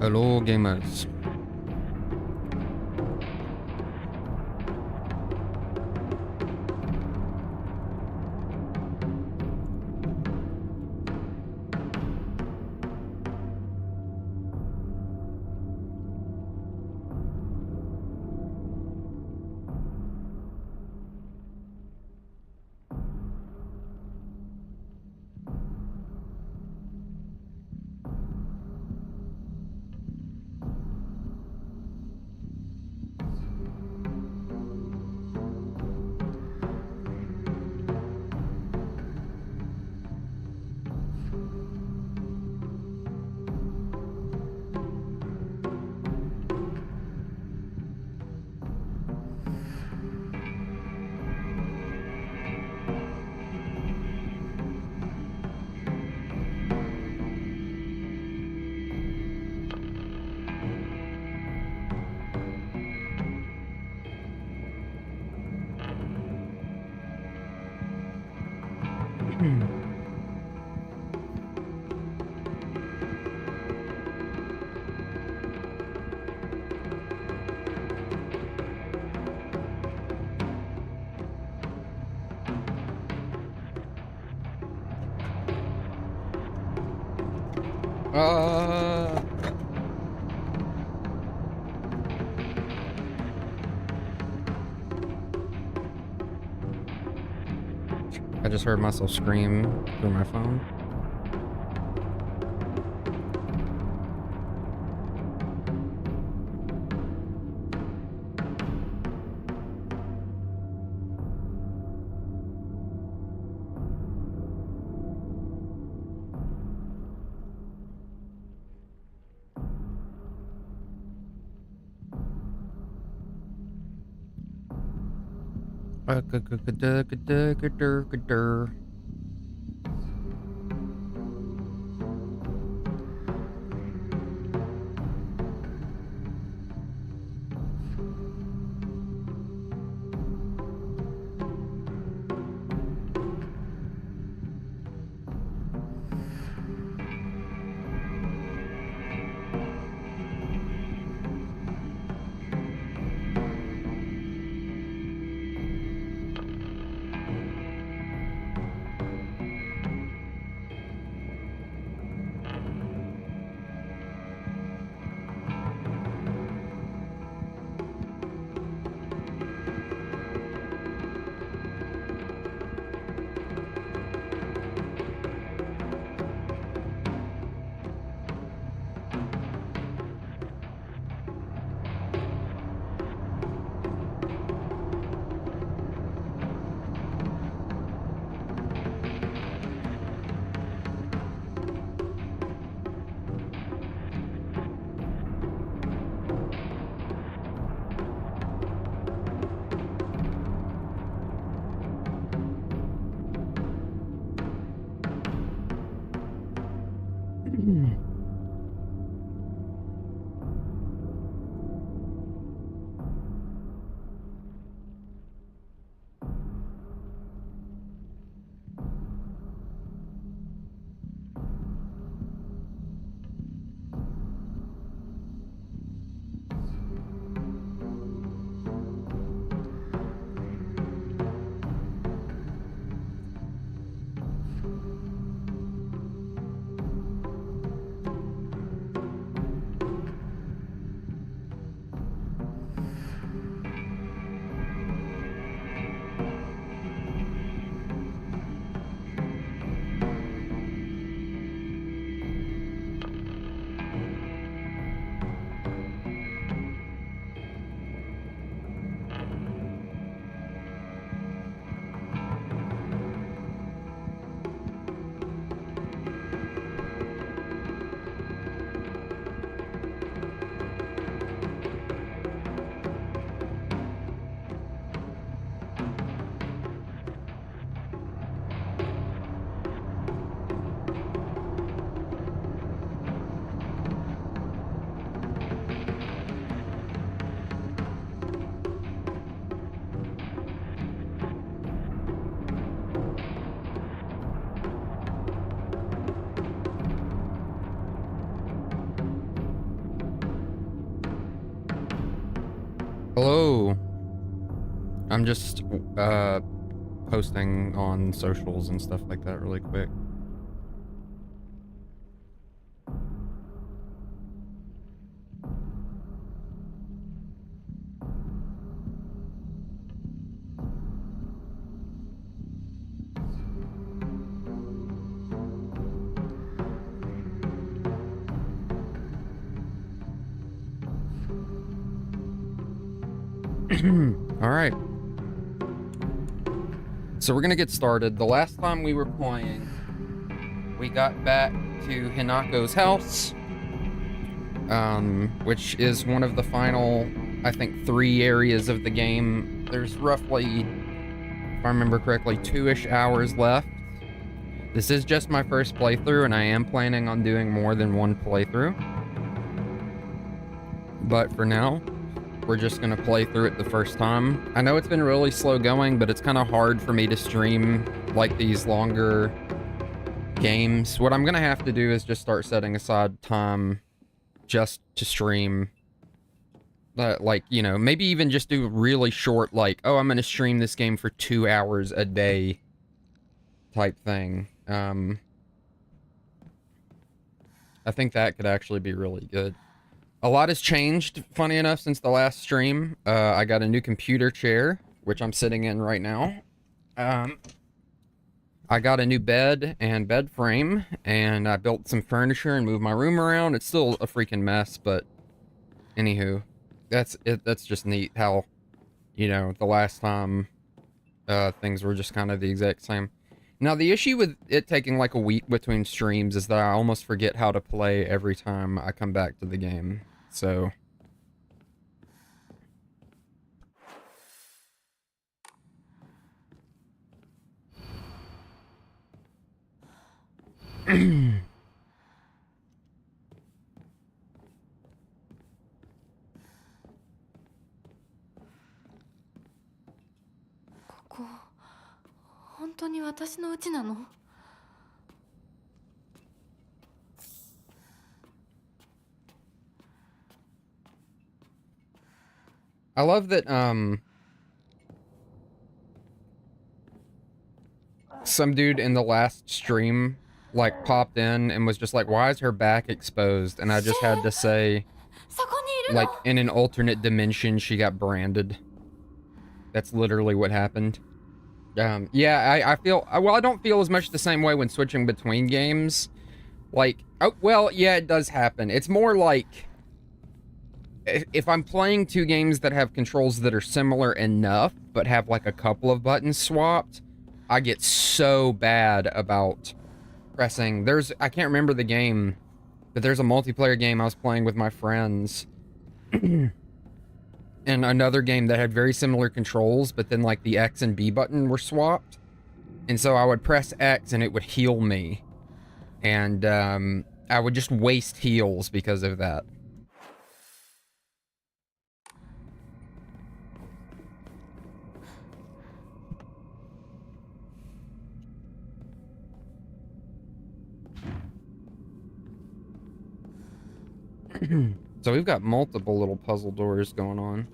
Hello, gamers. I just heard myself scream through my phone. Hello. I'm just posting on socials and stuff like that really quick. All right. So we're gonna get started. The last time we were playing, we got back to Hinako's house, which is one of the final, I think, 3 areas of the game. There's roughly, if I remember correctly, 2-ish hours left. This is just my first playthrough, and I am planning on doing more than one playthrough. But for now, we're just gonna play through it the first time. I know it's been really slow going, but it's kind of hard for me to stream like these longer games. What I'm gonna have to do is just start setting aside time just to stream. Like, you know, maybe even just do really short, like, oh, I'm gonna stream this game for 2 hours a day type thing. I think that could actually be really good. A lot has changed, funny enough, since the last stream. I got a new computer chair, which I'm sitting in right now. I got a new bed and bed frame, and I built some furniture and moved my room around. It's still a freaking mess, but anywho, that's it. That's just neat how, you know, the last time things were just kind of the exact same. Now, the issue with it taking like a week between streams is that I almost forget how to play every time I come back to the game. So I love that some dude in the last stream like popped in and was just like, why is her back exposed? And I just had to say, like, in an alternate dimension she got branded. That's literally what happened. Yeah, I feel, well, I don't feel as much the same way when switching between games. Like, oh, well, yeah, it does happen. It's more like, if I'm playing 2 games that have controls that are similar enough, but have like a couple of buttons swapped, I get so bad about pressing. I can't remember the game, but there's a multiplayer game I was playing with my friends. And another game that had very similar controls, but then like the X and B button were swapped. And so I would press X and it would heal me. And I would just waste heals because of that. So we've got multiple little puzzle doors going on.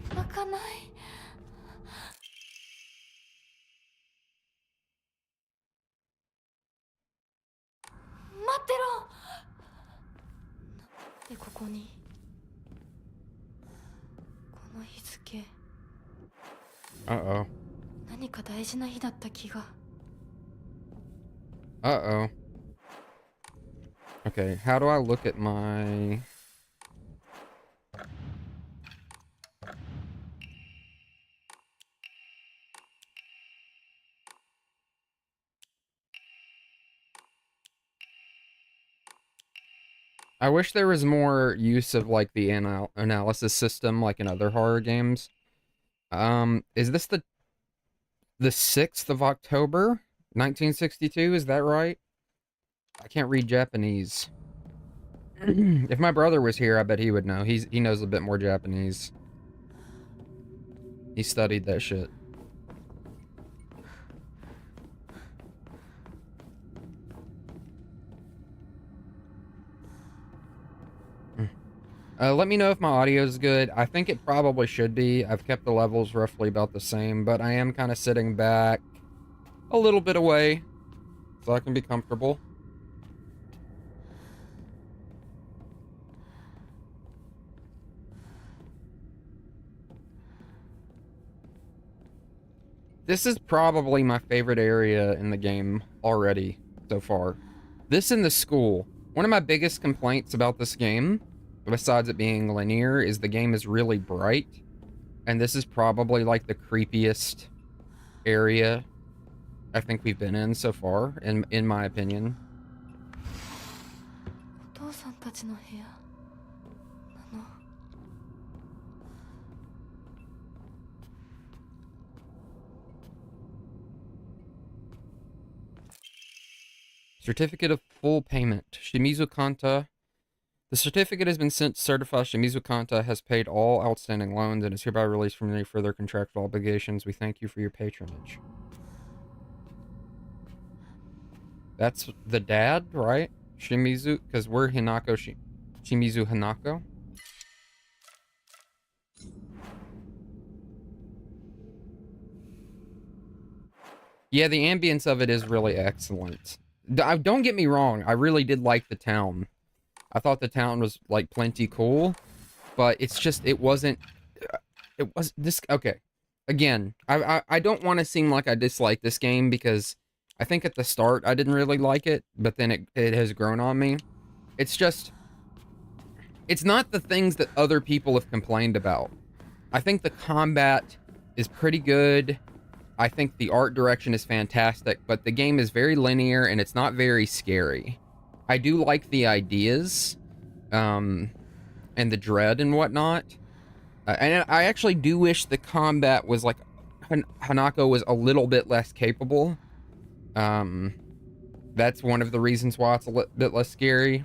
Uh-oh. Uh-oh. Okay, how do I look at my... I wish there was more use of, like, the analysis system, like in other horror games. Is this the 6th of October, 1962? Is that right? I can't read Japanese. If my brother was here, I bet he would know. He knows a bit more Japanese. He studied that shit. Let me know if my audio is good. I think it probably should be. I've kept the levels roughly about the same, but I am kind of sitting back a little bit away so I can be comfortable. This is probably my favorite area in the game already so far. This and the school. One of my biggest complaints about this game, besides it being linear, is the game is really bright. And this is probably like the creepiest area I think we've been in so far, in my opinion. Certificate of full payment. Shimizu Kanta. The certificate has been sent to certify Shimizu Kanta has paid all outstanding loans and is hereby released from any further contractual obligations. We thank you for your patronage. That's the dad, right? Shimizu, because we're Hinako Shimizu Hinako. Yeah, the ambience of it is really excellent. Don't get me wrong, I really did like the town. I thought the town was, like, plenty cool, but it's just, it wasn't, it was, this, okay. Again, I don't want to seem like I dislike this game, because I think at the start I didn't really like it, but then it has grown on me. It's just, it's not the things that other people have complained about. I think the combat is pretty good. I think the art direction is fantastic, but the game is very linear and it's not very scary. I do like the ideas, and the dread and whatnot. And I actually do wish the combat was like, Hanako was a little bit less capable. That's one of the reasons why it's a bit less scary.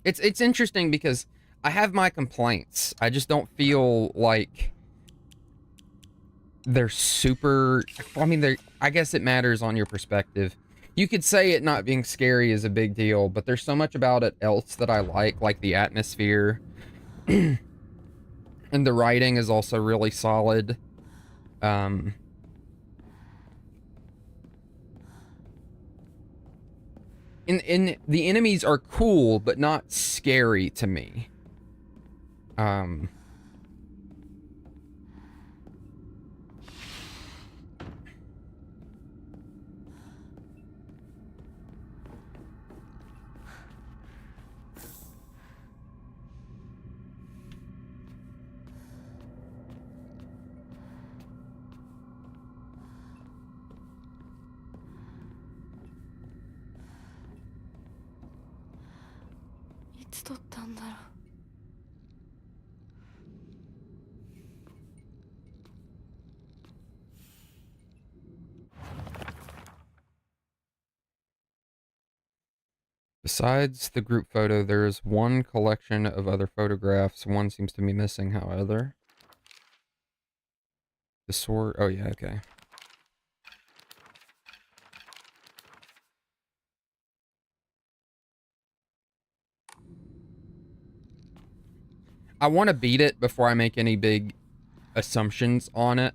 It's interesting because I have my complaints. I just don't feel like they're super, I mean, I guess it matters on your perspective. You could say it not being scary is a big deal, but there's so much about it else that I like the atmosphere. And the writing is also really solid. And the enemies are cool, but not scary to me. Besides the group photo, there is one collection of other photographs. One seems to be missing, however. The sword. Oh, yeah, okay. I want to beat it before I make any big assumptions on it.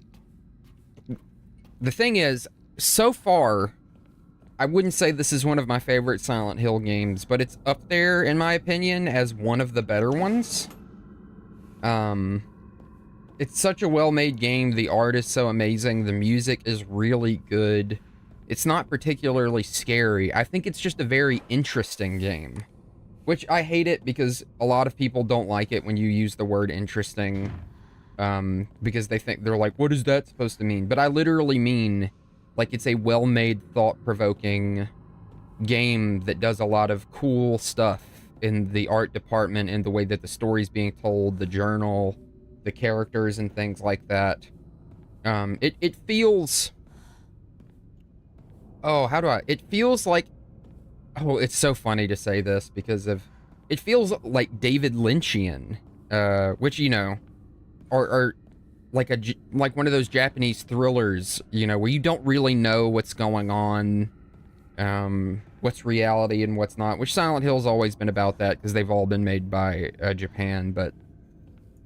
The thing is, so far, I wouldn't say this is one of my favorite Silent Hill games, but it's up there, in my opinion, as one of the better ones. It's such a well-made game. The art is so amazing. The music is really good. It's not particularly scary. I think it's just a very interesting game. Which, I hate it because a lot of people don't like it when you use the word interesting. Because they're like, what is that supposed to mean? But I literally mean, like, it's a well-made, thought-provoking game that does a lot of cool stuff in the art department, in the way that the story's being told, the journal, the characters, and things like that. It feels... Oh, it feels like... Oh, it's so funny to say this because of... It feels like David Lynchian, which, you know, are like one of those Japanese thrillers, you know, where you don't really know what's going on. what's reality and what's not, which Silent Hill's always been about that because they've all been made by Japan, but,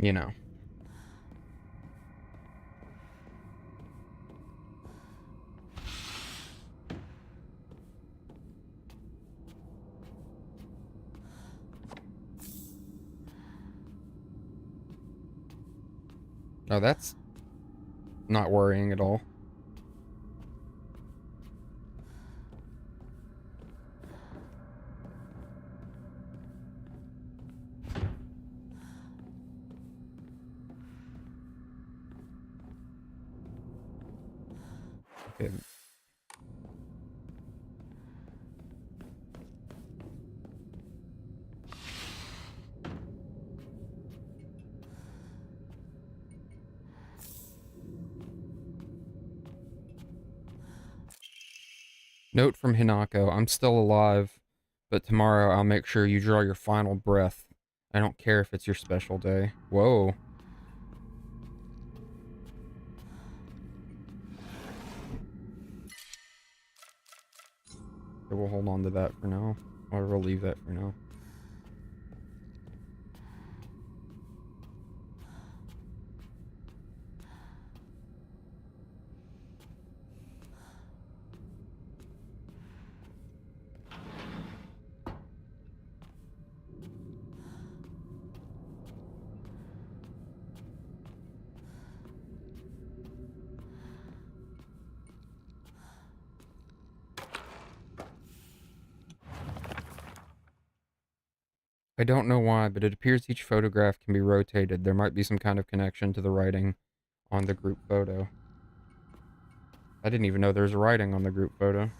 you know. Oh, that's not worrying at all. Okay. Note from Hinako, I'm still alive, but tomorrow I'll make sure you draw your final breath. I don't care if it's your special day. Whoa. Okay, we'll hold on to that for now. Or we'll leave that for now. I don't know why, but it appears each photograph can be rotated. There might be some kind of connection to the writing on the group photo. I didn't even know there was writing on the group photo.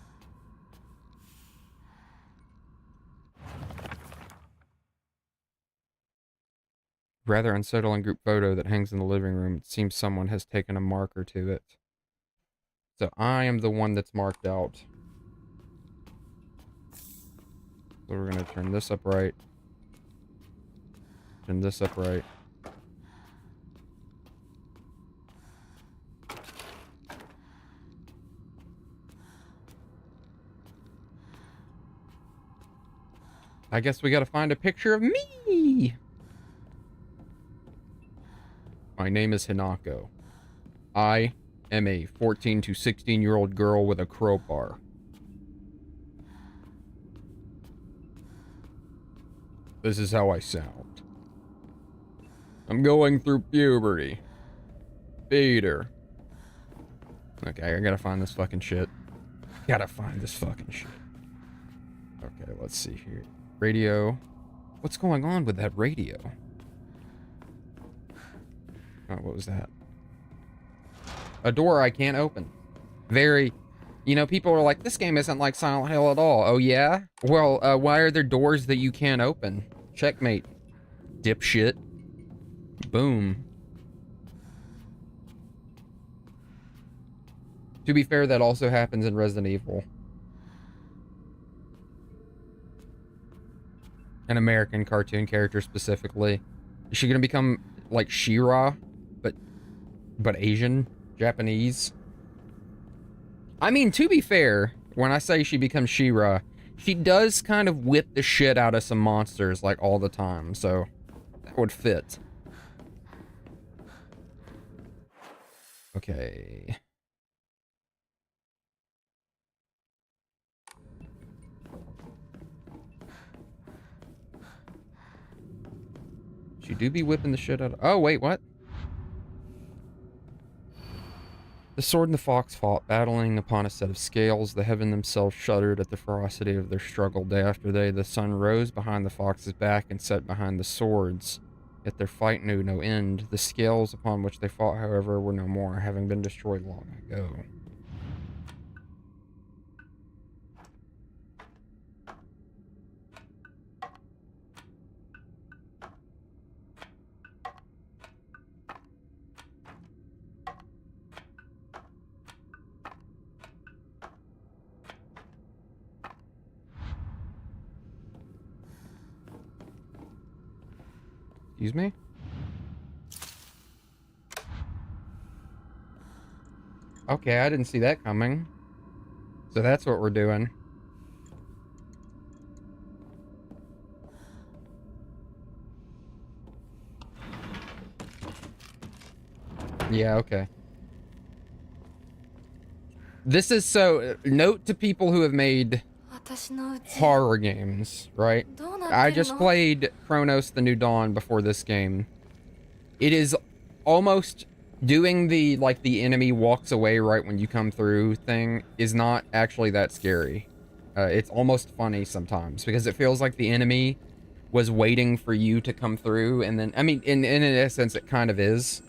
Rather unsettling group photo that hangs in the living room. It seems someone has taken a marker to it. So I am the one that's marked out. So we're going to turn this up right. Turn this up right. I guess we got to find a picture of me. My name is Hinako. I am a 14 to 16-year-old girl with a crowbar. This is how I sound. I'm going through puberty. Peter. Okay, I gotta find this fucking shit. Gotta find this fucking shit. Okay, let's see here. Radio. What's going on with that radio? Oh, what was that? A door I can't open. Very... You know, people are like, this game isn't like Silent Hill at all. Oh, yeah? Well, why are there doors that you can't open? Checkmate. Dipshit. Boom. To be fair, that also happens in Resident Evil. An American cartoon character specifically. Is she gonna become like She-Ra, but Asian? Japanese? I mean, to be fair, when I say she becomes She-Ra, she does kind of whip the shit out of some monsters like all the time, so that would fit. Okay. She do be whipping the shit out of... Oh, wait, what? The sword and the fox fought, battling upon a set of scales. The heaven themselves shuddered at the ferocity of their struggle. Day after day, the sun rose behind the fox's back and set behind the swords. Yet their fight knew no end. The scales upon which they fought, however, were no more, having been destroyed long ago. Excuse me? Okay, I didn't see that coming. So that's what we're doing. Yeah, okay. This is so... Note to people who have made horror games, right? I just played Chronos the New Dawn before this game. It is almost doing the, like, the enemy walks away right when you come through thing is not actually that scary. It's almost funny sometimes because it feels like the enemy was waiting for you to come through, and then, I mean, in essence, it kind of is.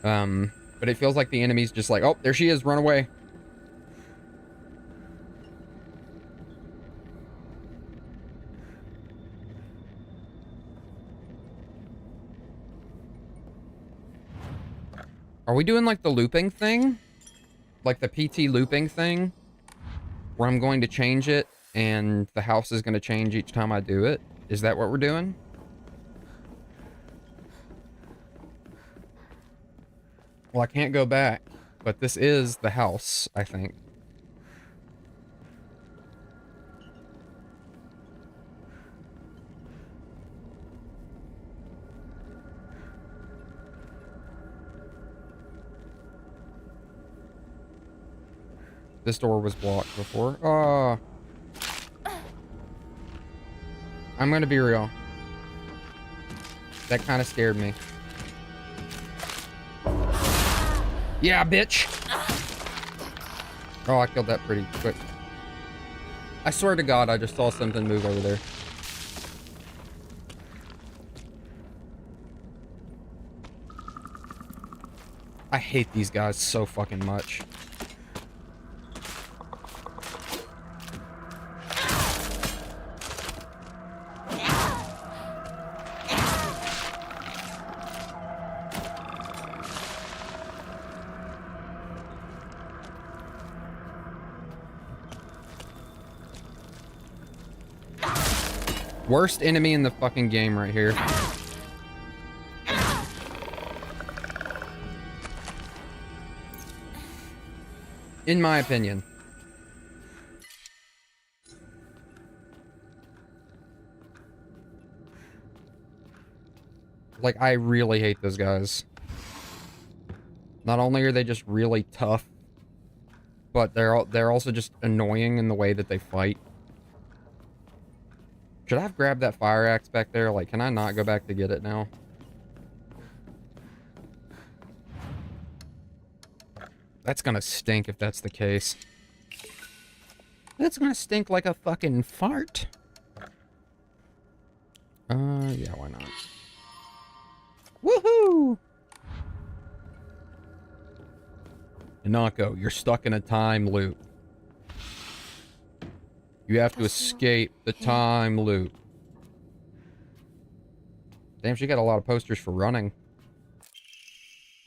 But it feels like the enemy's just like, oh, there she is, run away. Are we doing, like, the looping thing? Like the PT looping thing? Where I'm going to change it, and the house is going to change each time I do it? Is that what we're doing? Well, I can't go back, but this is the house, I think. This door was blocked before. Oh. I'm gonna be real. That kind of scared me. Yeah, bitch! Oh, I killed that pretty quick. I swear to God, I just saw something move over there. I hate these guys so fucking much. Worst enemy in the fucking game right here. In my opinion. Like, I really hate those guys. Not only are they just really tough, but they're also just annoying in the way that they fight. Should I have grabbed that fire axe back there? Like, can I not go back to get it now? That's gonna stink if that's the case. That's gonna stink like a fucking fart. Yeah, why not? Woohoo! Inako, you're stuck in a time loop. You have to escape the time loop. Damn, she got a lot of posters for running.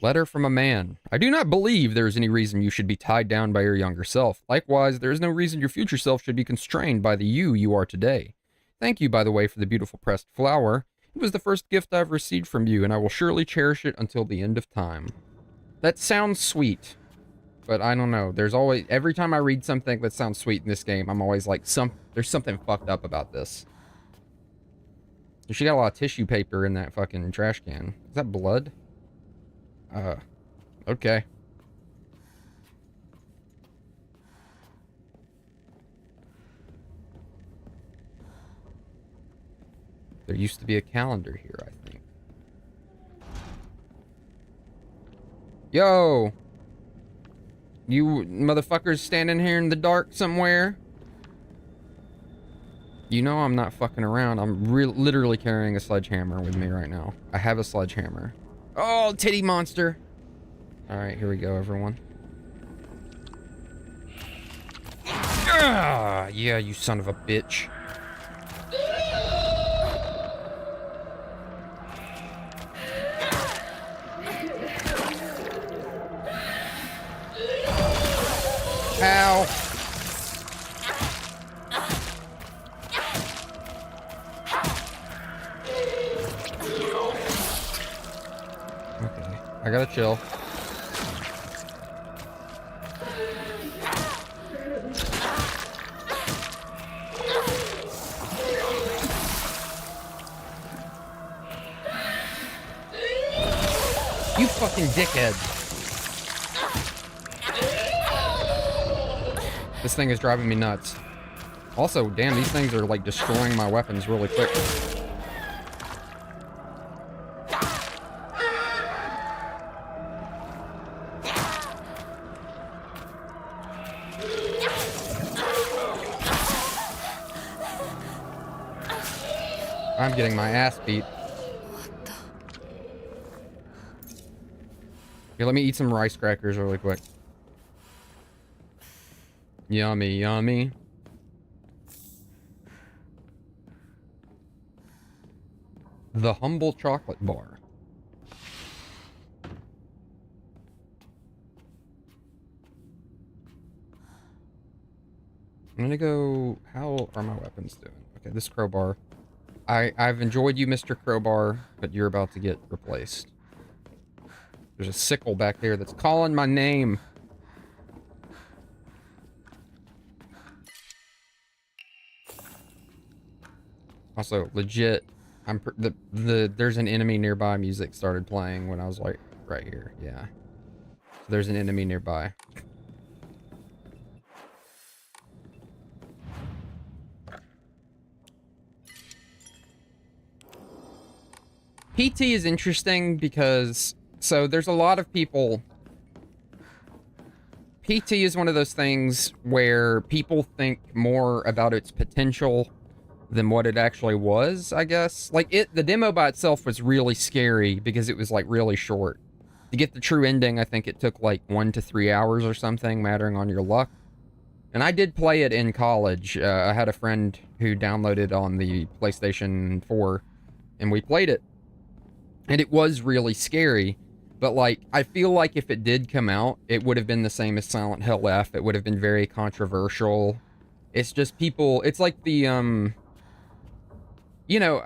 Letter from a man. I do not believe there is any reason you should be tied down by your younger self. Likewise, there is no reason your future self should be constrained by the you are today. Thank you, by the way, for the beautiful pressed flower. It was the first gift I've received from you, and I will surely cherish it until the end of time. That sounds sweet. But I don't know. There's always... Every time I read something that sounds sweet in this game, I'm always like, there's something fucked up about this. She got a lot of tissue paper in that fucking trash can. Is that blood? Okay. There used to be a calendar here, I think. Yo! You motherfuckers standing here in the dark somewhere? You know I'm not fucking around. I'm literally carrying a sledgehammer with me right now. I have a sledgehammer. Oh, titty monster! Alright, here we go, everyone. Ah, yeah, you son of a bitch. Ow. Okay, I gotta chill. You fucking dickhead. This thing is driving me nuts. Also, damn, these things are like destroying my weapons really quick. I'm getting my ass beat. Here, let me eat some rice crackers really quick. Yummy, yummy. The humble chocolate bar. I'm gonna go... How are my weapons doing? Okay, this crowbar. I've enjoyed you, Mr. Crowbar, but you're about to get replaced. There's a sickle back there that's calling my name. Also, legit, there's an enemy nearby. Music started playing when I was like right here. Yeah, so there's an enemy nearby. PT is interesting because, so there's a lot of people. PT is one of those things where people think more about its potential than what it actually was, I guess. Like, the demo by itself was really scary because it was like really short. To get the true ending, I think it took like 1 to 3 hours or something, mattering on your luck. And I did play it in college. I had a friend who downloaded on the PlayStation 4, and we played it. And it was really scary, but like, I feel like if it did come out, it would have been the same as Silent Hill F. It would have been very controversial. It's just people, it's like the, you know,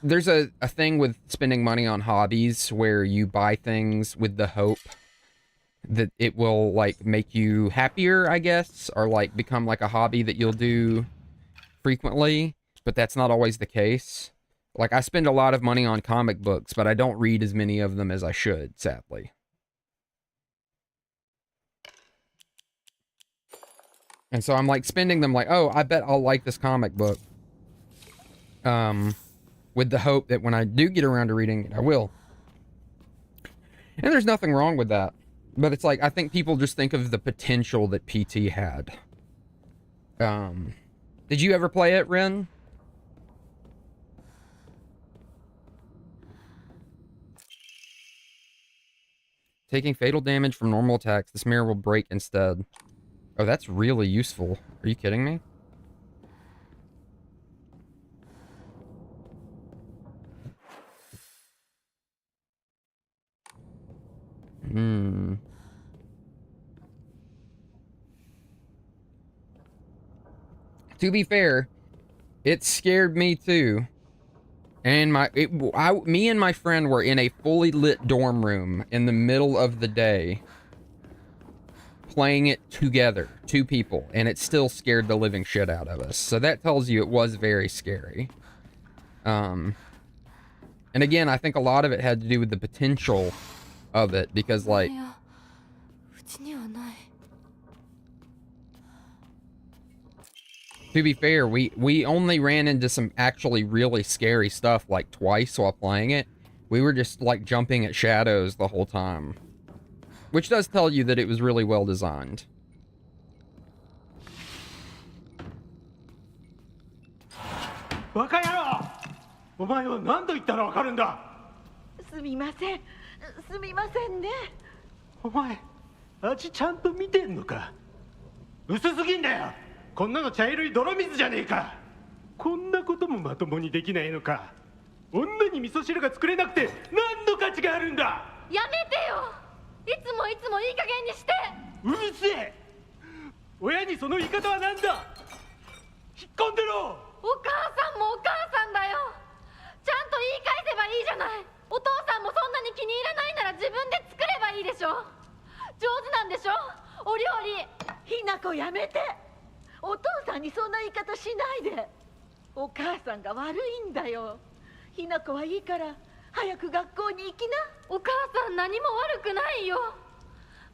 there's a thing with spending money on hobbies where you buy things with the hope that it will like make you happier, I guess, or like become like a hobby that you'll do frequently, but that's not always the case. Like, I spend a lot of money on comic books, but I don't read as many of them as I should, sadly. And so I'm like spending them like, oh, I bet I'll like this comic book. With the hope that when I do get around to reading it, I will. And there's nothing wrong with that. But it's like, I think people just think of the potential that PT had. Did you ever play it, Ren? Taking fatal damage from normal attacks, this mirror will break instead. Oh, that's really useful. Are you kidding me? To be fair, it scared me too. And me and my friend were in a fully lit dorm room in the middle of the day, playing it together, 2 people, and it still scared the living shit out of us. So that tells you it was very scary. And again, I think a lot of it had to do with the potential of it, because like, to be fair, we only ran into some actually really scary stuff like twice while playing it. We were just like jumping at shadows the whole time. Which does tell you that it was really well designed.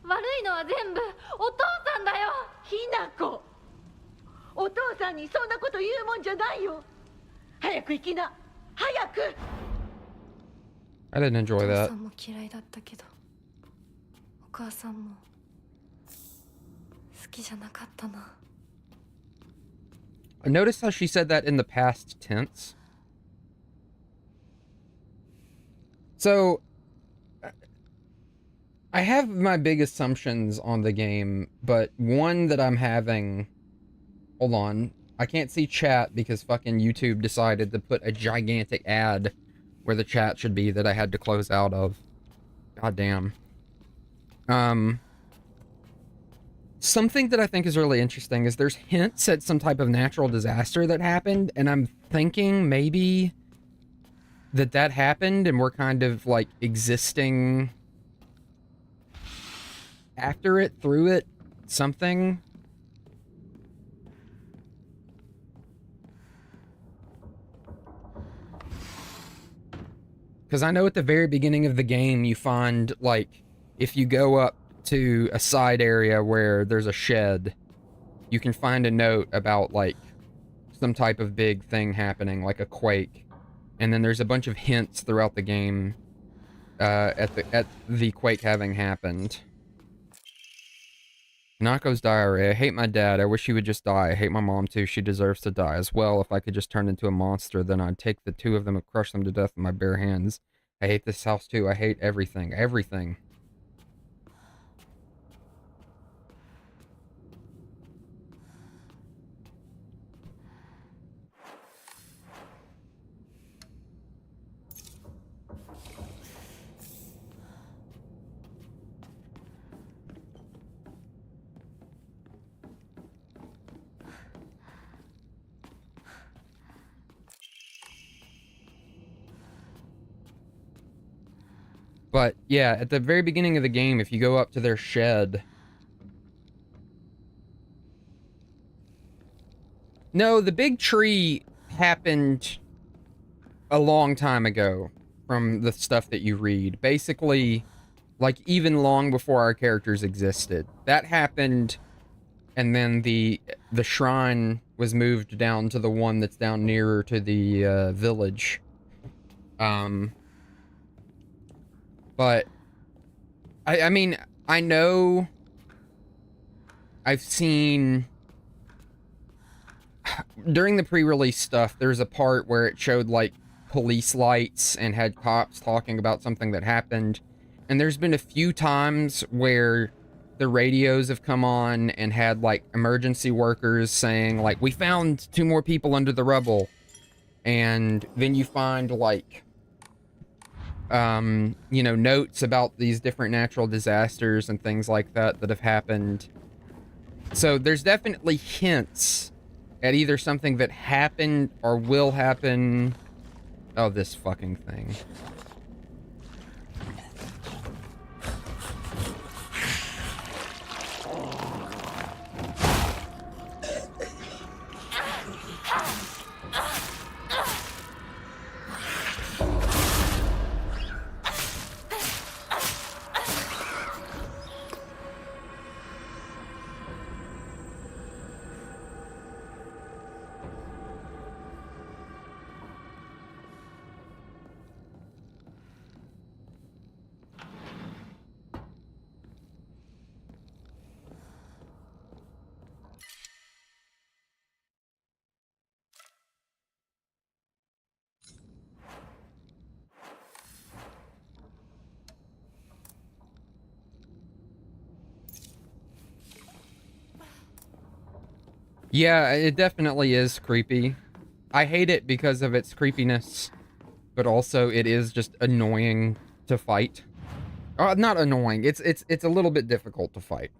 悪いのは全部お父さんだよ。ひなこ、お父さんにそんなこと言うもんじゃないよ。早く行きな、早く。 I didn't enjoy お父 that. さんも嫌いだったけど、お母さんも好きじゃなかったな。I noticed how she said that in the past tense. So, I have my big assumptions on the game, but one that I'm having... Hold on. I can't see chat because fucking YouTube decided to put a gigantic ad where the chat should be that I had to close out of. God damn. Something that I think is really interesting is there's hints at some type of natural disaster that happened, and I'm thinking maybe that happened and we're kind of like existing after it, through it, something. Because I know at the very beginning of the game you find, like, if you go up to a side area where there's a shed, you can find a note about, like, some type of big thing happening, like a quake. And then there's a bunch of hints throughout the game at the quake having happened. Nako's diary. I hate my dad. I wish he would just die. I hate my mom too. She deserves to die as well. If I could just turn into a monster, then I'd take the two of them and crush them to death with my bare hands. I hate this house too. I hate everything. Everything. But, yeah, at the very beginning of the game, if you go up to their shed... No, the big tree happened a long time ago from the stuff that you read. Basically, like, even long before our characters existed. That happened, and then the shrine was moved down to the one that's down nearer to the village. But... I mean, I know I've seen... During the pre-release stuff, there's a part where it showed, like, police lights and had cops talking about something that happened. And there's been a few times where the radios have come on and had, like, emergency workers saying, like, we found 2 more people under the rubble. And then you find, like... you know, notes about these different natural disasters and things like that that have happened. So there's definitely hints at either something that happened or will happen. Oh, this fucking thing. Yeah, it definitely is creepy. I hate it because of its creepiness, but also it is just annoying to fight. Not annoying. It's a little bit difficult to fight.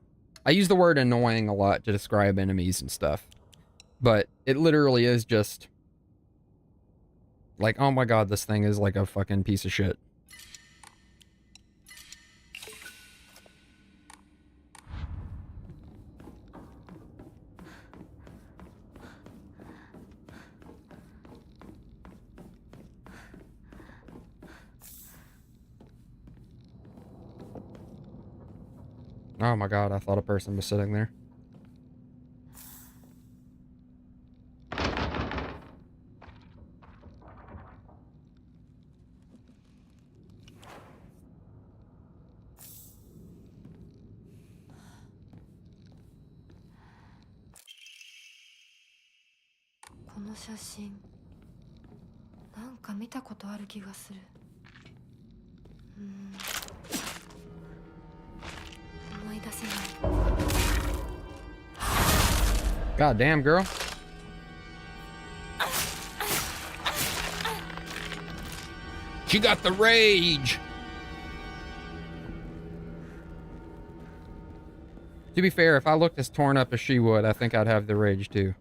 I use the word annoying a lot to describe enemies and stuff, but it literally is just like, oh my god, this thing is like a fucking piece of shit. Oh my god, I thought a person was sitting there. God damn, girl. She got the rage. To be fair, if I looked as torn up as she would, I think I'd have the rage too.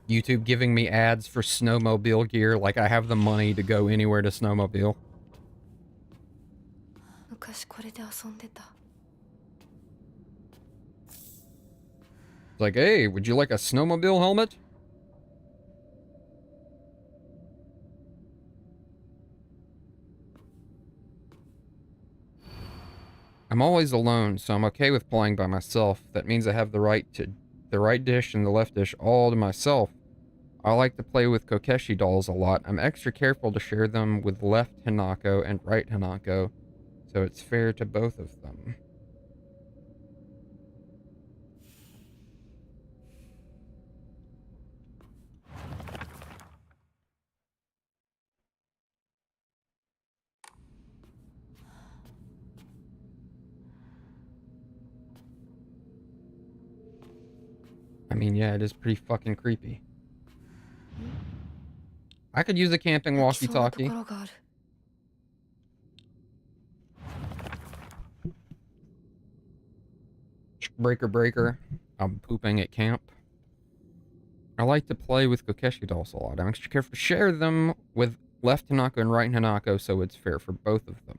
YouTube giving me ads for snowmobile gear like I have the money to go anywhere to snowmobile. It's like, hey, would you like a snowmobile helmet? I'm always alone, so I'm okay with playing by myself. That means I have the right dish and the left dish all to myself. I like to play with Kokeshi dolls a lot. I'm extra careful to share them with left Hanako and right Hanako, so it's fair to both of them. I mean, yeah, it is pretty fucking creepy. I could use a camping walkie-talkie. Breaker, breaker. I'm pooping at camp. I like to play with Kokeshi dolls a lot. I'm extra careful to share them with left Hanako and right Hanako, so it's fair for both of them.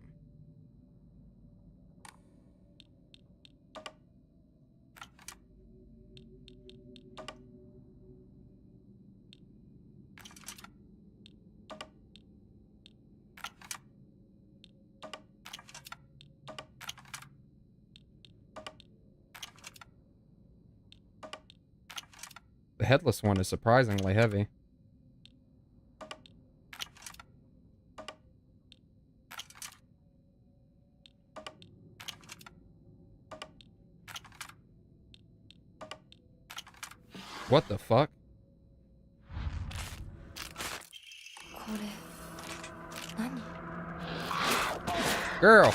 The headless one is surprisingly heavy. What the fuck? Girl!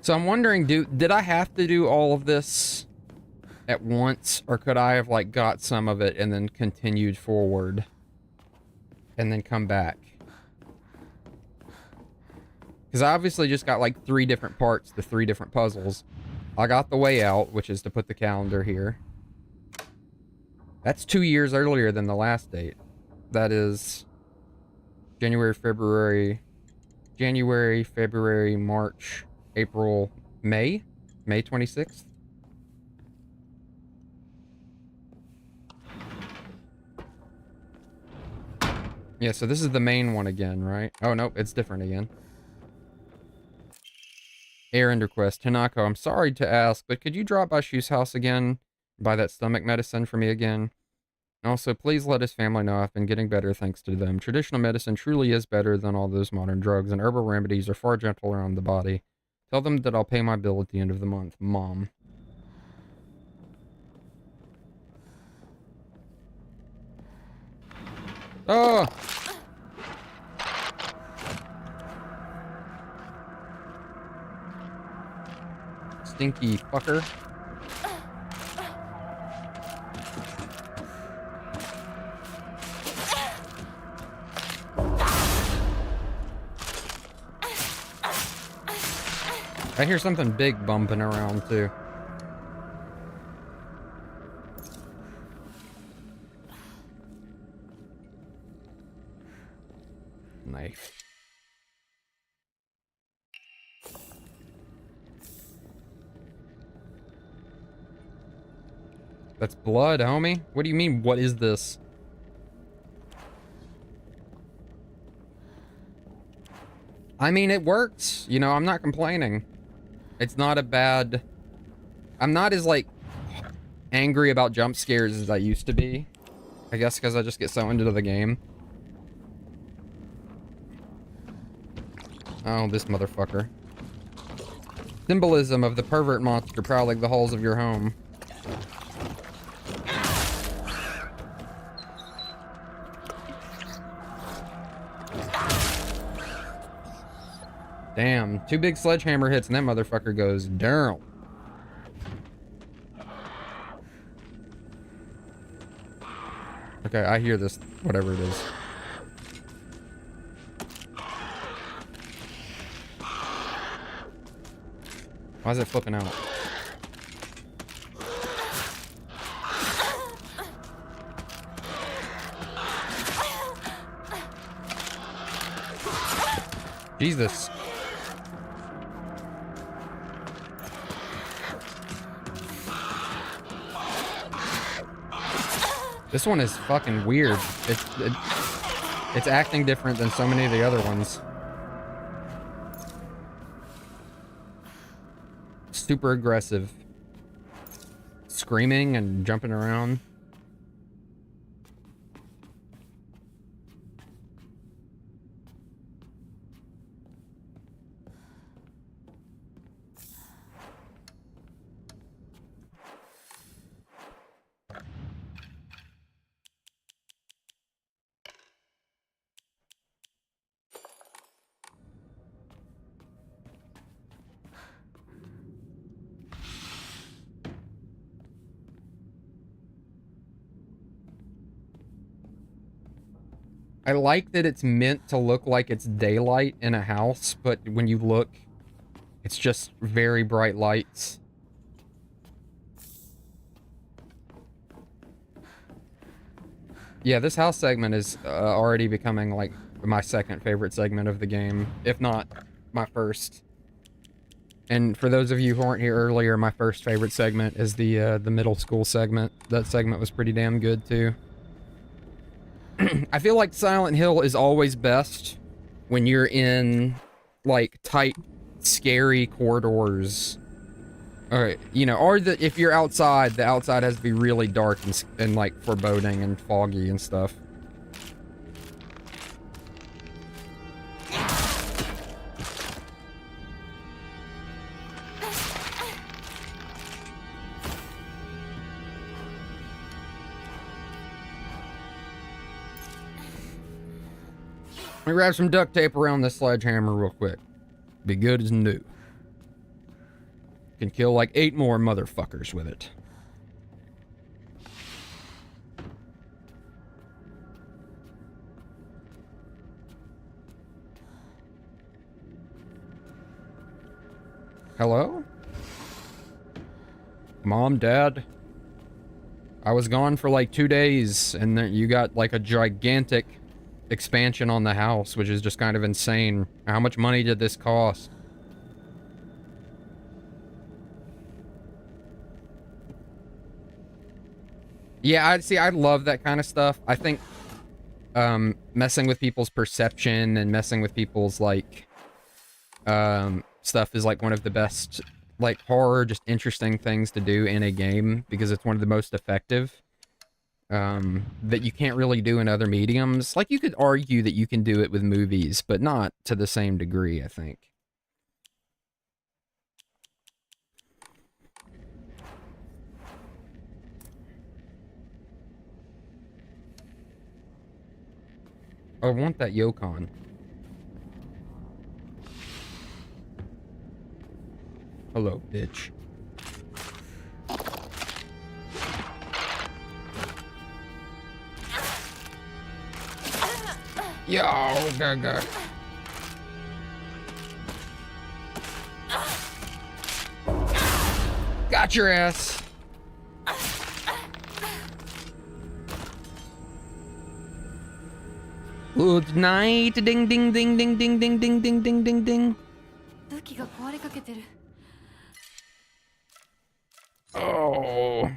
So I'm wondering, did I have to do all of this at once, or could I have, like, got some of it and then continued forward and then come back? Because I obviously just got, like, 3 different parts to 3 different puzzles. I got the way out, which is to put the calendar here. That's 2 years earlier than the last date. That is January, February, March, April, May 26th. Yeah, so this is the main one again, right? Oh, no, it's different again. Errand request. Hanako, I'm sorry to ask, but could you drop by Shu's house again? Buy that stomach medicine for me again? Also, please let his family know I've been getting better thanks to them. Traditional medicine truly is better than all those modern drugs, and herbal remedies are far gentler on the body. Tell them that I'll pay my bill at the end of the month. Mom. Oh! stinky fucker. I hear something big bumping around too. Knife. That's blood, homie. What do you mean, what is this? I mean, it works. You know, I'm not complaining. It's not a bad... I'm not as, like, angry about jump scares as I used to be. I guess because I just get so into the game. Oh, this motherfucker. Symbolism of the pervert monster prowling the halls of your home. Damn, 2 big sledgehammer hits and that motherfucker goes down. Okay, I hear this, whatever it is. Why is it flipping out? Jesus. This one is fucking weird. It's acting different than so many of the other ones. Super aggressive. Screaming and jumping around. I like that it's meant to look like it's daylight in a house, but when you look, it's just very bright lights. Yeah, this house segment is already becoming like my second favorite segment of the game, if not my first. And for those of you who weren't here earlier, my first favorite segment is the middle school segment. That segment was pretty damn good too. I feel like Silent Hill is always best when you're in, like, tight, scary corridors. Or, you know, or if you're outside, the outside has to be really dark and like, foreboding and foggy and stuff. Let me grab some duct tape around this sledgehammer real quick. Be good as new. Can kill like 8 more motherfuckers with it. Hello? Mom, Dad? I was gone for like 2 days, and then you got like a gigantic expansion on the house, which is just kind of insane. How much money did this cost? Yeah, I love that kind of stuff. I think messing with people's perception and messing with people's like stuff is like one of the best, like, horror, just interesting things to do in a game, because it's one of the most effective that you can't really do in other mediums. Like, you could argue that you can do it with movies, but not to the same degree, I think. I want that Yokon. Hello, bitch. Yo, gaga. Got your ass. Good night. Ding, ding, ding, ding, ding, ding, ding, ding, ding, ding, ding. 武器が壊れかけてる。Oh.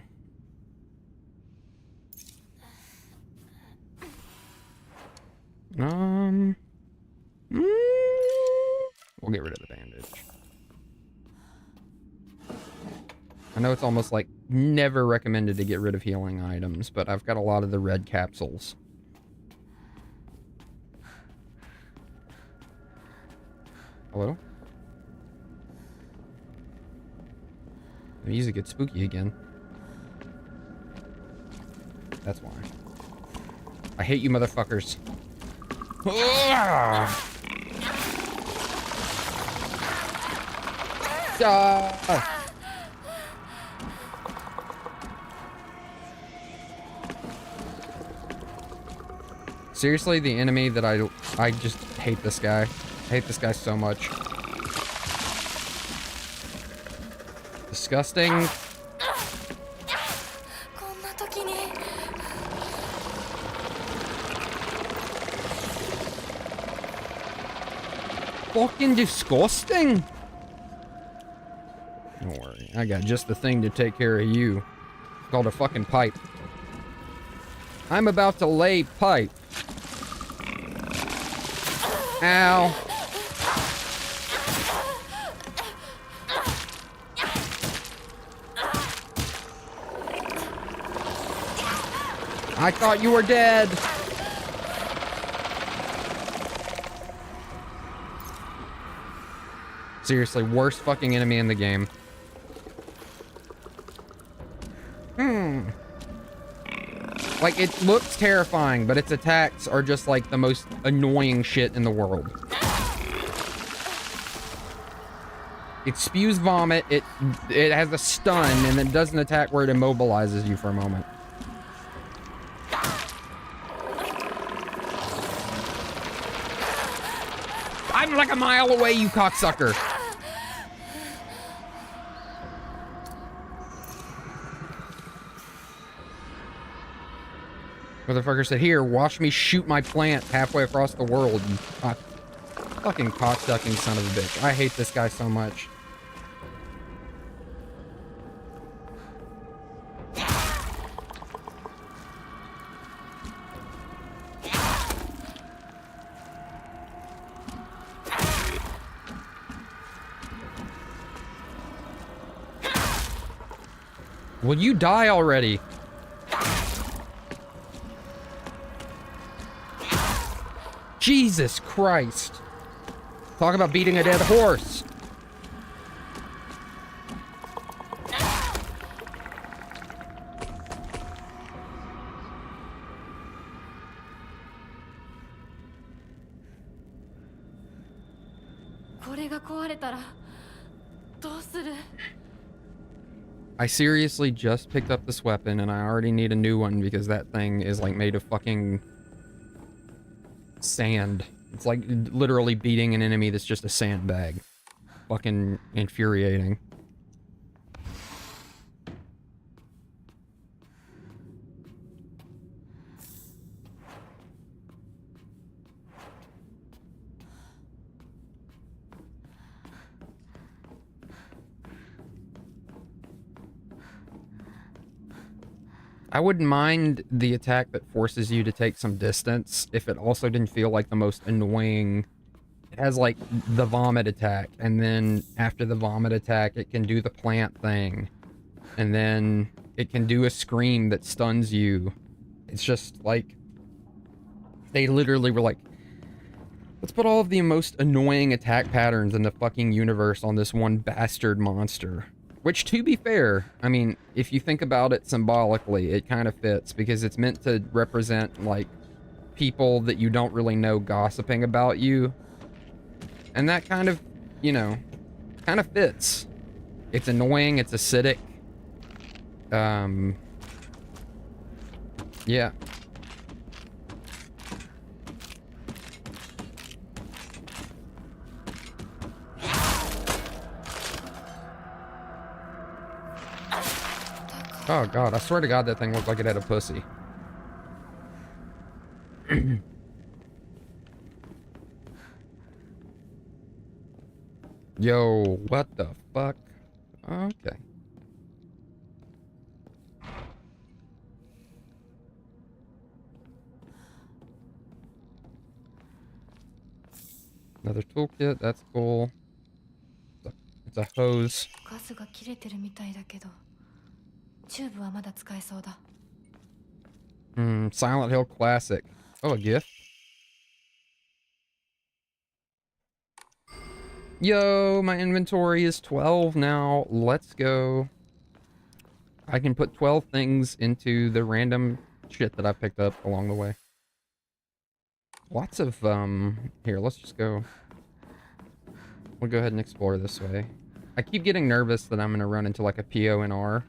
We'll get rid of the bandage. I know it's almost like never recommended to get rid of healing items, but I've got a lot of the red capsules. Hello? The music gets spooky again. That's why. I hate you motherfuckers. Ah! Seriously, the enemy that I just hate this guy. I hate this guy so much. Disgusting. こんな時に Fucking disgusting. Don't worry, I got just the thing to take care of you. It's called a fucking pipe. I'm about to lay pipe. Ow. I thought you were dead. Seriously, worst fucking enemy in the game. Like, it looks terrifying, but its attacks are just like the most annoying shit in the world. It spews vomit, it has a stun, and then does an attack where it immobilizes you for a moment. I'm like a mile away, you cocksucker. Motherfucker said, here, watch me shoot my plant halfway across the world, you fucking cocksucking son of a bitch. I hate this guy so much. Will you die already? Jesus Christ. Talk about beating a dead horse. I seriously just picked up this weapon and I already need a new one because that thing is like made of fucking sand. It's like literally beating an enemy that's just a sandbag. Fucking infuriating. I wouldn't mind the attack that forces you to take some distance if it also didn't feel like the most annoying. It has like the vomit attack, and then after the vomit attack it can do the plant thing, and then it can do a scream that stuns you. It's just like they literally were like, let's put all of the most annoying attack patterns in the fucking universe on this one bastard monster. Which, to be fair, I mean, if you think about it symbolically, it kind of fits, because it's meant to represent, like, people that you don't really know gossiping about you. And that kind of, you know, kind of fits. It's annoying, it's acidic. Yeah. Oh god, I swear to god that thing looked like it had a pussy. Yo, what the fuck? Okay. Another toolkit, that's cool. It's a hose. ガスが切れてるみたいだけど、チューブはまだ使えそうだ。Silent Hill Classic. Oh, a gift? Yo, my inventory is 12 now. Let's go. I can put 12 things into the random shit that I picked up along the way. Lots of, here, let's just go. We'll go ahead and explore this way. I keep getting nervous that I'm gonna run into, like, a PONR.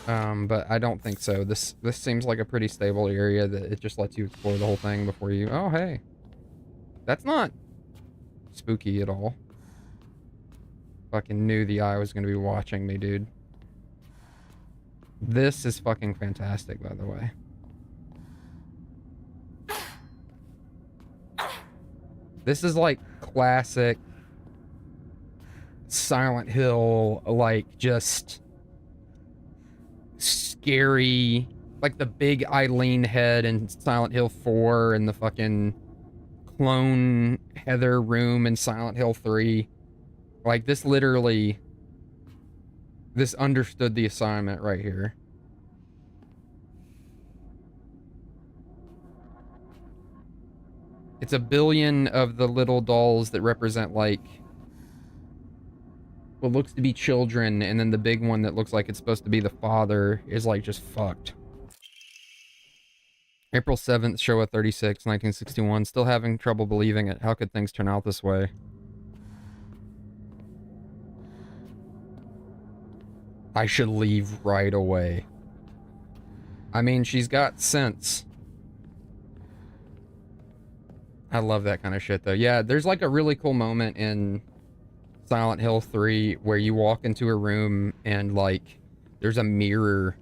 But I don't think so. This seems like a pretty stable area that it just lets you explore the whole thing before you... Oh, hey. That's not spooky at all. Fucking knew the eye was gonna be watching me, dude. This is fucking fantastic, by the way. This is like classic Silent Hill, like just scary, like the big Eileen head in Silent Hill 4 and the fucking clone Heather room in Silent Hill 3. Like this literally, this understood the assignment right here. It's a billion of the little dolls that represent, like, what looks to be children, and then the big one that looks like it's supposed to be the father is, like, just fucked. April 7th, Showa 36, 1961. Still having trouble believing it. How could things turn out this way? I should leave right away. I mean, she's got sense. I love that kind of shit, though. Yeah, there's like a really cool moment in Silent Hill 3 where you walk into a room and, like, there's a mirror,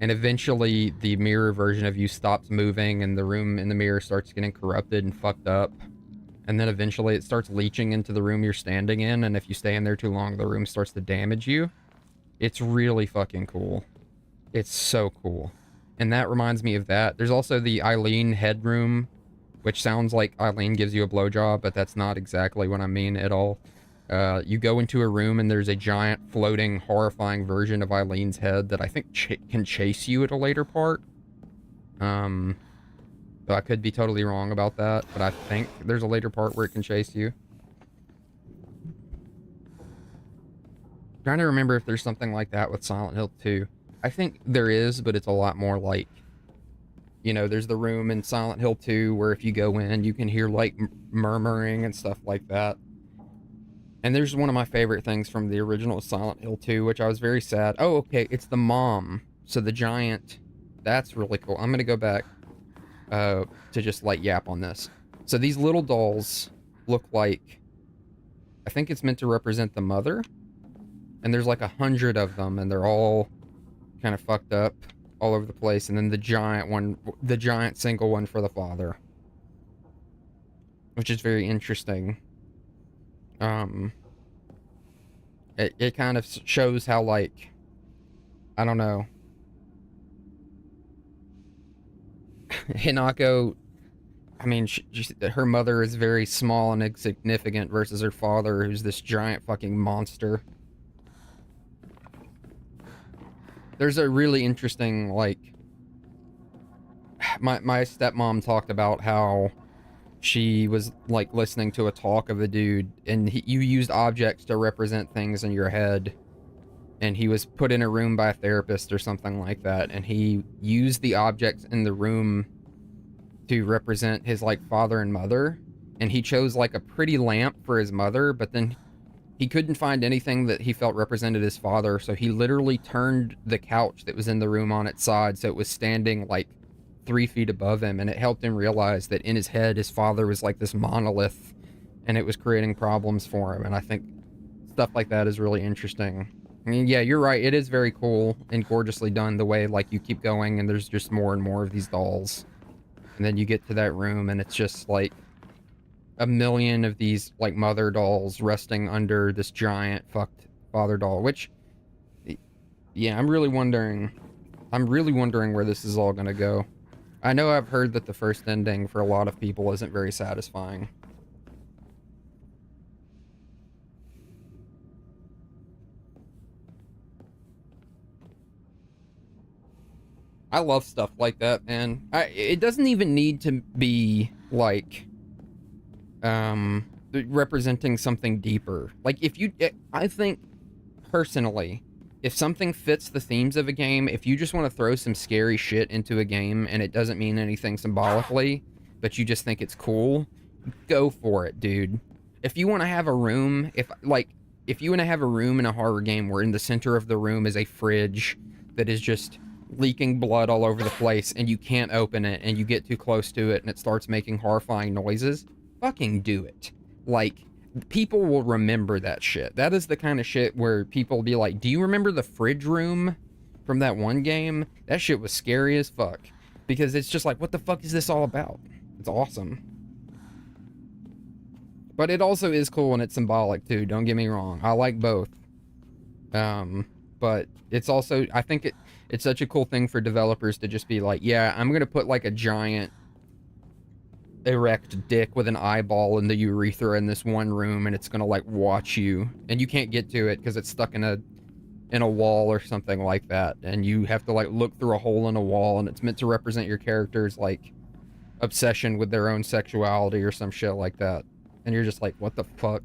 and eventually the mirror version of you stops moving and the room in the mirror starts getting corrupted and fucked up. And then eventually it starts leaching into the room you're standing in, and if you stay in there too long, the room starts to damage you. It's really fucking cool. It's so cool. And that reminds me of that. There's also the Eileen headroom, which sounds like Eileen gives you a blowjob, but that's not exactly what I mean at all. You go into a room and there's a giant floating horrifying version of Eileen's head that I think can chase you at a later part. So I could be totally wrong about that, but I think there's a later part where it can chase you. Trying to remember if there's something like that with Silent Hill 2. I think there is, but it's a lot more like, you know, there's the room in Silent Hill 2 where if you go in, you can hear, like, murmuring and stuff like that. And there's one of my favorite things from the original Silent Hill 2, which I was very sad. Oh, okay, it's the mom. So the giant, that's really cool. I'm gonna go back to just, like, yap on this. So these little dolls look like, I think it's meant to represent the mother. And there's like 100 of them, and they're all kind of fucked up all over the place. And then the giant one, the giant single one for the father, which is very interesting. It kind of shows how, like, I don't know, Hinako, I mean, her mother is very small and insignificant versus her father, who's this giant fucking monster. There's a really interesting, like, my stepmom talked about how she was, like, listening to a talk of a dude, and you used objects to represent things in your head, and he was put in a room by a therapist or something like that, and he used the objects in the room to represent his, like, father and mother, and he chose, like, a pretty lamp for his mother, but then he couldn't find anything that he felt represented his father, so he literally turned the couch that was in the room on its side so it was standing, like, 3 feet above him, and it helped him realize that in his head, his father was like this monolith, and it was creating problems for him, and I think stuff like that is really interesting. I mean, yeah, you're right. It is very cool and gorgeously done the way, like, you keep going and there's just more and more of these dolls. And then you get to that room and it's just, like, a million of these, like, mother dolls resting under this giant fucked father doll, which, yeah, I'm really wondering where this is all gonna go. I know I've heard that the first ending for a lot of people isn't very satisfying. I love stuff like that, man. It doesn't even need to be, like, representing something deeper. Like, if you, I think, personally, if something fits the themes of a game, if you just want to throw some scary shit into a game and it doesn't mean anything symbolically, but you just think it's cool, go for it, dude. If you want to have a room, if you want to have a room in a horror game where in the center of the room is a fridge that is just leaking blood all over the place and you can't open it and you get too close to it and it starts making horrifying noises, fucking do it. Like, people will remember that shit. That is the kind of shit where people will be like, do you remember the fridge room from that one game? That shit was scary as fuck. Because it's just like, what the fuck is this all about? It's awesome. But it also is cool and it's symbolic too, don't get me wrong. I like both. But it's also, I think it's such a cool thing for developers to just be like, yeah, I'm gonna put like a giant erect dick with an eyeball in the urethra in this one room and it's gonna like watch you and you can't get to it because it's stuck in a wall or something like that, and you have to like look through a hole in a wall, and it's meant to represent your character's like obsession with their own sexuality or some shit like that, and you're just like, what the fuck?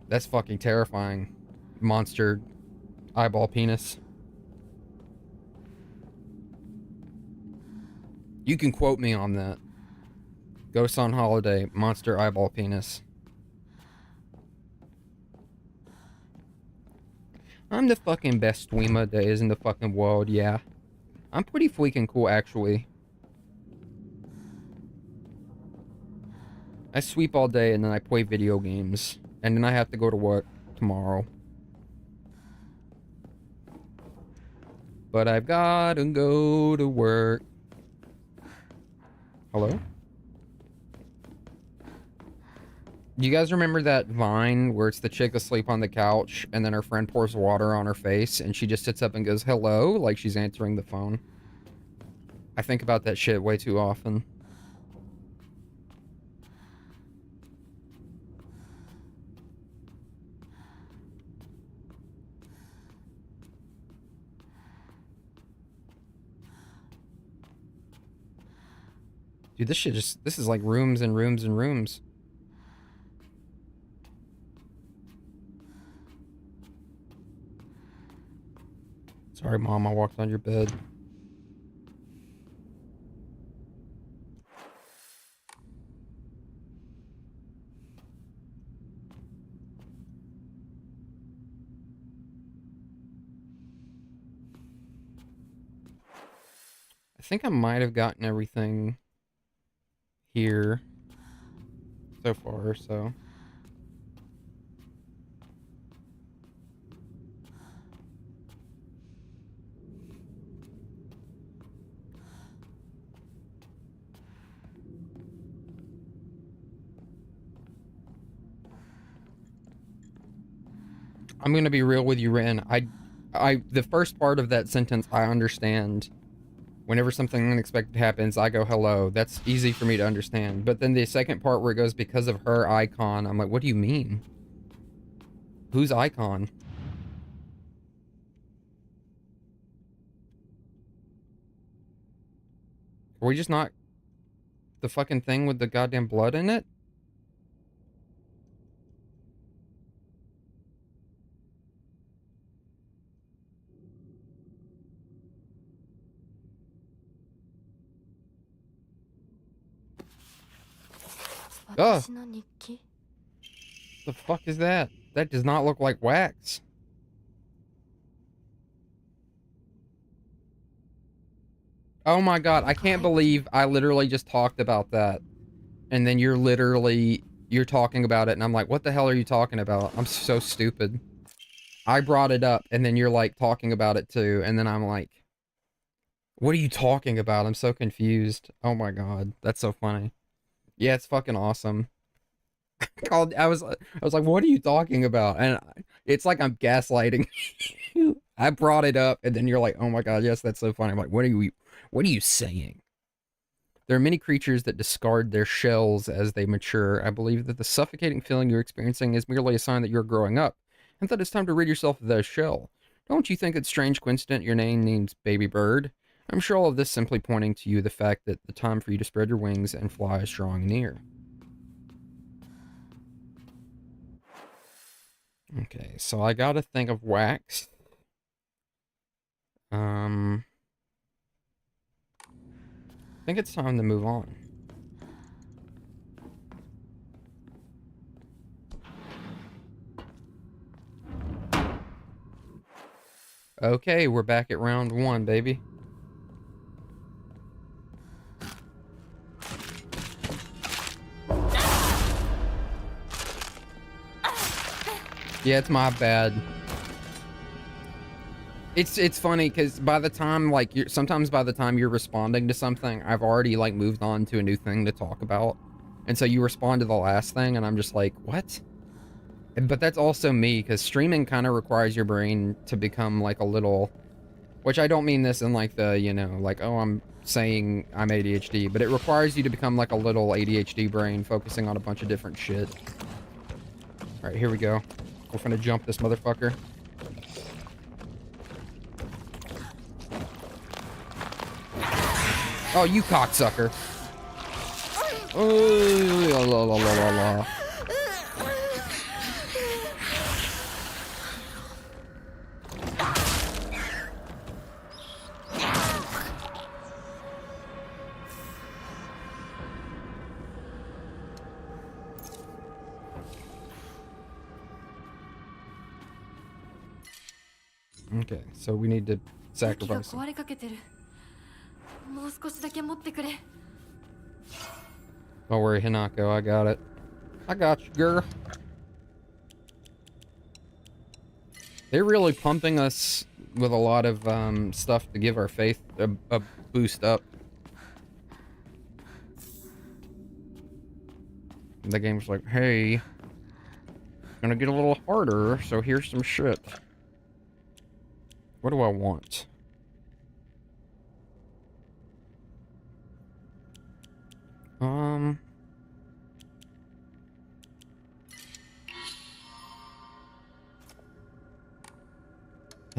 That's fucking terrifying. Monster eyeball penis. You can quote me on that. GhostsOnHoliday, monster eyeball penis. I'm the fucking best streamer there is in the fucking world, yeah. I'm pretty freaking cool, actually. I sweep all day and then I play video games. And then I have to go to work tomorrow. But I've gotta go to work. Hello? You guys remember that Vine where it's the chick asleep on the couch and then her friend pours water on her face and she just sits up and goes, hello, like she's answering the phone? I think about that shit way too often. Dude, this shit just, this is like rooms and rooms and rooms. Sorry, Mom, I walked on your bed. I think I might have gotten everything here so far, so. I'm gonna be real with you, Ren. The first part of that sentence, I understand. Whenever something unexpected happens, I go, hello. That's easy for me to understand. But then the second part where it goes, because of her icon, I'm like, what do you mean? Whose icon? Are we just not the fucking thing with the goddamn blood in it? Ugh. The fuck is that? That does not look like wax. Oh my god, I can't believe I literally just talked about that. And then you're talking about it and I'm like, what the hell are you talking about? I'm so stupid. I brought it up, and then you're like talking about it too, and then I'm like, what are you talking about? I'm so confused. Oh my god, that's so funny. Yeah, it's fucking awesome. I was like, what are you talking about? And it's like I'm gaslighting you. I brought it up, and then you're like, oh my god, yes, that's so funny. I'm like, what are you saying? There are many creatures that discard their shells as they mature. I believe that the suffocating feeling you're experiencing is merely a sign that you're growing up, and that it's time to rid yourself of that shell. Don't you think it's strange coincident your name names Baby Bird? I'm sure all of this simply pointing to you the fact that the time for you to spread your wings and fly is drawing near. Okay, so I gotta think of wax. I think it's time to move on. Okay, we're back at round 1, baby. Yeah, it's my bad. It's funny because by the time sometimes by the time you're responding to something, I've already like moved on to a new thing to talk about, and so you respond to the last thing, and I'm just like, what? But that's also me because streaming kind of requires your brain to become like a little, which I don't mean this in like the like, oh, I'm saying I'm ADHD, but it requires you to become like a little ADHD brain focusing on a bunch of different shit. All right, here we go. We're gonna jump this motherfucker. Oh, you cocksucker. Oh, la, la, la, la, la. Okay, so we need to sacrifice him. Don't worry, Hinako, I got it. I got you, girl. They're really pumping us with a lot of stuff to give our faith a boost up. The game's like, hey, it's gonna get a little harder, so here's some shit. What do I want? Can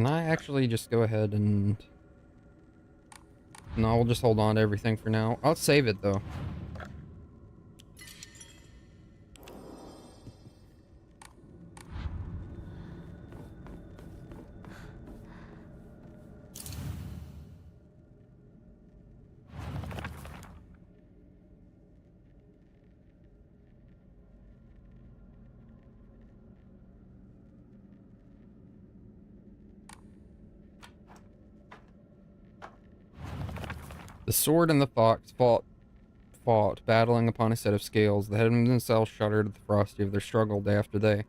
I actually just go ahead and... No, we'll just hold on to everything for now. I'll save it, though. The sword and the fox fought, battling upon a set of scales. The heavens themselves shuddered at the ferocity of their struggle day after day.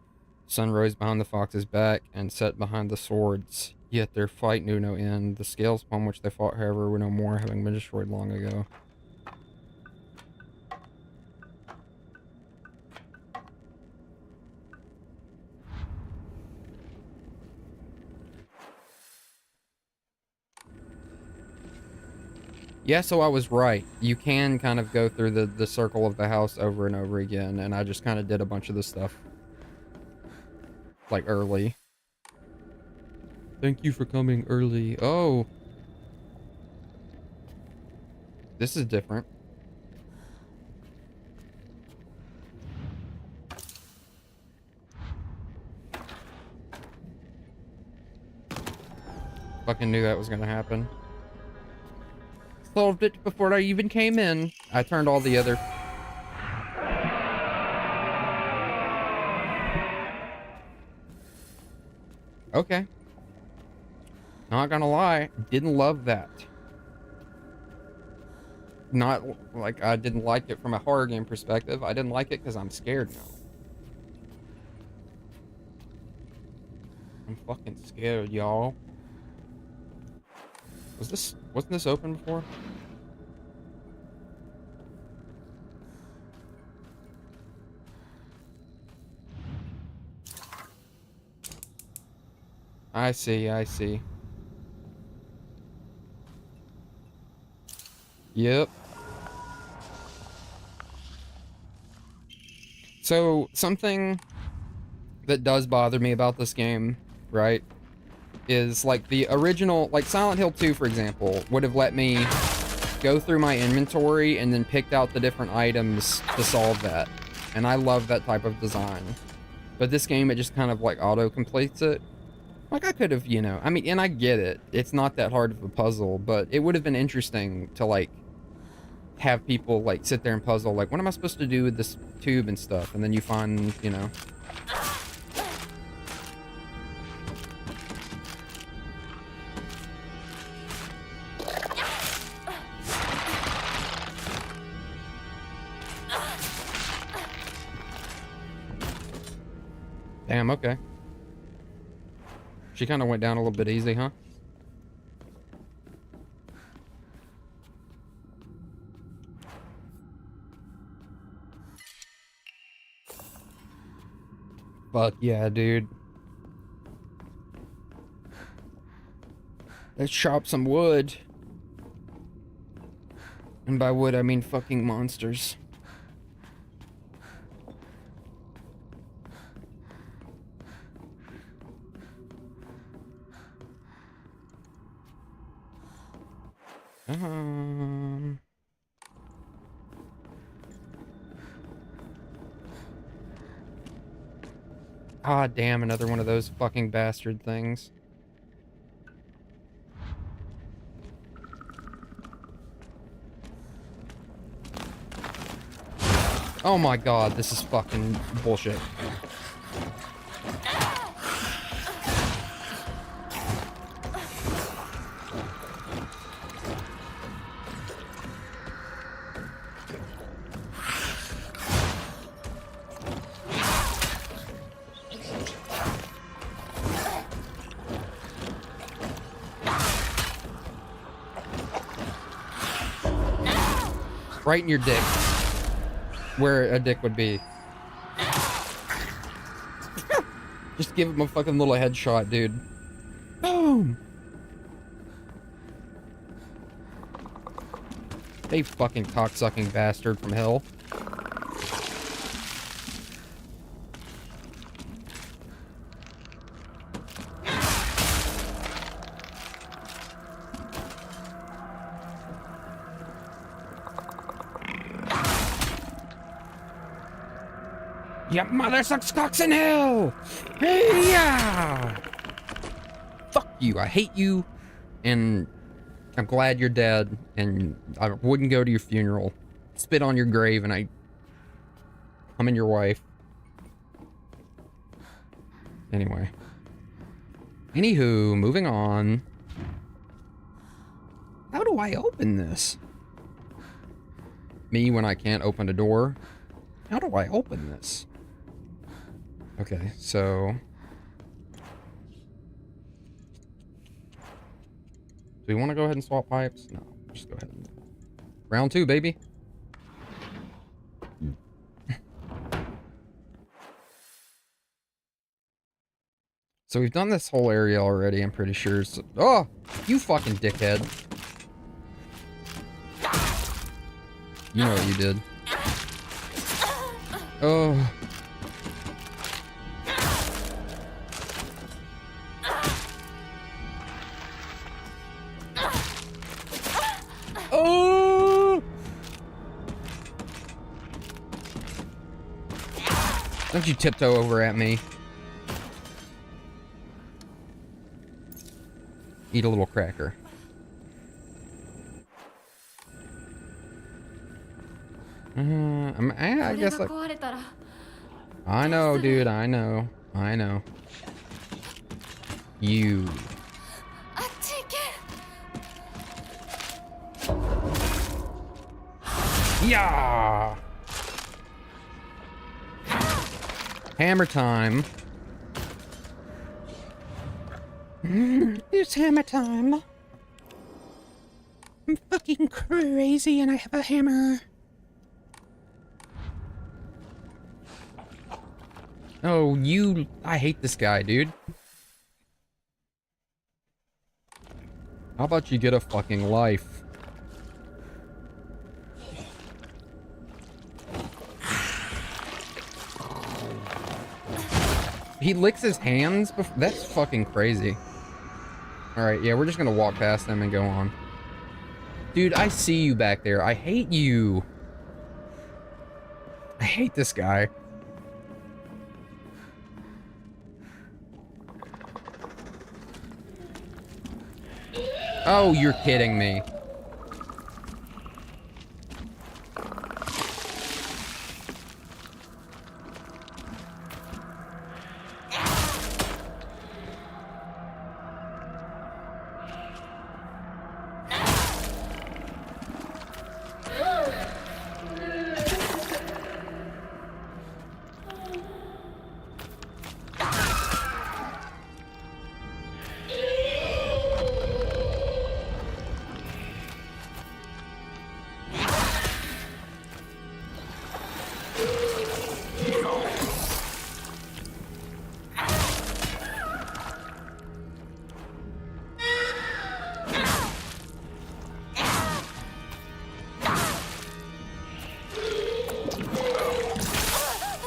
The sun rose behind the fox's back and set behind the swords. Yet their fight knew no end. The scales upon which they fought, however, were no more, having been destroyed long ago. Yeah, so I was right. You can kind of go through the circle of the house over and over again, and I just kind of did a bunch of this stuff. Like, early. Thank you for coming early. Oh. This is different. Fucking knew that was gonna happen. Solved it before I even came in. I turned all the other... Okay. Not gonna lie, didn't love that. Not like I didn't like it from a horror game perspective. I didn't like it because I'm scared now. I'm fucking scared, y'all. Wasn't this open before? I see, I see. Yep. So, something that does bother me about this game, right, is like the original, like Silent Hill 2, for example, would have let me go through my inventory and then picked out the different items to solve that. And I love that type of design. But this game, it just kind of like auto-completes it. Like I could have, you know, I mean, and I get it. It's not that hard of a puzzle, but it would have been interesting to like have people like sit there and puzzle, like, what am I supposed to do with this tube and stuff? And then you find, you know. Damn, okay. She kind of went down a little bit easy, huh? Fuck yeah, dude. Let's chop some wood. And by wood, I mean fucking monsters. Ah, damn, another one of those fucking bastard things. Oh my god, this is fucking bullshit. Right in your dick. Where a dick would be. Just give him a fucking little headshot, dude. Boom! Hey, fucking cocksucking bastard from hell. You mother sucks cocks in hell! Hey, yeah! Fuck you, I hate you, and I'm glad you're dead, and I wouldn't go to your funeral. Spit on your grave, and I'm in your wife. Anyway. Anywho, moving on. How do I open this? Me when I can't open a door? How do I open this? Okay, so... do we want to go ahead and swap pipes? No, just go ahead. Round 2, baby. So we've done this whole area already, I'm pretty sure. So, oh! You fucking dickhead. You know what you did. Oh... oh! Don't you tiptoe over at me. Eat a little cracker. I guess like... I know, dude, I know. I know. You... yeah! It's hammer time. I'm fucking crazy and I have a hammer. Oh, I hate this guy, dude. How about you get a fucking life? He licks his hands before. That's fucking crazy. Alright, yeah, we're just gonna walk past them and go on. Dude, I see you back there. I hate you. I hate this guy. Oh, you're kidding me.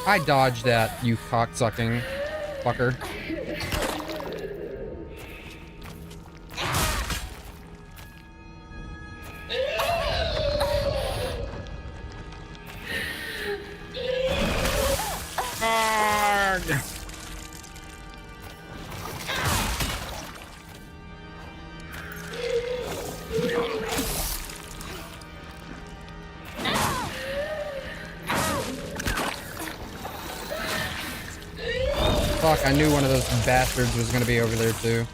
I dodged that, you cocksucking fucker. Fuck, I knew one of those bastards was gonna be over there too.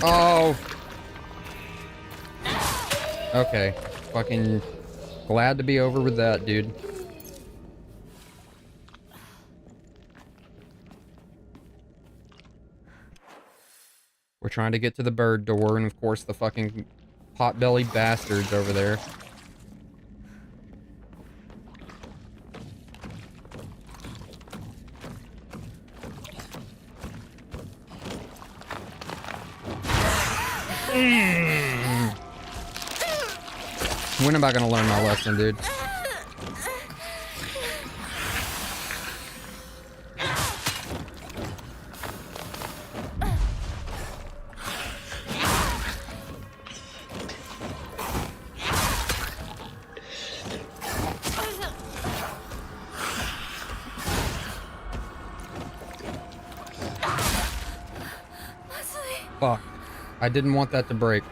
Oh! Okay. Fucking glad to be over with that, dude. We're trying to get to the bird door, and of course the fucking pot-bellied bastards over there. When am I gonna learn my lesson, dude? Fuck. I didn't want that to break.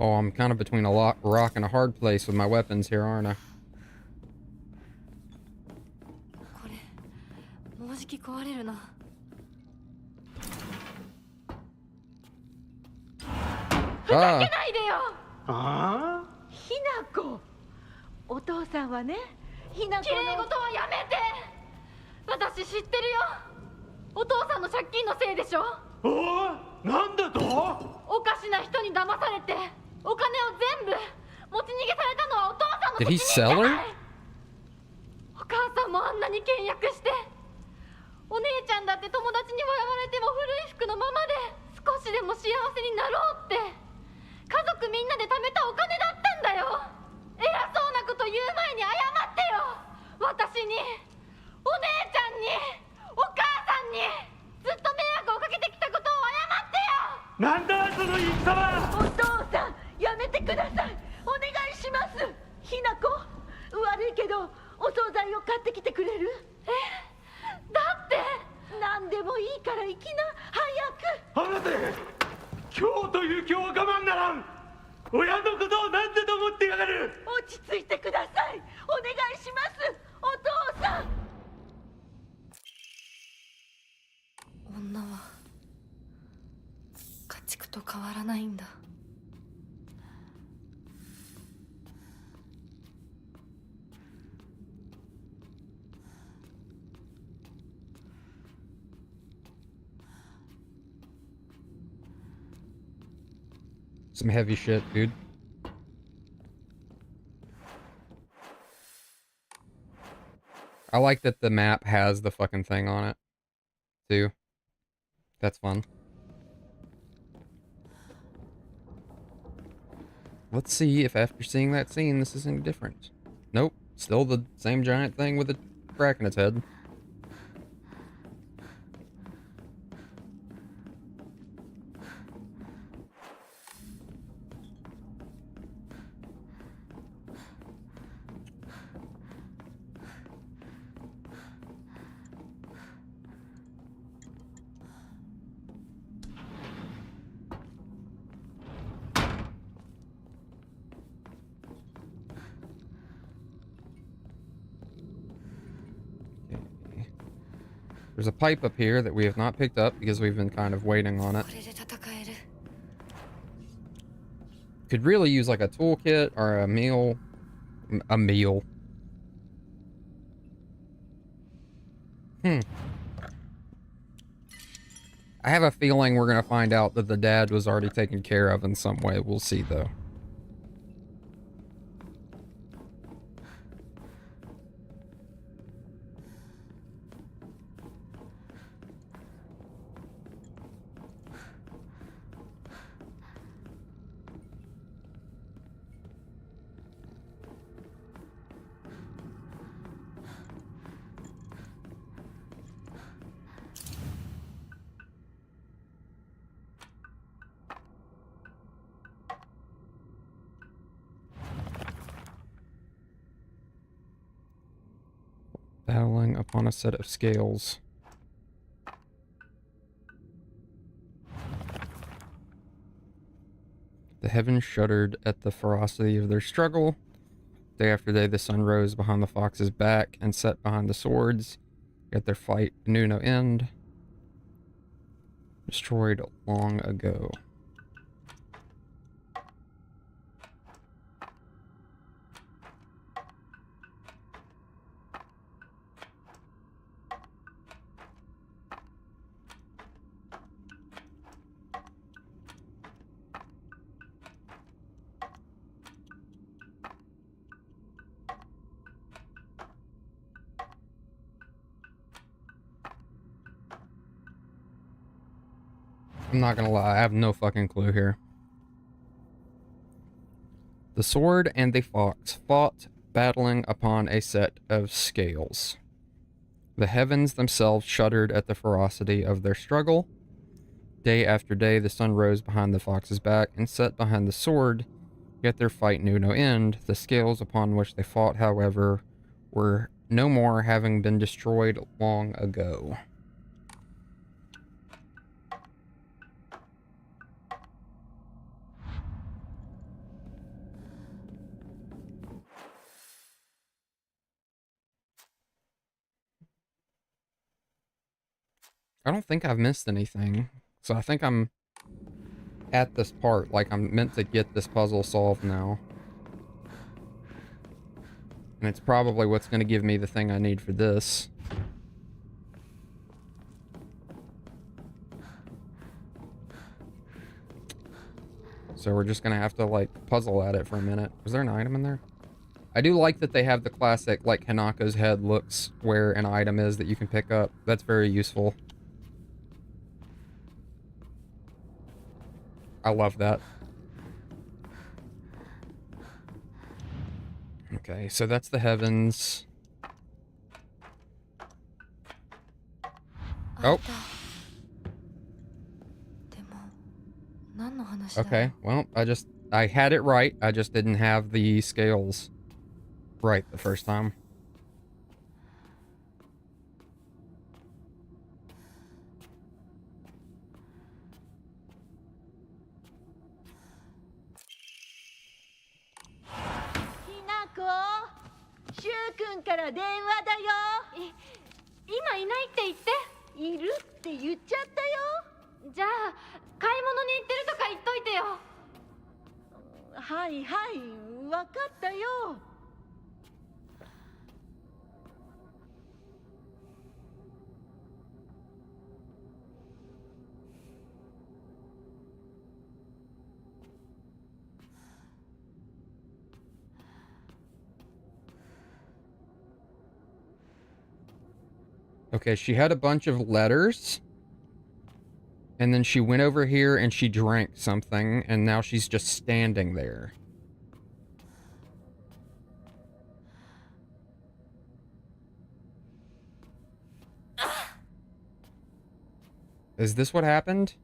Oh, I'm kind of between a rock and a hard place with my weapons here, aren't I? Ah. ひなこ。お父さんはね、ひなこの。綺麗事はやめて。私知ってるよ。お父さんの借金のせいでしょ。おお、なんだと？おかしな人に騙されて、お金を全部持ち逃げされたのはお父さんの責任じゃない。お母さんもあんなに倹約して、お姉ちゃんだって友達に笑われても古い服のままで少しでも幸せになろうって。家族みんなで貯めたお金だったんだよ。偉そうなこと言う前に謝ってよ。私に、お姉ちゃんに、お母さんにずっと迷惑をかけてきたことを謝ってよ。なんだその言い草は。お父さん、やめてください。お願いします。ひなこ、悪いけどお惣菜を買ってきてくれる？だって何でもいいから行きな、早く。離せ。今日という今日は我慢ならん。親のことを何だと思ってやがる。落ち着いてください。お願いします。お父さん。女は家畜と変わらないんだ。Some heavy shit, dude. I like that the map has the fucking thing on it, too. That's fun. Let's see if after seeing that scene, this is any different. Nope. Still the same giant thing with a crack in its head. There's a pipe up here that we have not picked up because we've been kind of waiting on it. Could really use like a toolkit or a meal. A meal. I have a feeling we're going to find out that the dad was already taken care of in some way. We'll see though. Battling upon a set of scales. The heavens shuddered at the ferocity of their struggle. Day after day, the sun rose behind the fox's back and set behind the swords. Yet their fight knew no end. Destroyed long ago. I'm not gonna lie, I have no fucking clue here. The sword and the fox fought, battling upon a set of scales. The heavens themselves shuddered at the ferocity of their struggle. Day after day, the sun rose behind the fox's back and set behind the sword, yet their fight knew no end. The scales upon which they fought, however, were no more, having been destroyed long ago. I don't think I've missed anything, so I think I'm at this part, like I'm meant to get this puzzle solved now. And it's probably what's going to give me the thing I need for this. So we're just going to have to, like, puzzle at it for a minute. Was there an item in there? I do like that they have the classic, like, Hanako's head looks where an item is that you can pick up. That's very useful. I love that. Okay, so that's the heavens. Oh. Okay, well, I had it right. I just didn't have the scales right the first time. Hinako, シュウ君から電話だよ。今いないって言って。いるって言っちゃったよ。じゃあ買い物に行ってるとか言っといてよ。はいはい、わかったよ。Okay, she had a bunch of letters. And then she went over here and she drank something, and now she's just standing there. Is this what happened?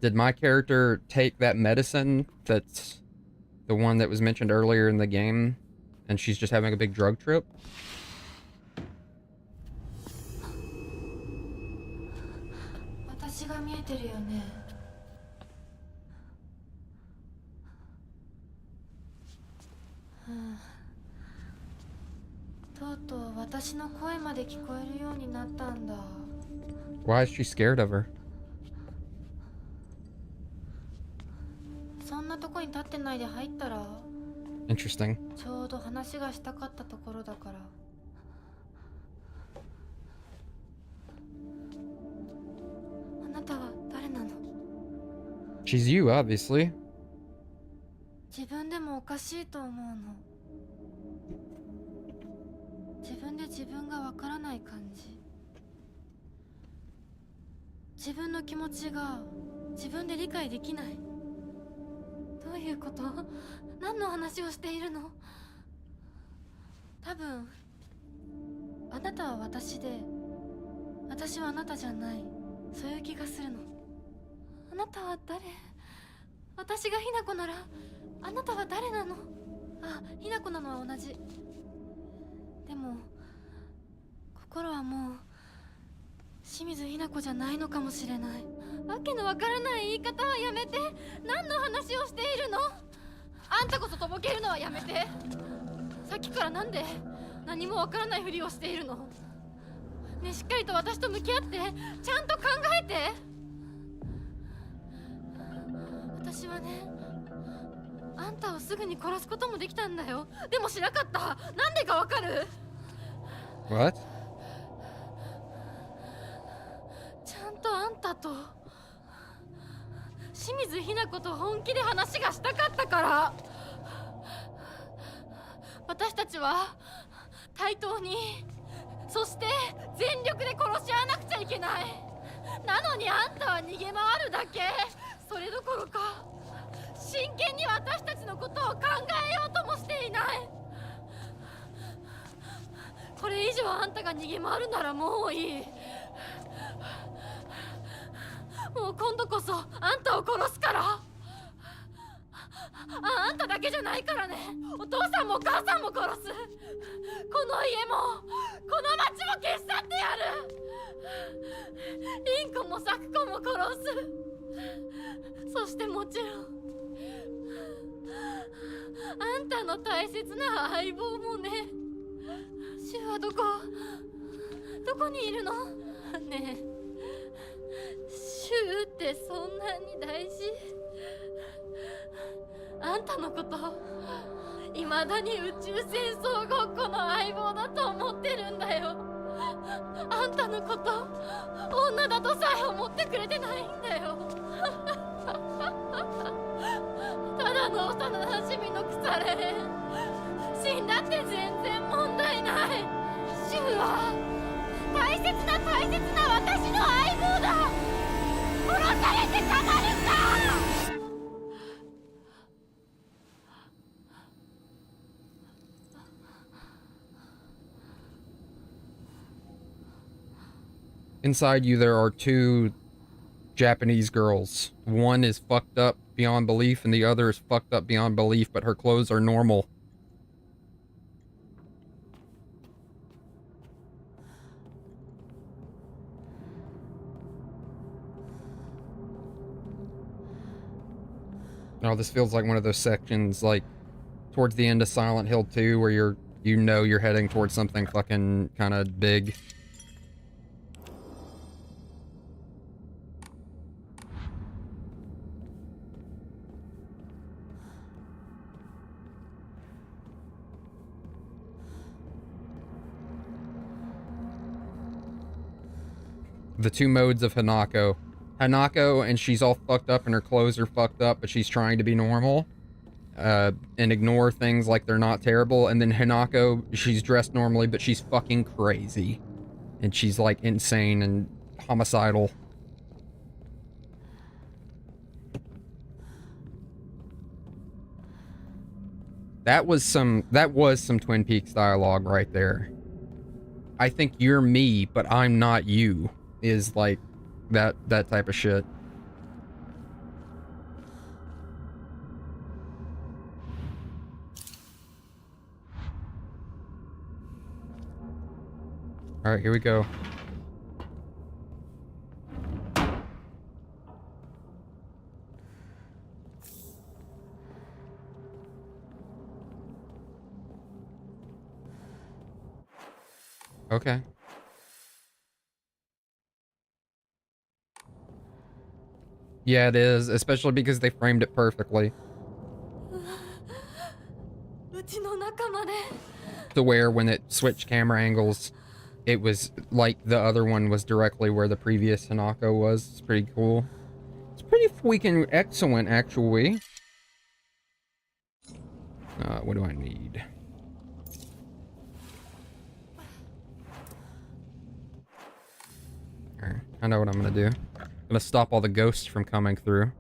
Did my character take that medicine that's the one that was mentioned earlier in the game, and she's just having a big drug trip? Why is she scared of her? そんなとこに立ってないで入ったら Interesting. ちょうど話がしたかったところだからあなたは誰なの She's you, obviously. 自分でもおかしいと思うの自分で自分がわからない感じ自分の気持ちが自分で理解できないどういうこと？何の話をしているの？多分あなたは私で私はあなたじゃないそういう気がするのあなたは誰？私がひなこならあなたは誰なの？あ、ひなこなのは同じでも心はもう清水ひな子じゃないのかもしれないわけのわからない言い方はやめて何の話をしているのあんたこそとぼけるのはやめてさっきからなんで何もわからないふりをしているのねしっかりと私と向き合ってちゃんと考えて私はねあんたをすぐに殺すこともできたんだよでもしなかったなんでかわかる What? ちゃんとあんたと清水ひな子と本気で話がしたかったから私たちは対等にそして全力で殺し合わなくちゃいけないなのにあんたは逃げ回るだけそれどころか真剣に私たちのことを考えようともしていないこれ以上あんたが逃げ回るならもういいもう今度こそあんたを殺すからあんただけじゃないからねお父さんもお母さんも殺すこの家もこの町も消し去ってやる凛子も咲子も殺すそしてもちろんあんたの大切な相棒もねシュはどこにいるのねえシュってそんなに大事あんたのこと未だに宇宙戦争ごっこの相棒だと思ってるんだよあんたのこと女だとさえ思ってくれてないんだよただの幼馴染の腐れ死んだって全然問題ないシュは大切な私の相棒だ殺されてたまるかInside you, there are two Japanese girls. One is fucked up beyond belief, and the other is fucked up beyond belief, but her clothes are normal. Oh, this feels like one of those sections, like, towards the end of Silent Hill 2, where you're heading towards something fucking kind of big. The two modes of Hanako. Hanako, and she's all fucked up and her clothes are fucked up, but she's trying to be normal. And ignore things like they're not terrible. And then Hanako, she's dressed normally, but she's fucking crazy. And she's like insane and homicidal. That was some Twin Peaks dialogue right there. I think you're me, but I'm not you. Is like that type of shit. All right, here we go. Okay. Yeah, it is, especially because they framed it perfectly. To where when it switched camera angles, it was like the other one was directly where the previous Hanako was. It's pretty cool. It's pretty freaking excellent, actually. What do I need? Alright, I know what I'm gonna do. I'm gonna stop all the ghosts from coming through.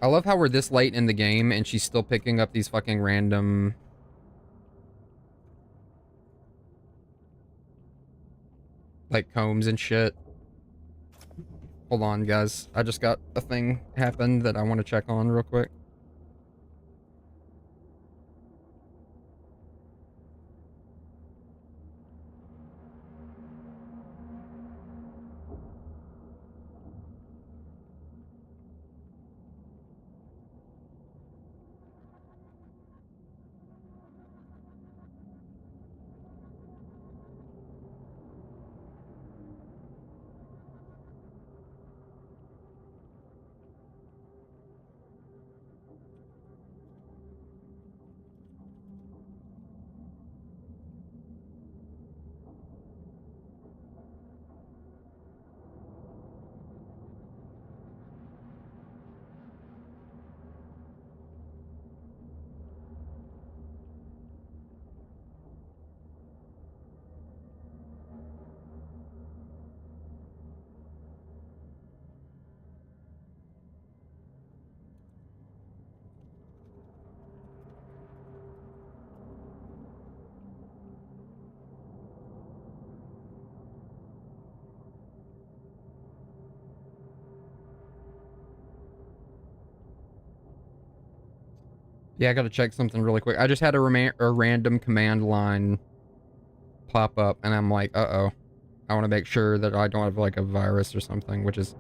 I love how we're this late in the game and she's still picking up these fucking random... like, combs and shit. Hold on, guys. I just got a thing happen that I want to check on real quick. Yeah, I gotta check something really quick. I just had a random command line pop up, and I'm like, uh-oh. I want to make sure that I don't have, like, a virus or something, which is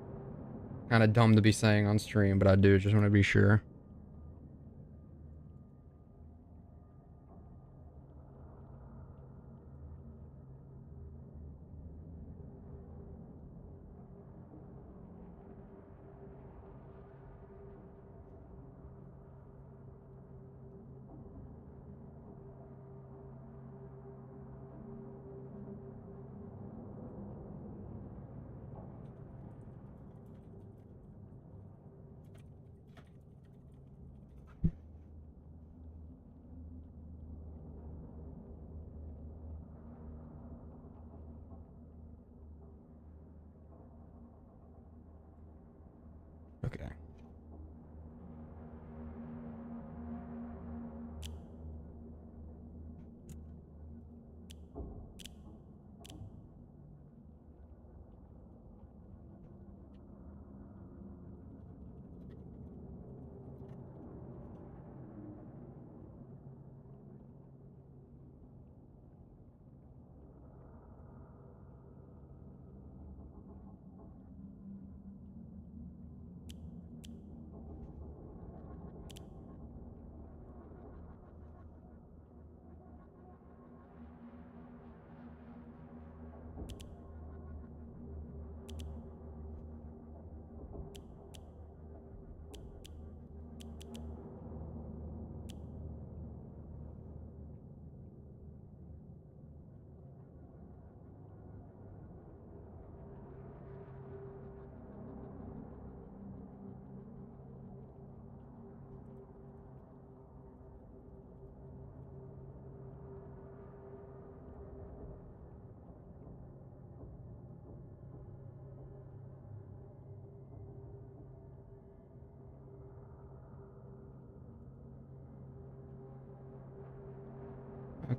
kind of dumb to be saying on stream, but I do just want to be sure.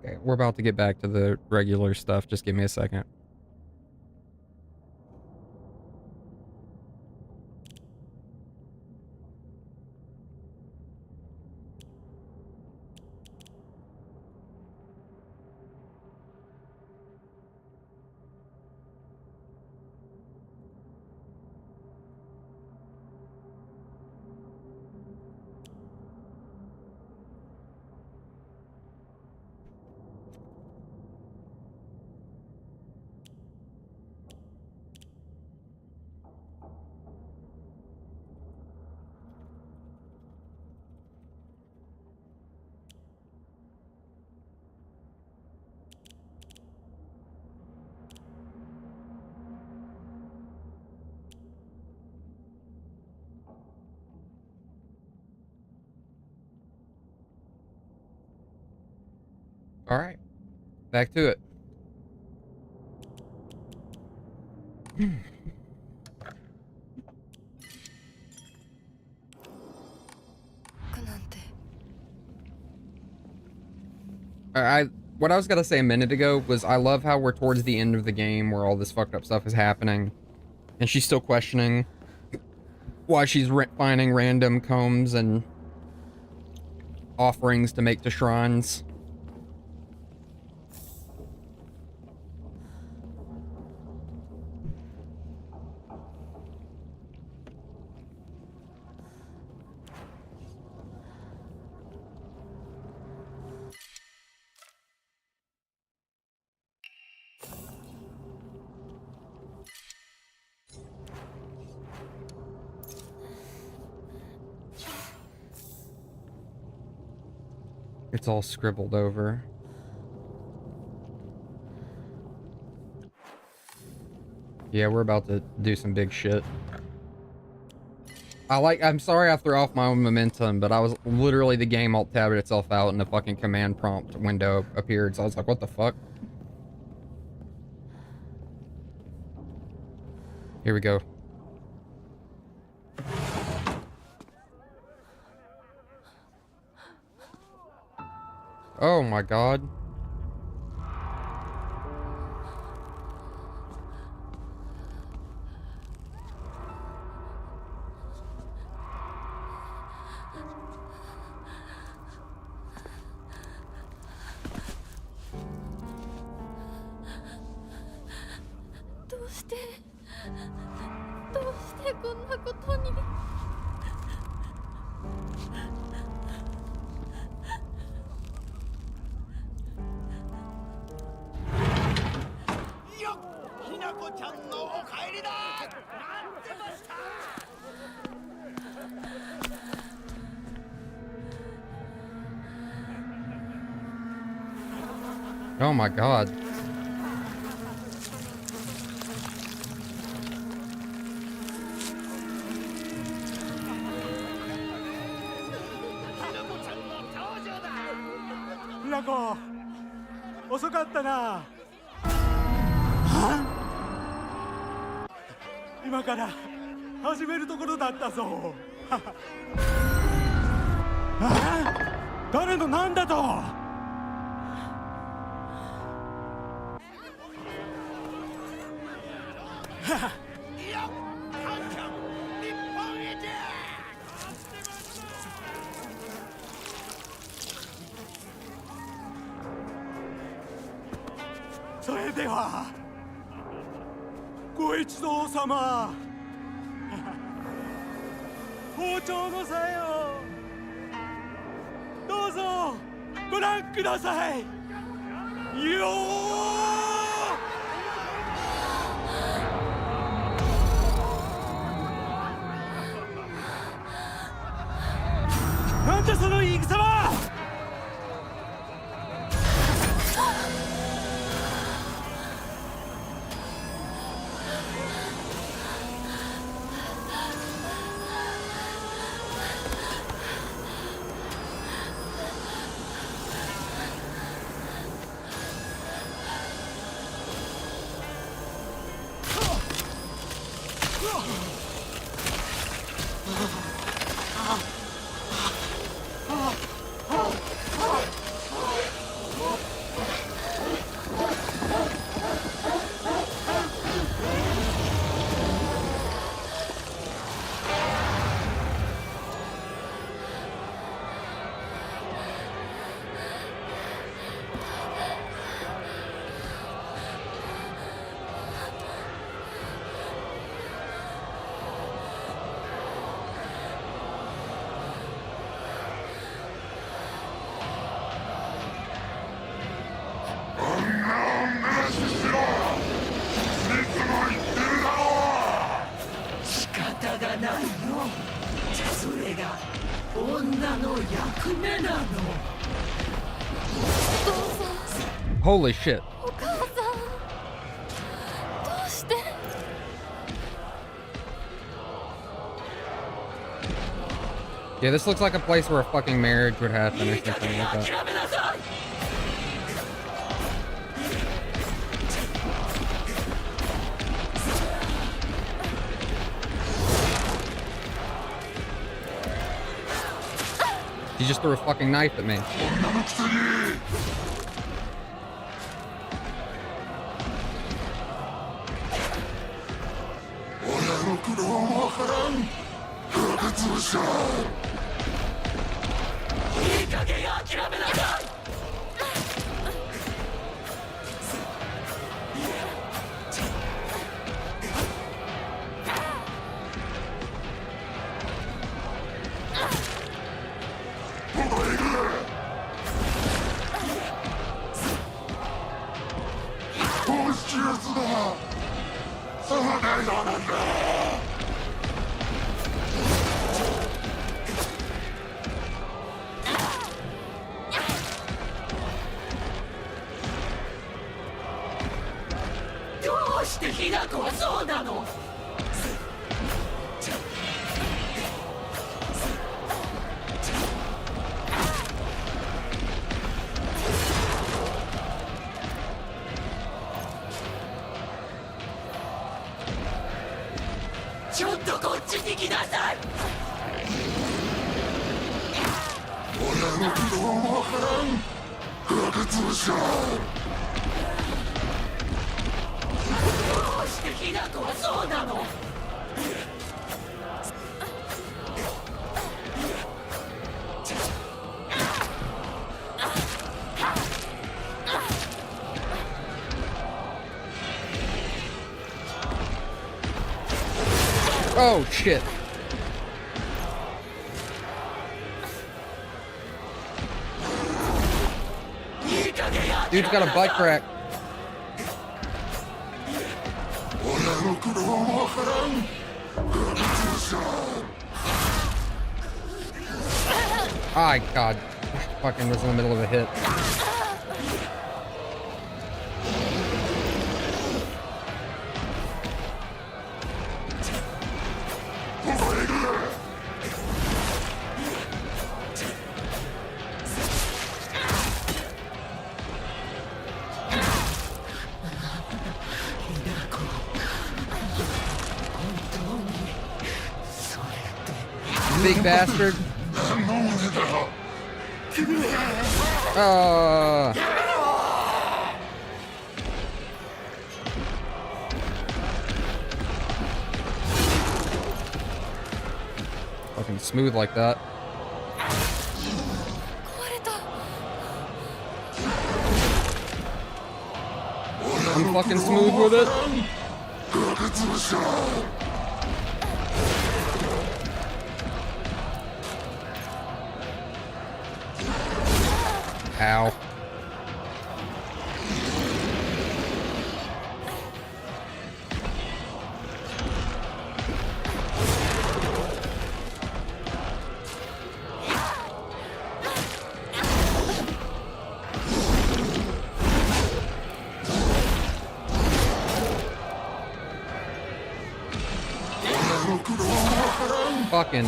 Okay, we're about to get back to the regular stuff. Just give me a second. All right, back to it. What I was gonna say a minute ago was I love how we're towards the end of the game where all this fucked up stuff is happening, and she's still questioning why she's finding random combs and offerings to make to shrines. It's all scribbled over. Yeah, we're about to do some big shit. I'm sorry I threw off my own momentum, but I was literally, the game alt-tabbed itself out and the fucking command prompt window appeared, so I was like, what the fuck? Here we go. Oh my god. Oh my god. Hinako, 遅かったな。今から始めるところだったぞ。誰のなんだと。それではご一同様、包丁のさえをどうぞご覧くださいよー。なんだその言い草は。ゃないの。それが女の役目なの。お父さん、 Holy shit. お母さん、どうして。 Yeah, this looks like a place where a fucking marriage would happen or something like that. He just threw a fucking knife at me. Oh shit. Dude's got a butt crack. Ah, God. Fucking was in the middle of a hit. Big bastard. Fucking smooth like that. I'm fucking smooth with it. Ow. Fucking.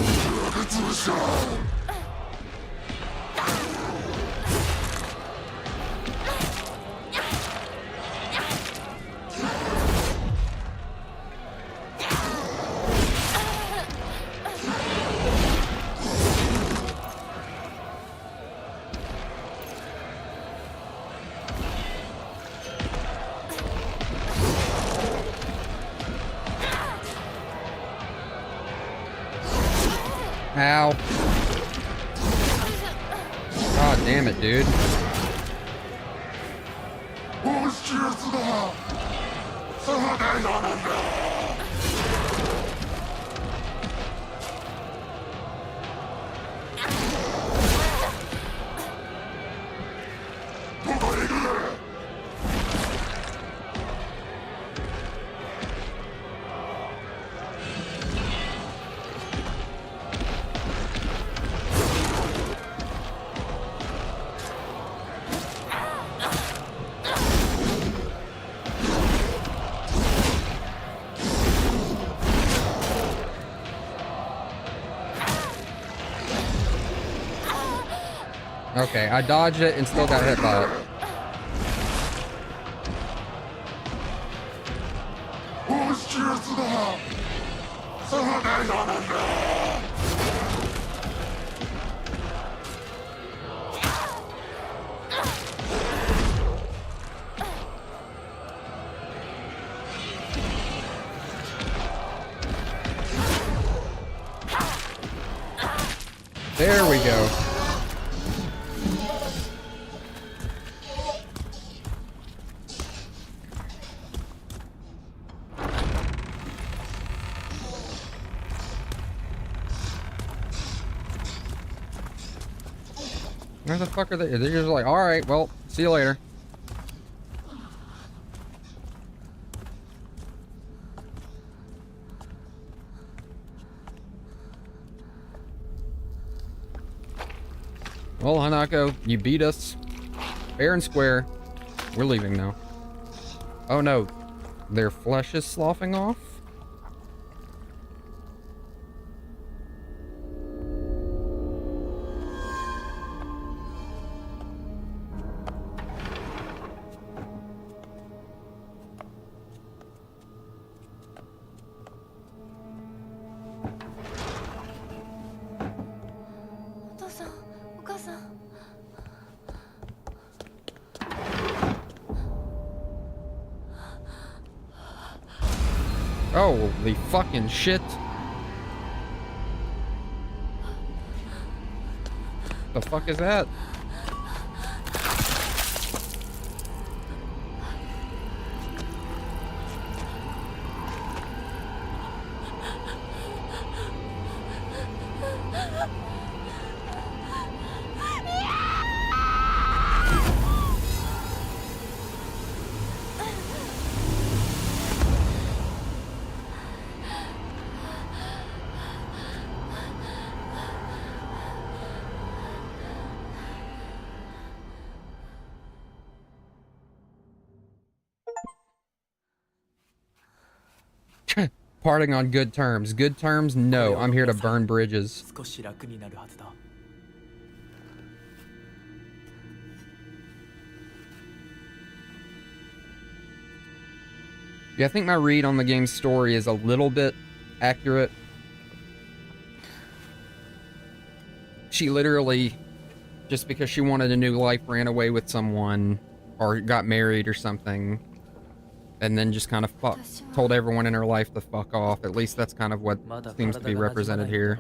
Ow. God damn it, dude. Okay, I dodged it and still got hit by it. There we go. Where the fuck are they? They're just like, alright, well, see you later. Well, Hanako, you beat us fair and square. We're leaving now. Oh no, their flesh is sloughing off? Oh, the fucking shit. The fuck is that? Parting on good terms. Good terms? No, I'm here to burn bridges. Yeah, I think my read on the game's story is a little bit accurate. She literally, just because she wanted a new life, ran away with someone or got married or something, and then just kind of told everyone in her life to fuck off. At least that's kind of what seems to be represented here.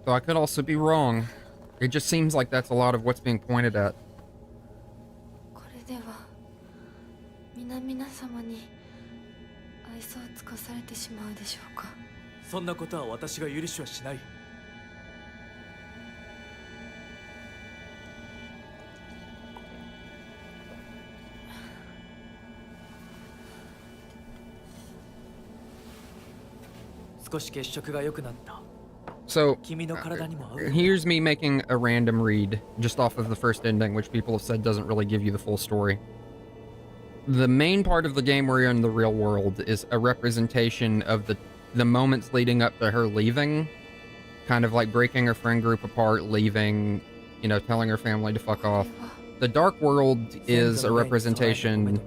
So I could also be wrong. It just seems like that's a lot of what's being pointed at. So, here's me making a random read, just off of the first ending, which people have said doesn't really give you the full story. The main part of the game where you're in the real world is a representation of the moments leading up to her leaving, kind of like breaking her friend group apart, leaving, you know, telling her family to fuck off. The dark world is a representation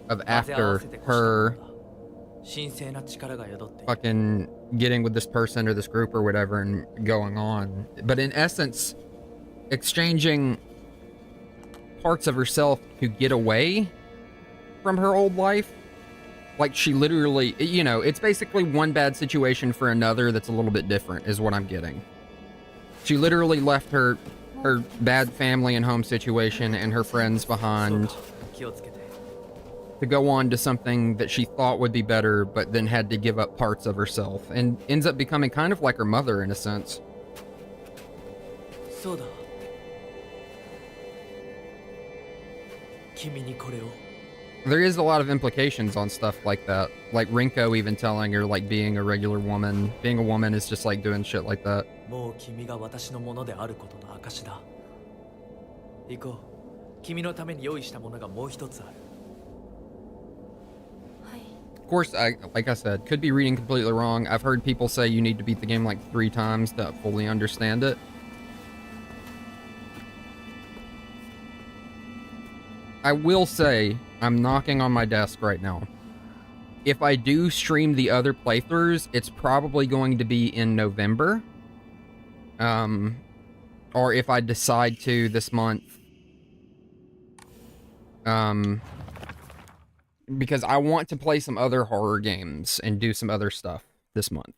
of after her fucking getting with this person or this group or whatever and going on. But in essence, exchanging parts of herself to get away from her old life. Like, she literally, you know, it's basically one bad situation for another that's a little bit different, is what I'm getting. She literally left her bad family and home situation and her friends behind to go on to something that she thought would be better, but then had to give up parts of herself, and ends up becoming kind of like her mother in a sense. There is a lot of implications on stuff like that. Like Rinko even telling her, like, being a regular woman. Being a woman is just like doing shit like that. もう君が私のものであることの証だ。行こう。君のために用意したものがもう一つある。Of course, like I said, could be reading completely wrong. I've heard people say you need to beat the game like 3 times to fully understand it. I will say, I'm knocking on my desk right now. If I do stream the other playthroughs, it's probably going to be in November. Or if I decide to this month. Because I want to play some other horror games and do some other stuff this month.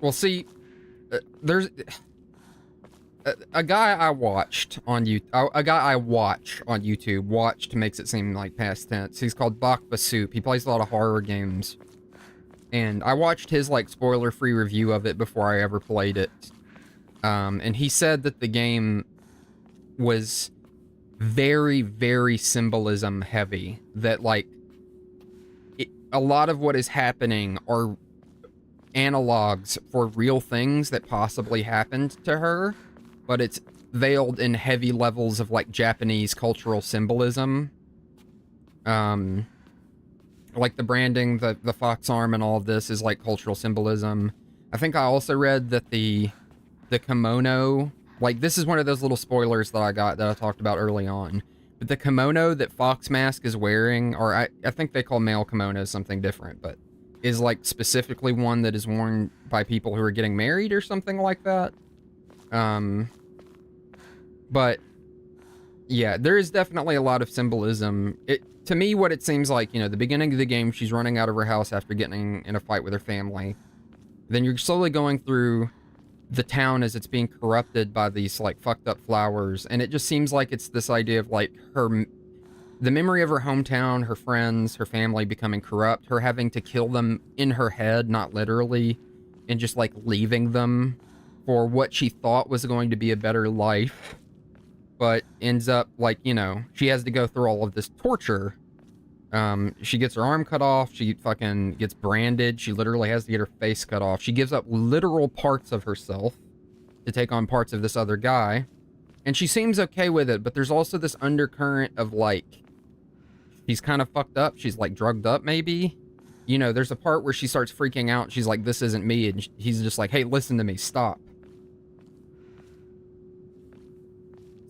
Well, see, there's a guy I watched on YouTube. A guy I watch on YouTube. Watched makes it seem like past tense. He's called Bakba Soup. He plays a lot of horror games, and I watched his like spoiler-free review of it before I ever played it. And he said that the game was very, very symbolism heavy. That like a lot of what is happening are analogs for real things that possibly happened to her, but it's veiled in heavy levels of like Japanese cultural symbolism. Like the branding, the fox arm and all of this is like cultural symbolism. I think I also read that the kimono, like this is one of those little spoilers that I got that I talked about early on. But the kimono that Fox Mask is wearing, or I think they call male kimonos something different, but is like specifically one that is worn by people who are getting married or something like that. But yeah, there is definitely a lot of symbolism. To me, what it seems like, you know, the beginning of the game, she's running out of her house after getting in a fight with her family. Then you're slowly going through the town as it's being corrupted by these like fucked up flowers, and it just seems like it's this idea of like the memory of her hometown, her friends, her family becoming corrupt, her having to kill them in her head, not literally, and just like leaving them for what she thought was going to be a better life, but ends up like, you know, she has to go through all of this torture. She gets her arm cut off, she fucking gets branded, she literally has to get her face cut off. She gives up literal parts of herself to take on parts of this other guy, and she seems okay with it, but there's also this undercurrent of like, she's kind of fucked up. She's like drugged up, maybe. You know, there's a part where she starts freaking out. She's like, this isn't me. And he's just like, hey, listen to me. Stop.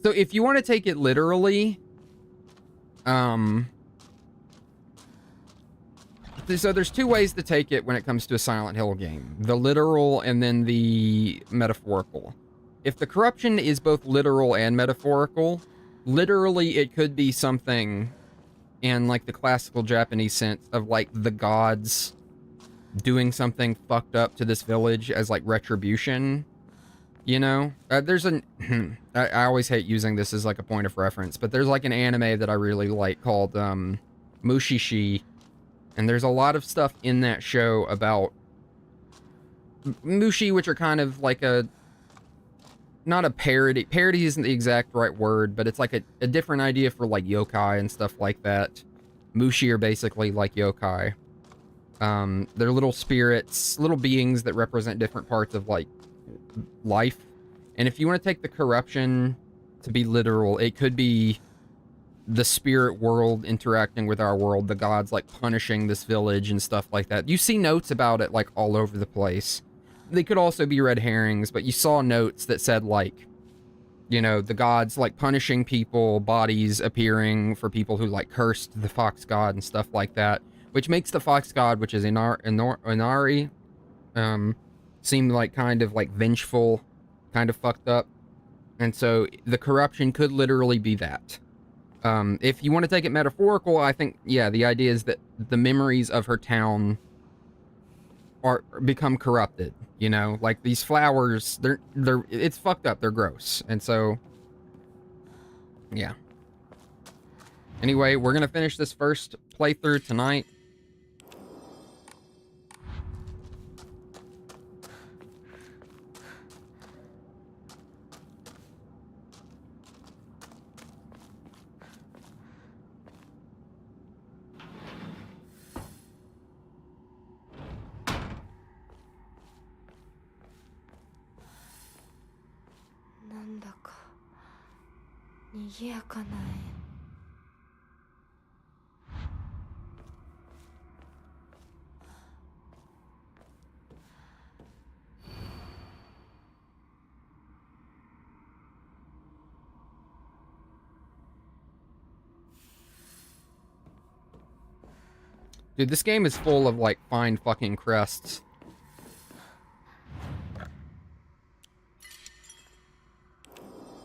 So if you want to take it literally, so there's 2 ways to take it when it comes to a Silent Hill game. The literal and then the metaphorical. If the corruption is both literal and metaphorical, literally it could be something in like the classical Japanese sense of like the gods doing something fucked up to this village as like retribution, you know? There's an I always hate using this as like a point of reference, but there's like an anime that I really like called Mushishi, and there's a lot of stuff in that show about mushi, which are kind of like not a parody. Parody isn't the exact right word, but it's like a different idea for like yokai and stuff like that. Mushi are basically like yokai. They're little spirits, little beings that represent different parts of like life. And if you want to take the corruption to be literal, it could be the spirit world interacting with our world, the gods like punishing this village and stuff like that. You see notes about it like all over the place. They could also be red herrings, but you saw notes that said like, you know, the gods like punishing people, bodies appearing for people who like cursed the fox god and stuff like that, which makes the fox god, which is Inari, seem like kind of like vengeful, kind of fucked up. And so the corruption could literally be that. If you want to take it metaphorical, I think, yeah, the idea is that the memories of her town are become corrupted, you know? Like these flowers, they're it's fucked up, they're gross. And so yeah. Anyway, we're going to finish this first playthrough tonight. Dude, this game is full of, like, fine fucking crests.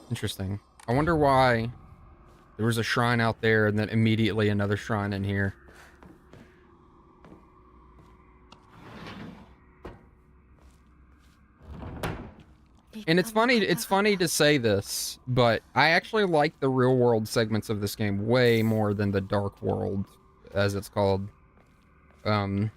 Interesting. I wonder why there was a shrine out there and then immediately another shrine in here. And it's funny to say this, but I actually like the real world segments of this game way more than the dark world, as it's called. I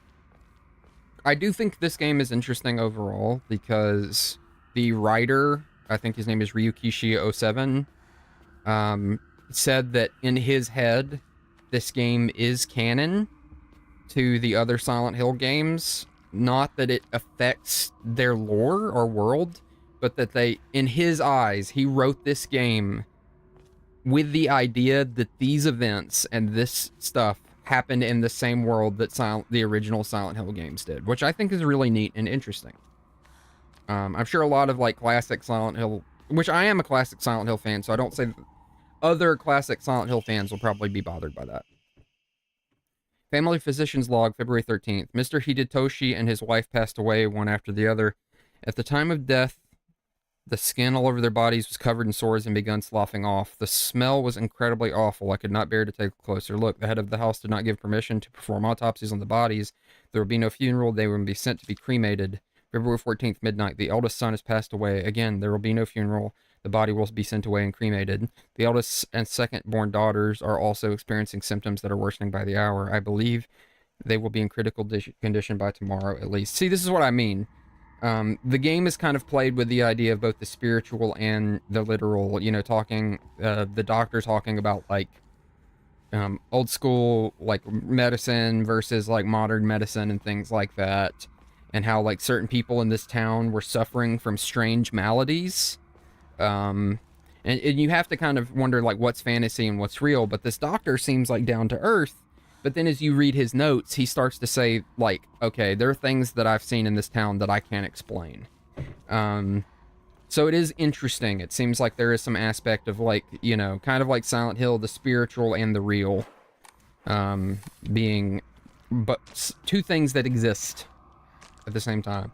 do think this game is interesting overall because the writer, I think his name is Ryukishi07, said that in his head, this game is canon to the other Silent Hill games. Not that it affects their lore or world, but that they, in his eyes, he wrote this game with the idea that these events and this stuff happened in the same world that the original Silent Hill games did, which I think is really neat and interesting. I'm sure a lot of, like, classic Silent Hill, which I am a classic Silent Hill fan, so I don't say other classic Silent Hill fans will probably be bothered by that. Family Physician's Log, February 13th. Mr. Hidetoshi and his wife passed away one after the other. At the time of death, the skin all over their bodies was covered in sores and begun sloughing off. The smell was incredibly awful. I could not bear to take a closer look. The head of the house did not give permission to perform autopsies on the bodies. There would be no funeral. They would be sent to be cremated. February 14th, midnight. The eldest son has passed away. Again, there will be no funeral. The body will be sent away and cremated. The eldest and second-born daughters are also experiencing symptoms that are worsening by the hour. I believe they will be in critical condition by tomorrow at least. See, this is what I mean. The game is kind of played with the idea of both the spiritual and the literal, you know, talking, the doctor talking about, like, old school, like, medicine versus, like, modern medicine and things like that, and how, like, certain people in this town were suffering from strange maladies, and you have to kind of wonder, like, what's fantasy and what's real, but this doctor seems, like, down to earth. But then as you read his notes, he starts to say, like, okay, there are things that I've seen in this town that I can't explain. So it is interesting. It seems like there is some aspect of, like, you know, kind of like Silent Hill, the spiritual and the real, being but two things that exist at the same time.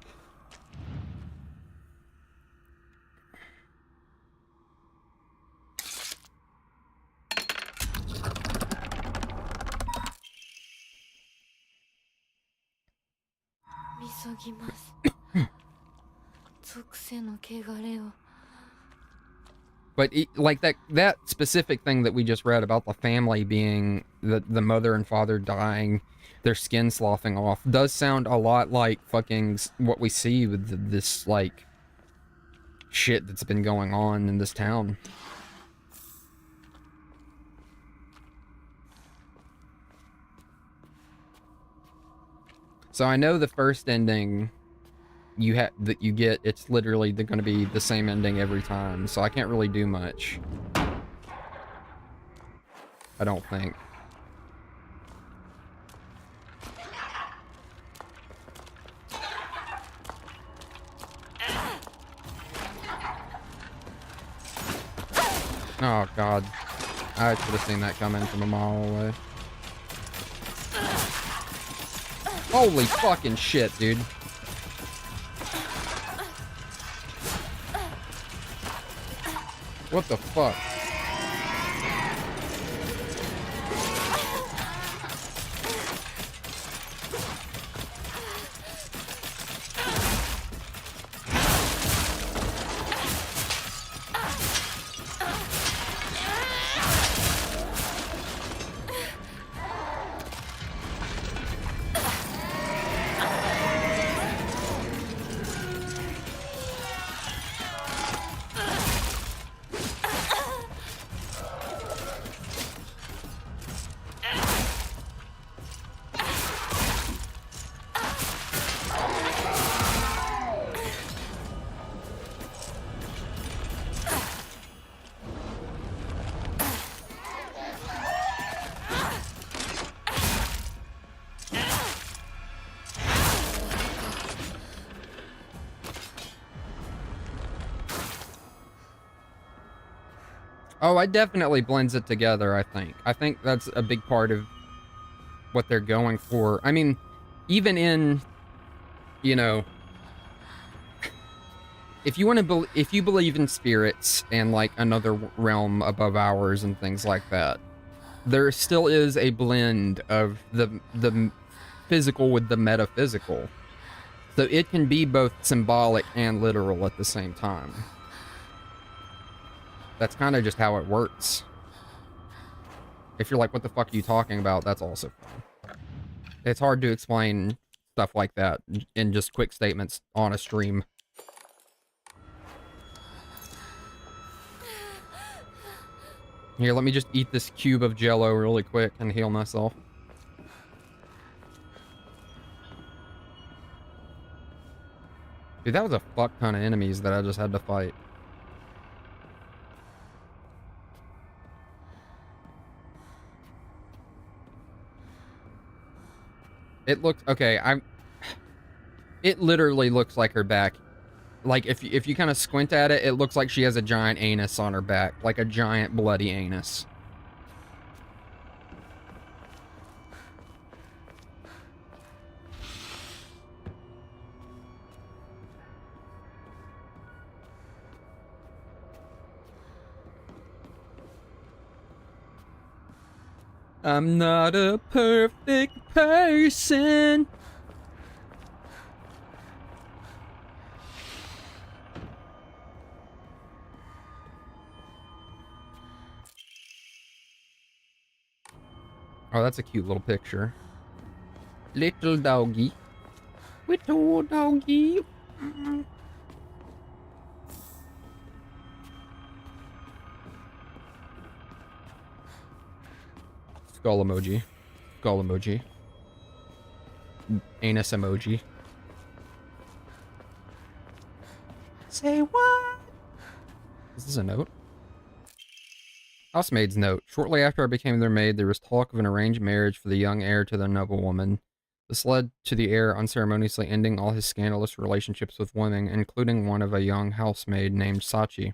But like that specific thing that we just read about the family being the mother and father dying, their skin sloughing off, does sound a lot like fucking what we see with this, like, shit that's been going on in this town. So I know the first ending that you get, it's literally going to be the same ending every time, so I can't really do much. I don't think. Oh god. I should have seen that coming from a mile away. Holy fucking shit, dude. What the fuck? Oh, it definitely blends it together, I think. I think that's a big part of what they're going for. I mean, even in, you know, if you want to if you believe in spirits and like another realm above ours and things like that, there still is a blend of the physical with the metaphysical. So it can be both symbolic and literal at the same time. That's kind of just how it works. If you're like, what the fuck are you talking about? That's also fine. It's hard to explain stuff like that in just quick statements on a stream. Here, let me just eat this cube of Jello really quick and heal myself. Dude, that was a fuck ton of enemies that I just had to fight. It looks okay. It literally looks like her back. Like if you kind of squint at it, it looks like she has a giant anus on her back, like a giant bloody anus. I'm not a perfect person. Oh, that's a cute little picture. Little doggy. Little doggy. Skull emoji. Skull emoji. Anus emoji. Say what? Is this a note? Housemaid's note. Shortly after I became their maid, there was talk of an arranged marriage for the young heir to the noblewoman. This led to the heir unceremoniously ending all his scandalous relationships with women, including one of a young housemaid named Sachi.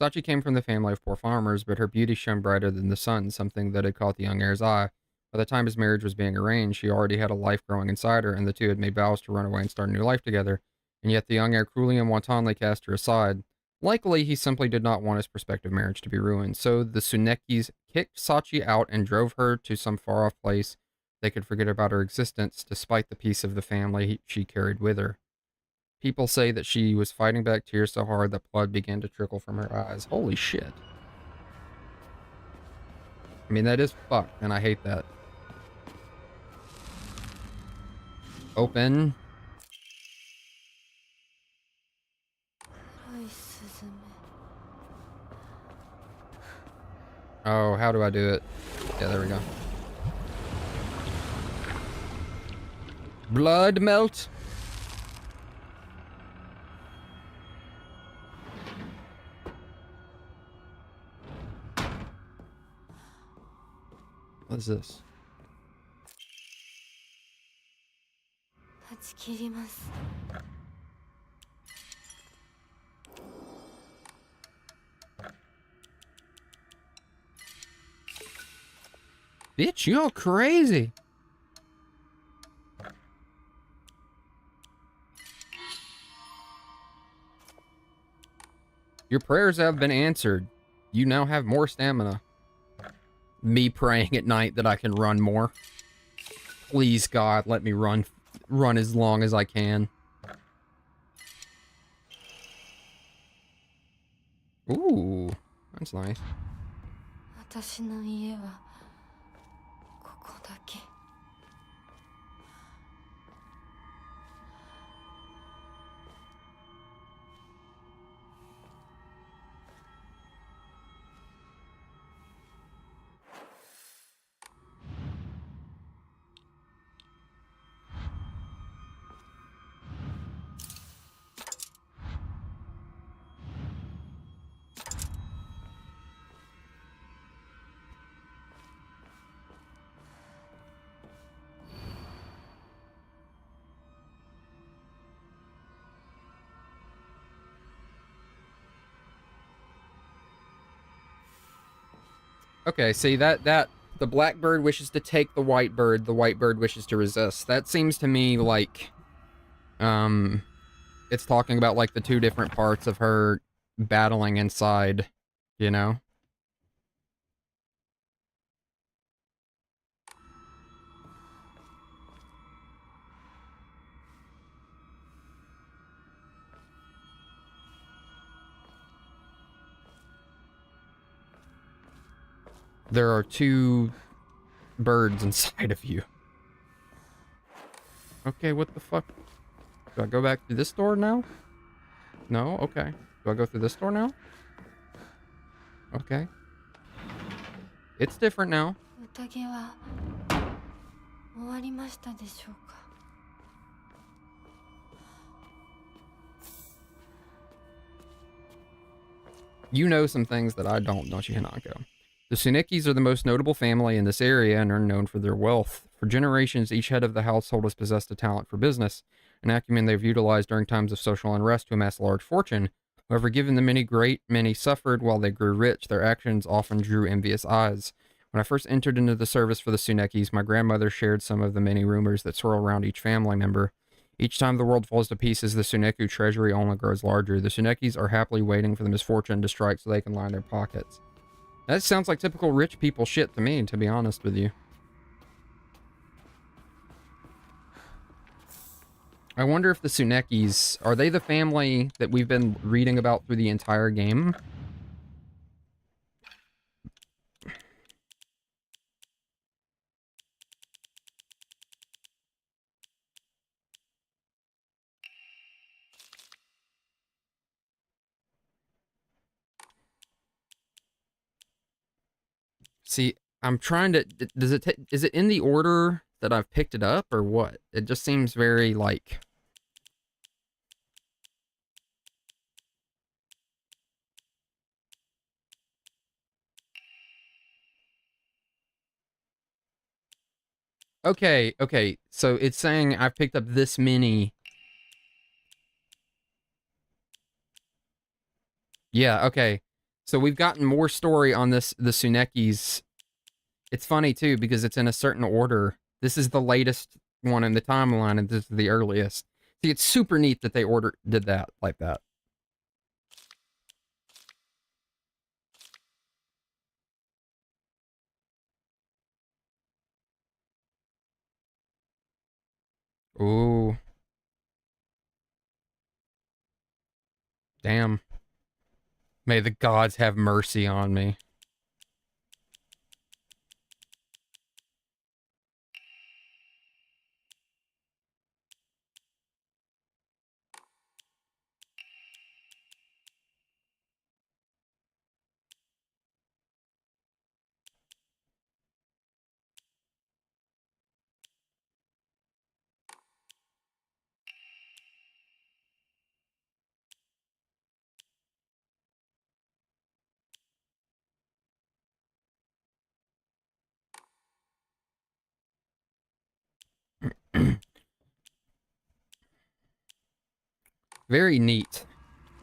Sachi came from the family of poor farmers, but her beauty shone brighter than the sun, something that had caught the young heir's eye. By the time his marriage was being arranged, she already had a life growing inside her, and the two had made vows to run away and start a new life together, and yet the young heir cruelly and wantonly cast her aside. Likely, he simply did not want his prospective marriage to be ruined, so the Tsunekis kicked Sachi out and drove her to some far-off place they could forget about her existence, despite the peace of the family she carried with her. People say that she was fighting back tears so hard that blood began to trickle from her eyes. Holy shit. I mean, that is fucked, and I hate that. Open. Oh, how do I do it? Yeah, there we go. Blood melt. What is this? Bitch, you're crazy. Your prayers have been answered. You now have more stamina. Me praying at night that I can run more. Please, God, let me run as long as I can. Ooh, that's nice. Okay, see that the black bird wishes to take the white bird wishes to resist. That seems to me like it's talking about like the two different parts of her battling inside, you know? There are two birds inside of you. Okay, what the fuck? Do I go back through this door now? No? Okay. Do I go through this door now? Okay. It's different now. 宴は終わりましたでしょうか。 You know some things that I don't you, Hinako? The Tsunekis are the most notable family in this area and are known for their wealth. For generations, each head of the household has possessed a talent for business, an acumen they've utilized during times of social unrest to amass a large fortune. However, given the many great, many suffered while they grew rich, their actions often drew envious eyes. When I first entered into the service for the Tsunekis, my grandmother shared some of the many rumors that swirl around each family member. Each time the world falls to pieces, the Tsuneku treasury only grows larger. The Tsunekis are happily waiting for the misfortune to strike so they can line their pockets. That sounds like typical rich people shit to me, to be honest with you. I wonder if the Tsunekis, are they the family that we've been reading about through the entire game? See, I'm trying to, is it in the order that I've picked it up or what? It just seems very like... Okay, okay, so it's saying I've picked up this many. Yeah, okay. So we've gotten more story on this, the Tsunekis. It's funny too, because it's in a certain order. This is the latest one in the timeline, and this is the earliest. See, it's super neat that they did that like that. Ooh. Damn. May the gods have mercy on me. Very neat.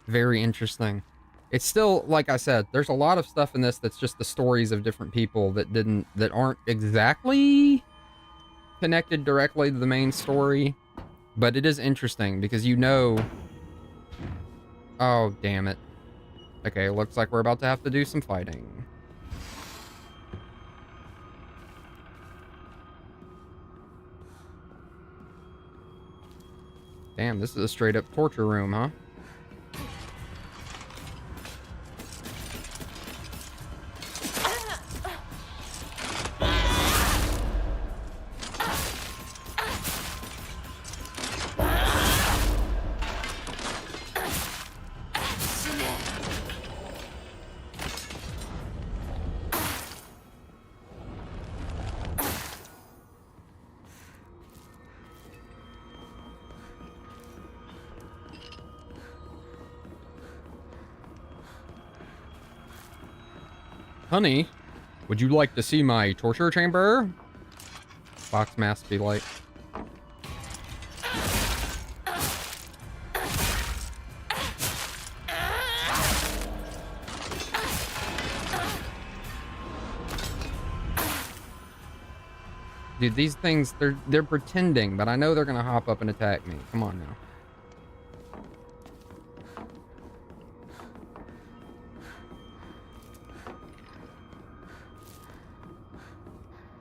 Very interesting. It's still, like I said, there's a lot of stuff in this that's just the stories of different people that aren't exactly connected directly to the main story. But it is interesting because you know... Oh, damn it. Okay, looks like we're about to have to do some fighting. Damn, this is a straight up torture room, huh? Honey, would you like to see my torture chamber? Fox Mask be like. Dude, these things, they're pretending, but I know they're gonna hop up and attack me. Come on now.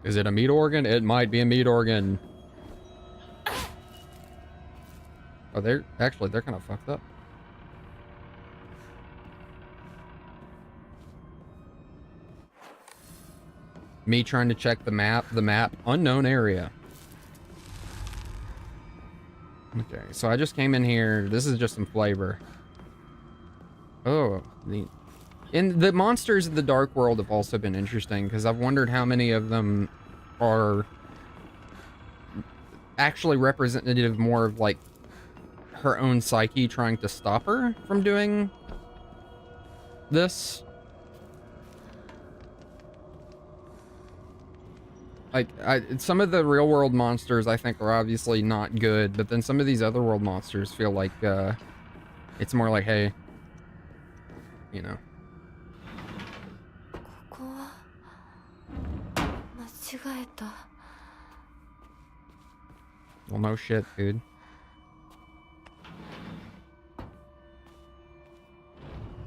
Is it a meat organ? It might be a meat organ. Oh, they're kind of fucked up. Me trying to check the map, unknown area. Okay, so I just came in here. This is just some flavor. Oh, neat. And the monsters in the Dark World have also been interesting, because I've wondered how many of them are actually representative more of, like, her own psyche trying to stop her from doing this. Like, some of the real world monsters I think are obviously not good, but then some of these other world monsters feel like, it's more like, hey, you know. ここは間違えた。 Well, no shit, dude.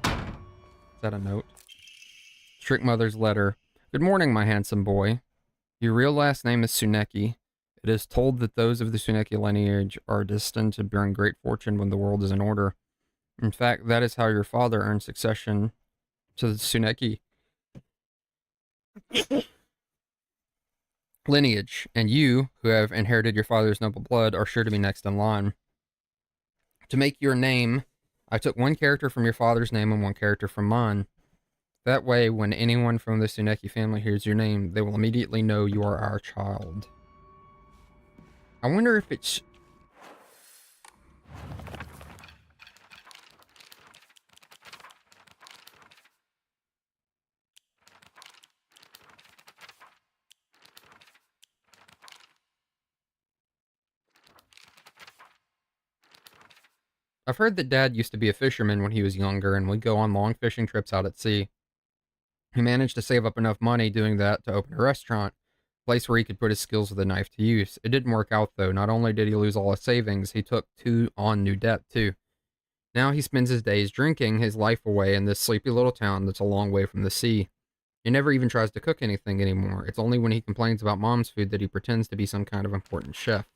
Is that a note? Trick Mother's letter. Good morning, my handsome boy. Your real last name is Tsuneki. It is told that those of the Tsuneki lineage are destined to bring great fortune when the world is in order. In fact, that is how your father earned succession to the Tsuneki lineage, and you, who have inherited your father's noble blood, are sure to be next in line. To make your name, I took one character from your father's name and one character from mine. That way, when anyone from the Tsuneki family hears your name, they will immediately know you are our child. I wonder if it's... I've heard that Dad used to be a fisherman when he was younger and would go on long fishing trips out at sea. He managed to save up enough money doing that to open a restaurant, a place where he could put his skills with a knife to use. It didn't work out though. Not only did he lose all his savings, he took on new debt too. Now he spends his days drinking his life away in this sleepy little town that's a long way from the sea. He never even tries to cook anything anymore. It's only when he complains about Mom's food that he pretends to be some kind of important chef.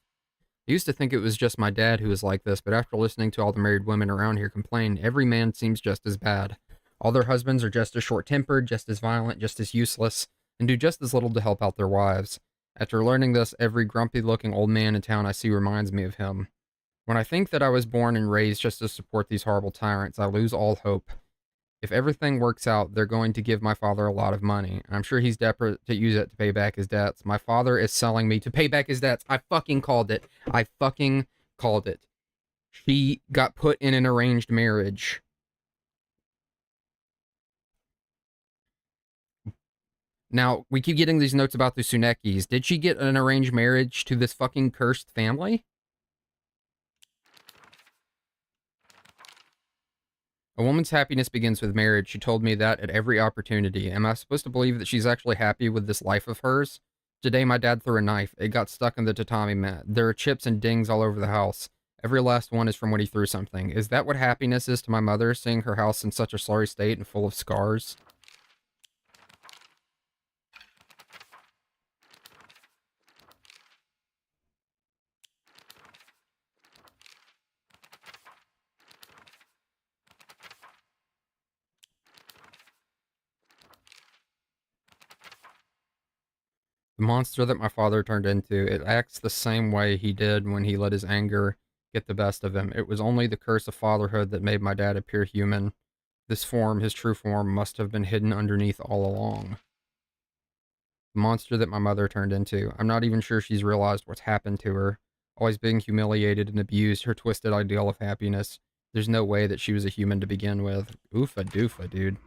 I used to think it was just my dad who was like this, but after listening to all the married women around here complain, every man seems just as bad. All their husbands are just as short-tempered, just as violent, just as useless, and do just as little to help out their wives. After learning this, every grumpy-looking old man in town I see reminds me of him. When I think that I was born and raised just to support these horrible tyrants, I lose all hope. If everything works out, they're going to give my father a lot of money. I'm sure he's desperate to use it to pay back his debts. My father is selling me to pay back his debts. I fucking called it. I fucking called it. She got put in an arranged marriage. Now, we keep getting these notes about the Tsunekis. Did she get an arranged marriage to this fucking cursed family? A woman's happiness begins with marriage. She told me that at every opportunity. Am I supposed to believe that she's actually happy with this life of hers? Today, my dad threw a knife. It got stuck in the tatami mat. There are chips and dings all over the house. Every last one is from when he threw something. Is that what happiness is to my mother, seeing her house in such a sorry state and full of scars? The monster that my father turned into, it acts the same way he did when he let his anger get the best of him. It was only the curse of fatherhood that made my dad appear human. This form, his true form, must have been hidden underneath all along. The monster that my mother turned into. I'm not even sure she's realized what's happened to her. Always being humiliated and abused, her twisted ideal of happiness. There's no way that she was a human to begin with. Oofa doofa, dude.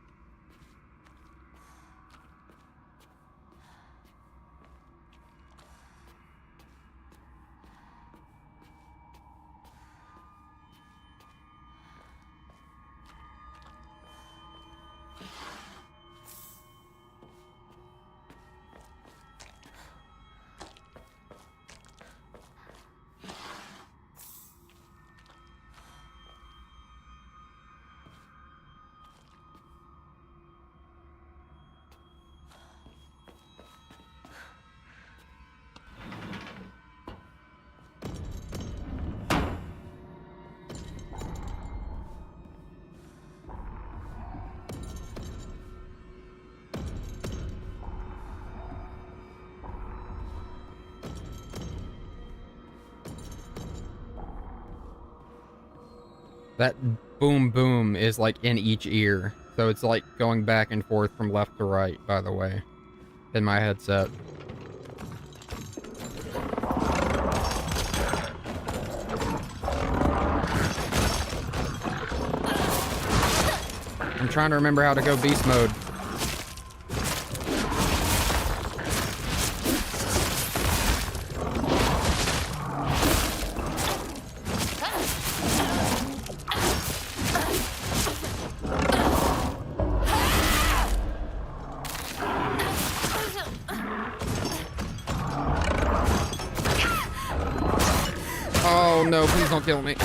That boom boom is like in each ear. So it's like going back and forth from left to right, by the way, in my headset. I'm trying to remember how to go beast mode. Oh no, please don't kill me.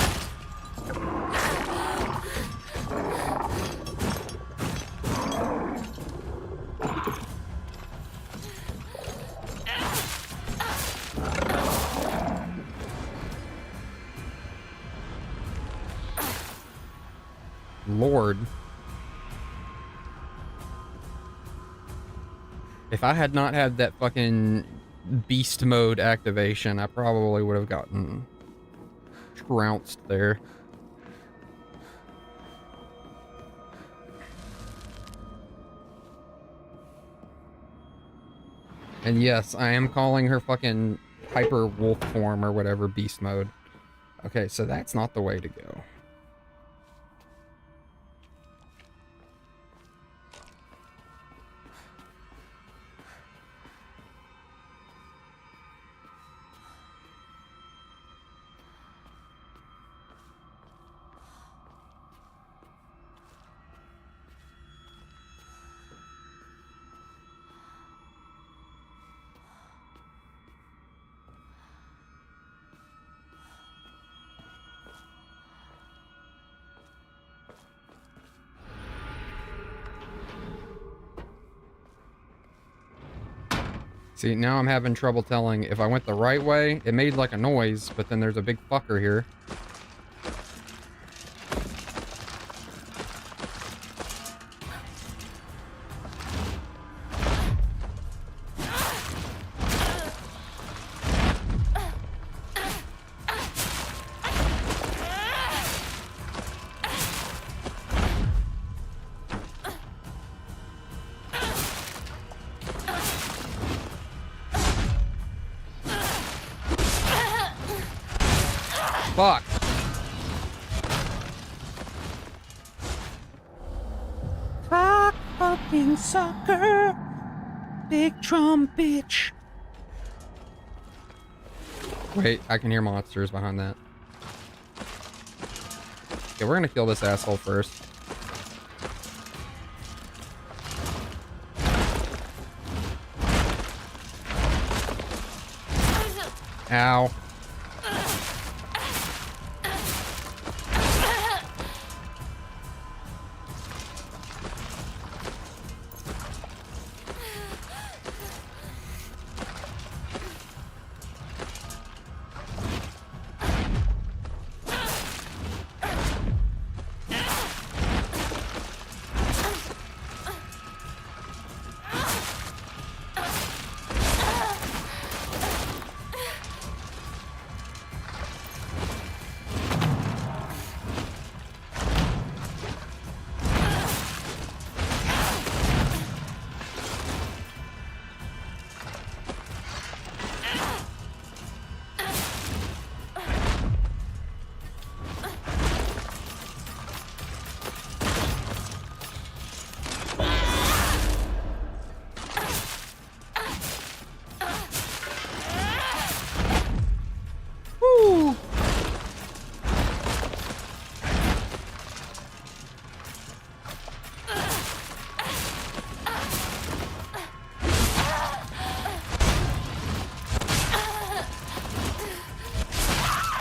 Lord. If I had not had that fucking beast mode activation, I probably would have gotten trounced there. And yes, I am calling her fucking hyper wolf form or whatever beast mode. Okay, so that's not the way to go. See, now I'm having trouble telling if I went the right way. It made like a noise, but then there's a big fucker here. Fuck. Cock fucking sucker. Big drum bitch. Wait, I can hear monsters behind that. Okay, we're gonna kill this asshole first. Ow.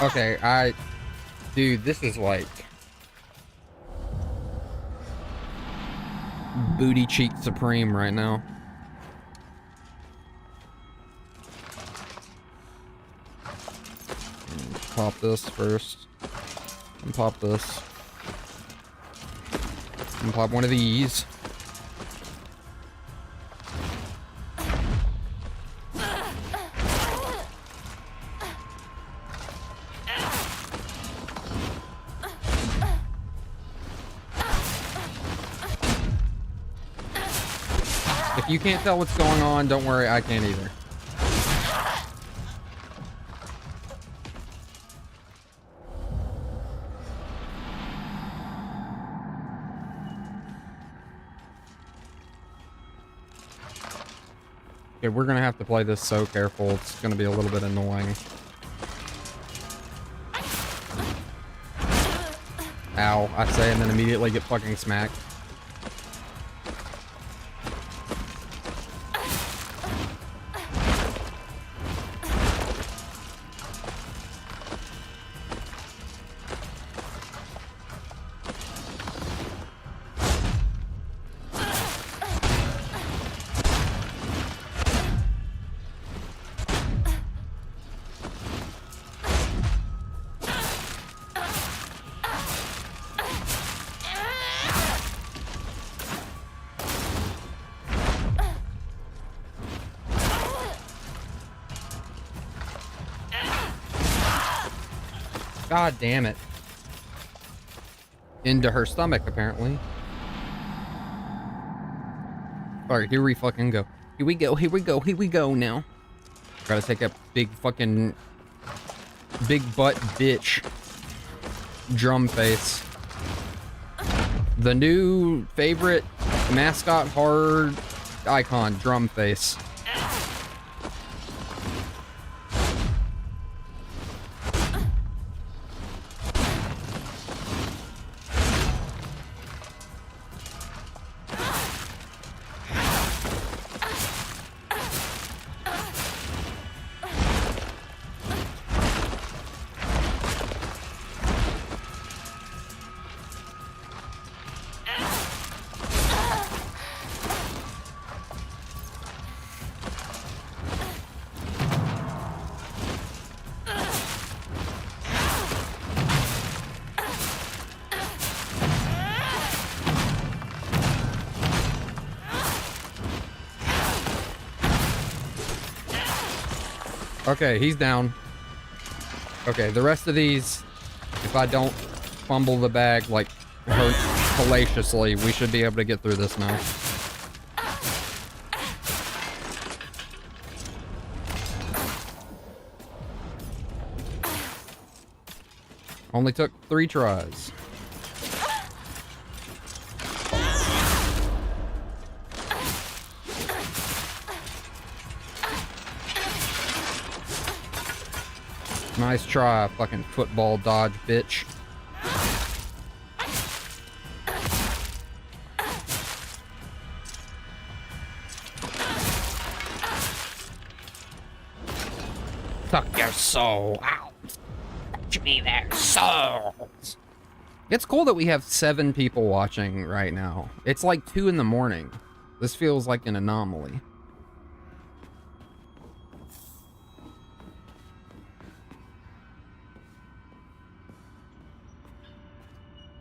Okay, dude, this is like booty cheek supreme right now. Pop this first. And pop this. And pop one of these. If you can't tell what's going on, don't worry, I can't either. Okay, we're gonna have to play this so careful. It's gonna be a little bit annoying. Ow, I say, and then immediately get fucking smacked. God damn it. Into her stomach, apparently. Alright, here we fucking go. Here we go, here we go, here we go now. Gotta take a big fucking... big butt bitch. Drum face. The new favorite mascot horror icon, drum face. Okay, he's down. Okay, the rest of these, if I don't fumble the bag like hellaciously, we should be able to get through this now. Only took 3 tries. Nice try, fucking football dodge, bitch. Suck your soul out. Touch me their souls. It's cool that we have 7 people watching right now. It's like 2 in the morning. This feels like an anomaly.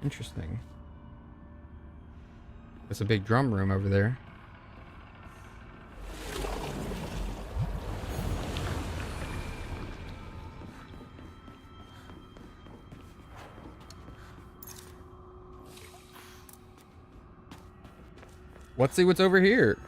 Interesting. There's a big drum room over there. Let's see what's over here.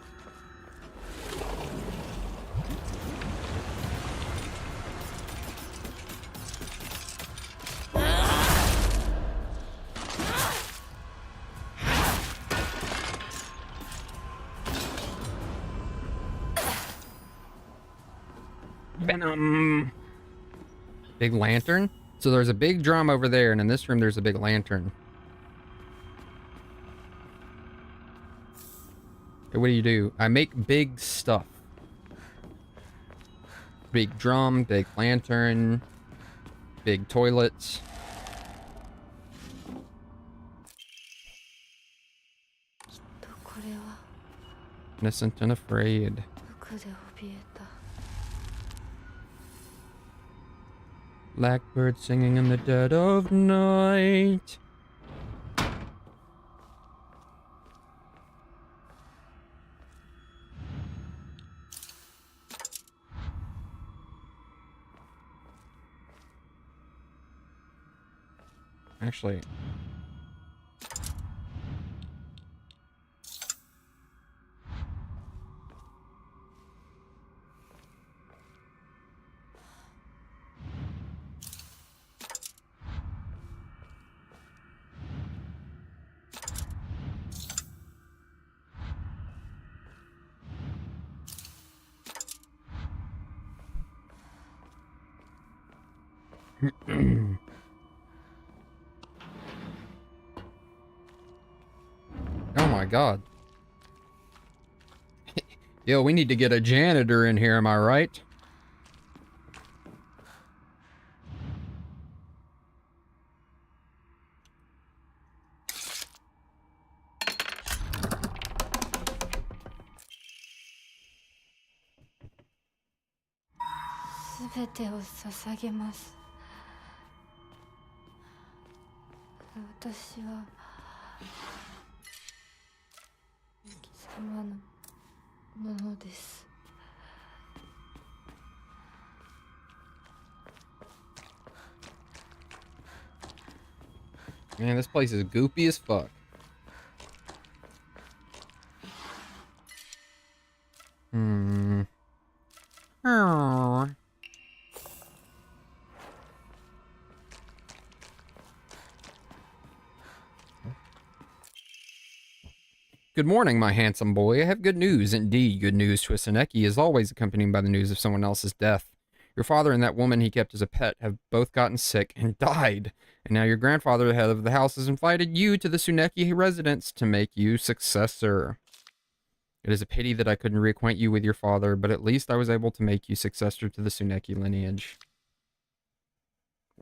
Venom. Big lantern. So there's a big drum over there, and in this room there's a big lantern. Okay, what do? I make big stuff. Big drum, big lantern, big toilets. Innocent and afraid. Blackbird singing in the dead of night. Actually, Oh my god. Yo, we need to get a janitor in here, am I right?全てを捧げます。私は貴様のものです。Man, this place is goopy as fuck. Oh. Good morning, my handsome boy. I have good news. Indeed, good news. Twisaneki is always accompanied by the news of someone else's death. Your father and that woman he kept as a pet have both gotten sick and died. And now your grandfather, the head of the house, has invited you to the Tsuneki residence to make you successor. It is a pity that I couldn't reacquaint you with your father, but at least I was able to make you successor to the Tsuneki lineage.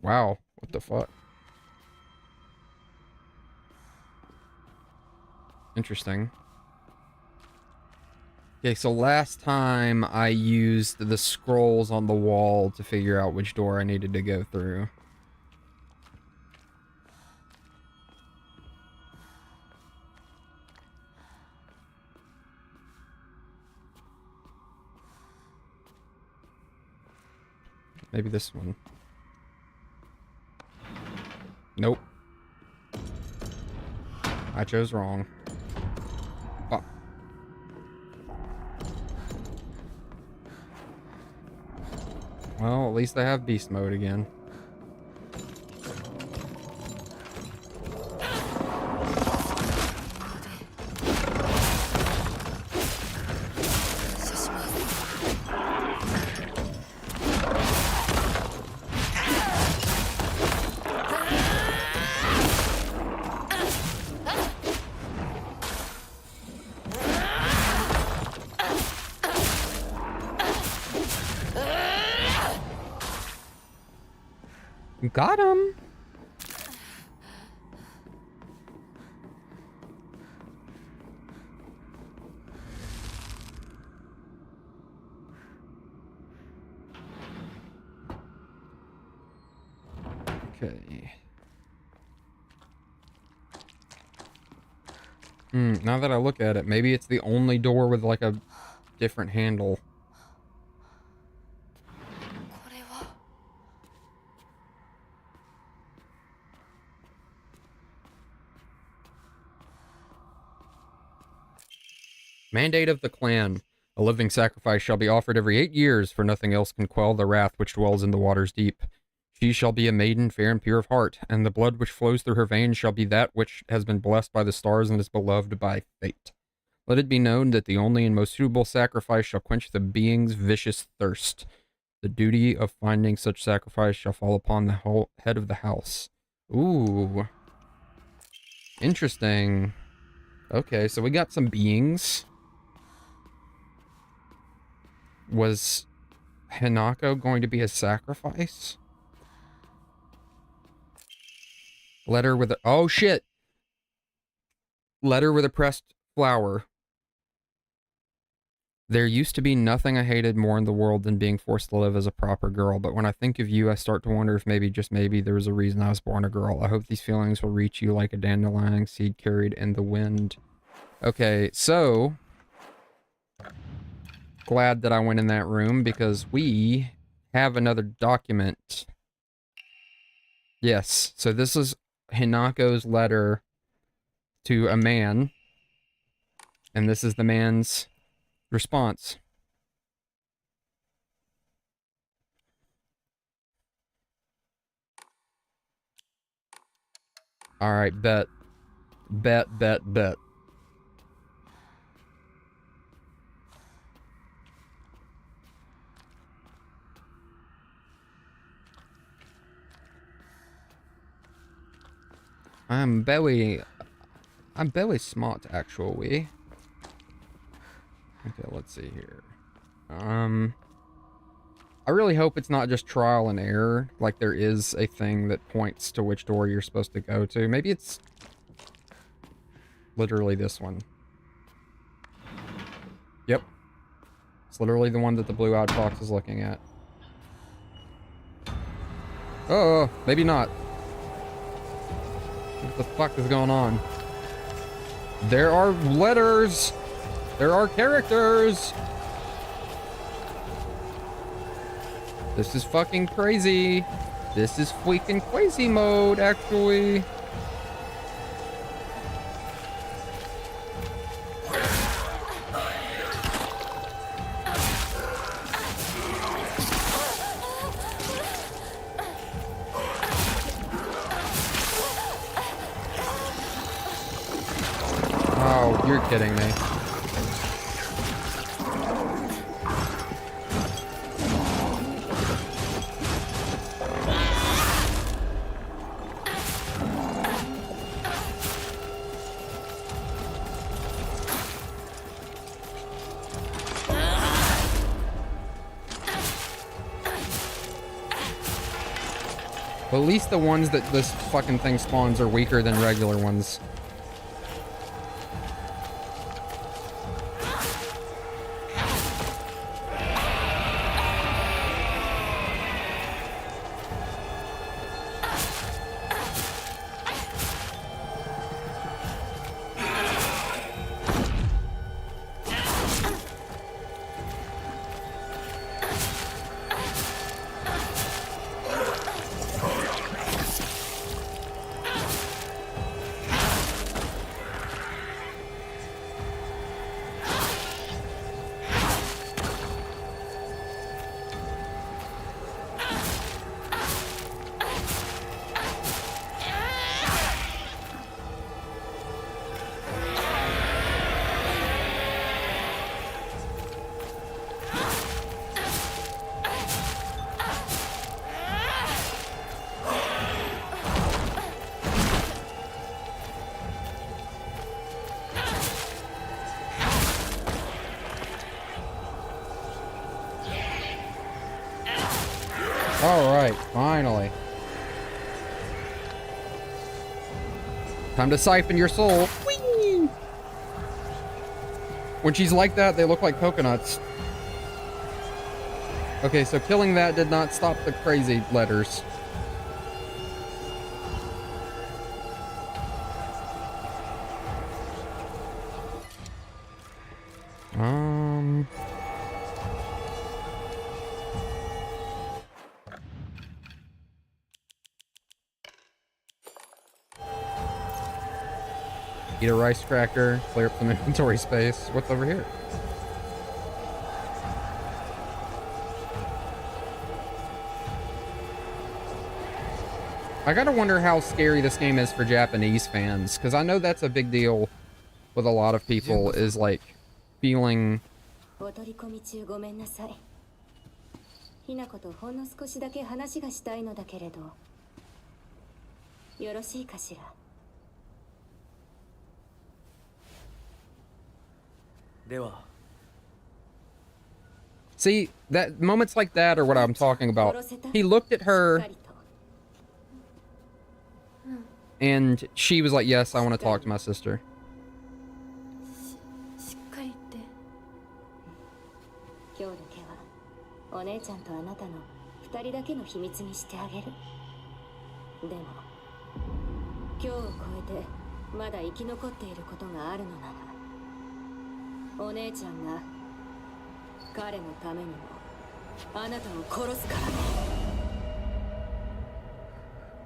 Wow, what the fuck? Interesting. Okay, so last time I used the scrolls on the wall to figure out which door I needed to go through. Maybe this one. Nope. I chose wrong. Fuck. Well, at least I have beast mode again. Got him. Okay. Now that I look at it, maybe it's the only door with like a different handle. Mandate of the clan. A living sacrifice shall be offered every 8 years, for nothing else can quell the wrath which dwells in the waters deep. She shall be a maiden fair and pure of heart, and the blood which flows through her veins shall be that which has been blessed by the stars and is beloved by fate. Let it be known that the only and most suitable sacrifice shall quench the being's vicious thirst. The duty of finding such sacrifice shall fall upon the whole head of the house. Ooh. Interesting. Okay, so we got some beings. Was Hinako going to be a sacrifice? Letter with a... Oh, shit! Letter with a pressed flower. There used to be nothing I hated more in the world than being forced to live as a proper girl, but when I think of you, I start to wonder if maybe, just maybe, there was a reason I was born a girl. I hope these feelings will reach you like a dandelion seed carried in the wind. Okay, so... glad that I went in that room, because we have another document. Yes, so this is Hinako's letter to a man, and this is the man's response. Alright, bet. Bet, bet, bet. I'm very smart, actually. Okay, let's see here. I really hope it's not just trial and error. Like, there is a thing that points to which door you're supposed to go to. Maybe it's literally this one. Yep. It's literally the one that the blue-eyed fox is looking at. Oh, maybe not. What the fuck is going on? There are letters! There are characters! This is fucking crazy. This is freaking crazy mode, actually. Oh, you're kidding me. But at least the ones that this fucking thing spawns are weaker than regular ones. Alright, finally. Time to siphon your soul. Whee! When she's like that, they look like coconuts. Okay, so killing that did not stop the crazy letters. Eat a rice cracker, clear up some inventory space. What's over here? I gotta wonder how scary this game is for Japanese fans, because I know that's a big deal with a lot of people, is like feeling... お取り込み中ごめんなさい。ひなことほんの少しだけ話がしたいのだけれど、よろしいかしら。では。 See, that moments like that are what I'm talking about. He looked at her and she was like, yes, I want to talk to my sister. しっかりって。今日だけはお姉ちゃんとあなたの二人だけの秘密にしてあげる。でも今日を超えてまだ生き残っていることがあるのなら、お姉ちゃんが彼のためにもあなたを殺すからね。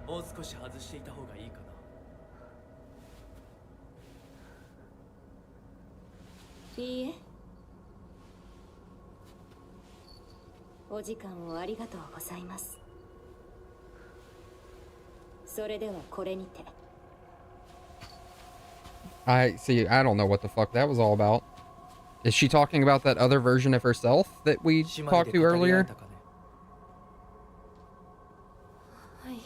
もう少し外していた方がいいかな。いいえ。お時間をありがとうございます。それではこれにて。I don't know what the fuck that was all about. Is she talking about that other version of herself that we talked to earlier? はい。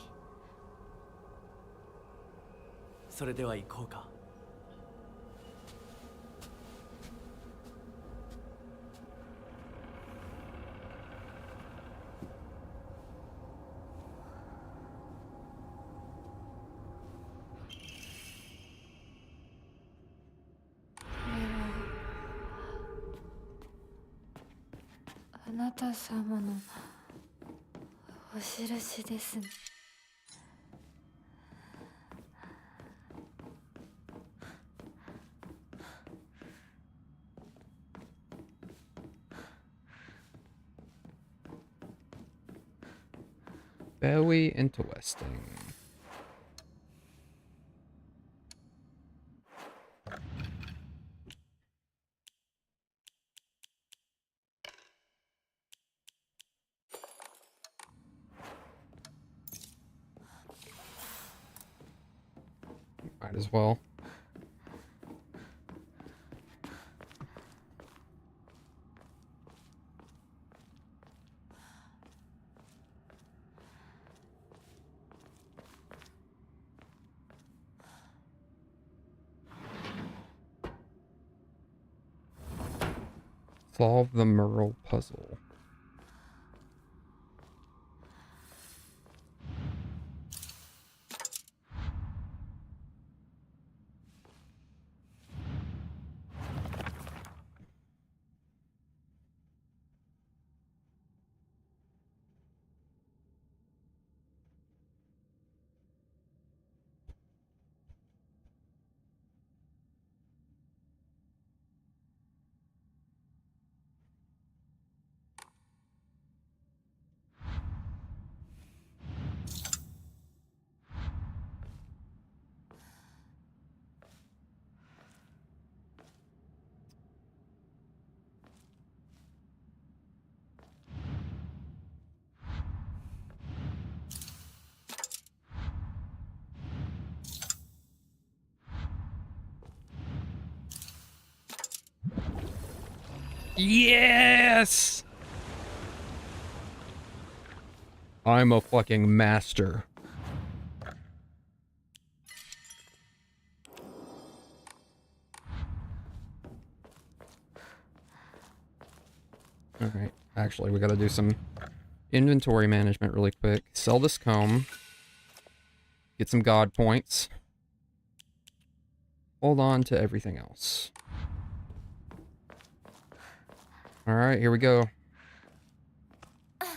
それでは行こうか。あなた様のお印ですね。Very interesting. Might as well. Solve the Merle puzzle. Yes! I'm a fucking master. Alright, actually, we gotta do some inventory management really quick. Sell this comb. Get some god points. Hold on to everything else. Alright, here we go. This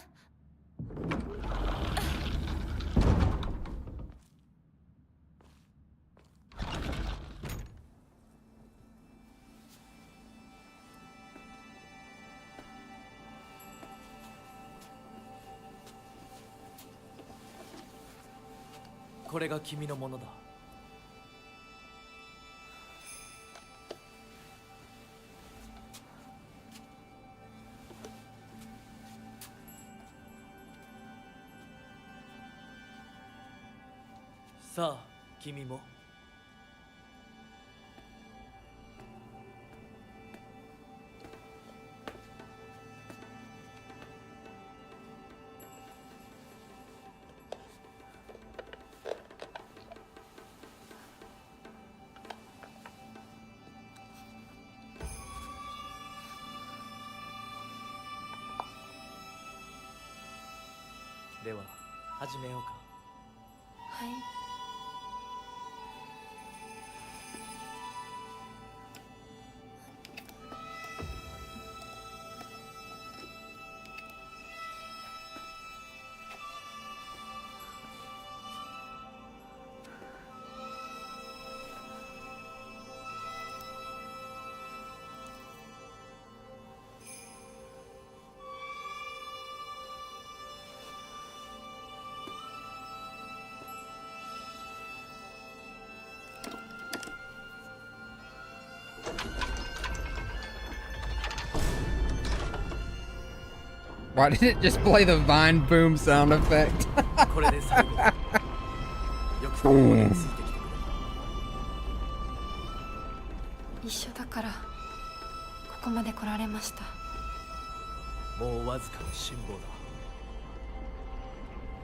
これが君のものだ。さあ、君も。では、始めようか。はい。Why did it just play the vine boom sound effect? これで最後だ。よくここについてきてくれ。一緒だからここまで来られました。もうわずかの辛抱だ。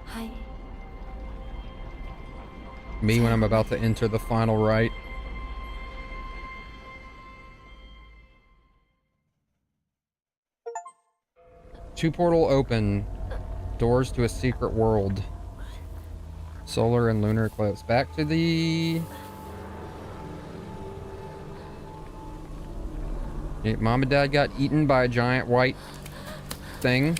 はい。Me when I'm about to enter the final rite. Two portal open. Doors to a secret world. Solar and lunar eclipse. Back to the... Yeah, Mom and Dad got eaten by a giant white thing.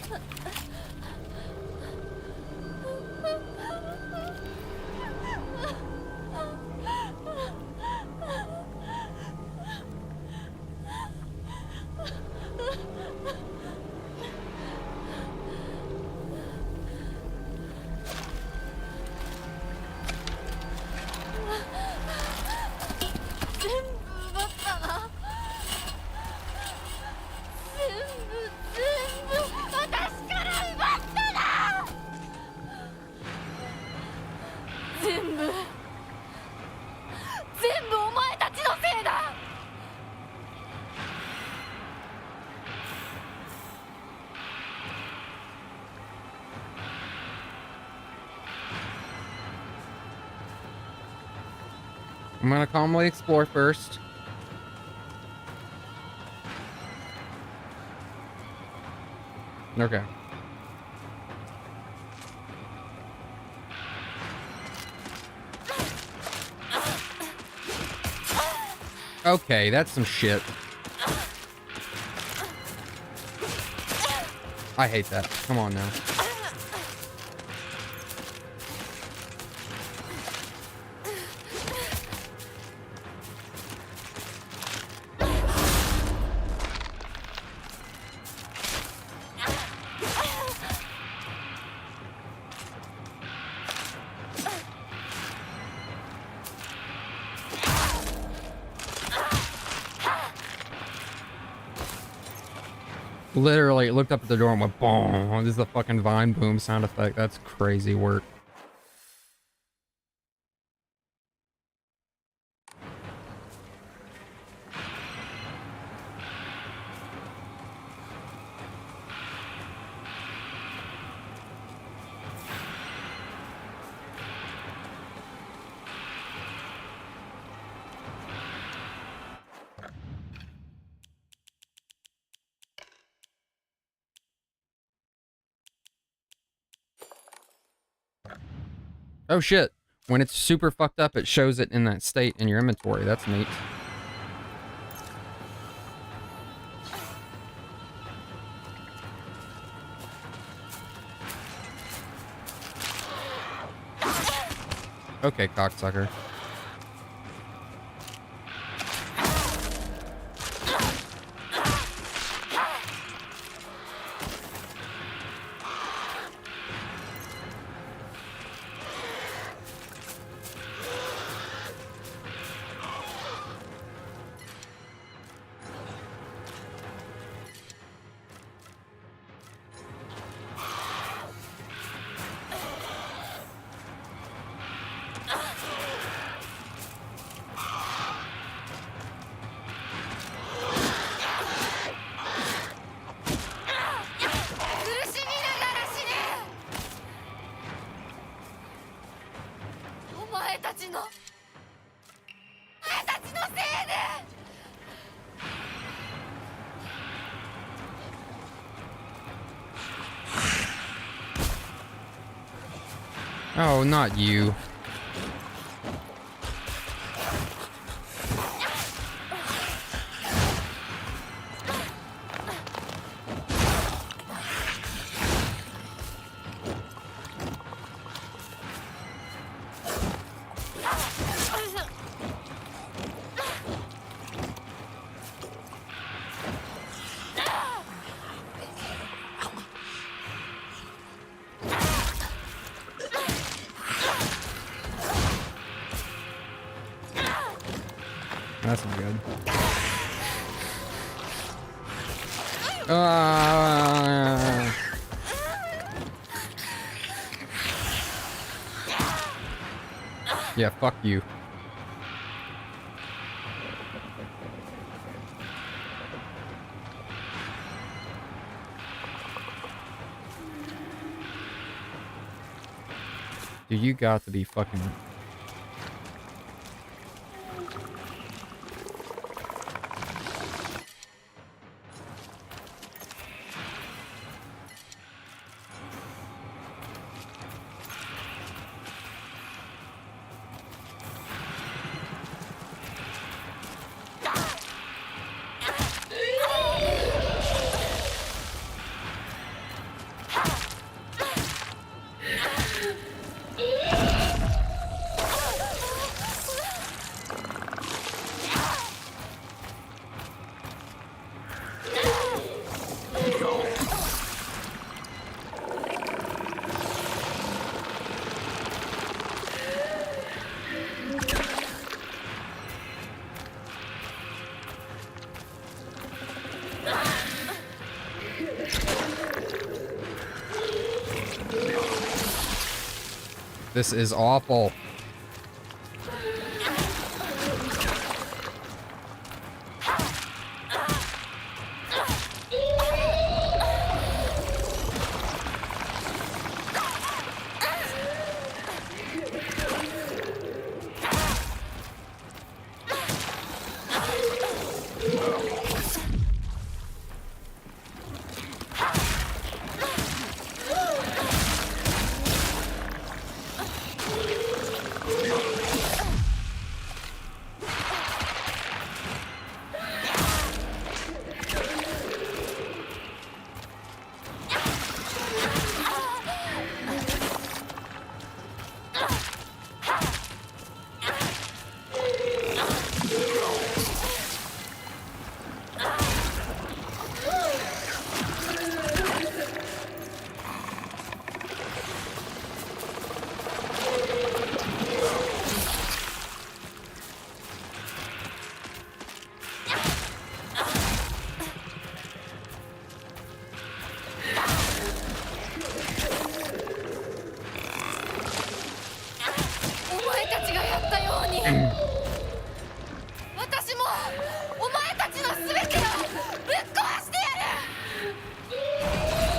I'm gonna calmly explore first. Okay. Okay, that's some shit. I hate that. Come on now. Literally looked up at the door and went boom. This is a fucking vine boom sound effect. That's crazy work. Oh shit. When it's super fucked up, it shows it in that state in your inventory. That's neat. Okay, cocksucker. Oh, not you. That's not good. Yeah, fuck you. Dude, you got to be fucking... This is awful.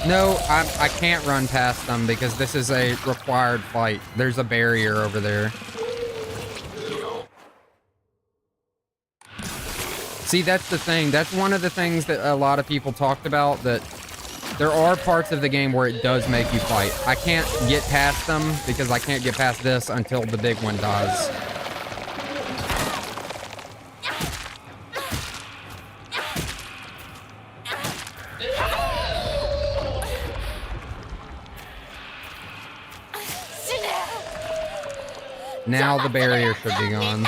No, I can't run past them because this is a required fight. There's a barrier over there. See, that's the thing. That's one of the things that a lot of people talked about, that there are parts of the game where it does make you fight. I can't get past them because I can't get past this until the big one dies. Now the barrier should be gone.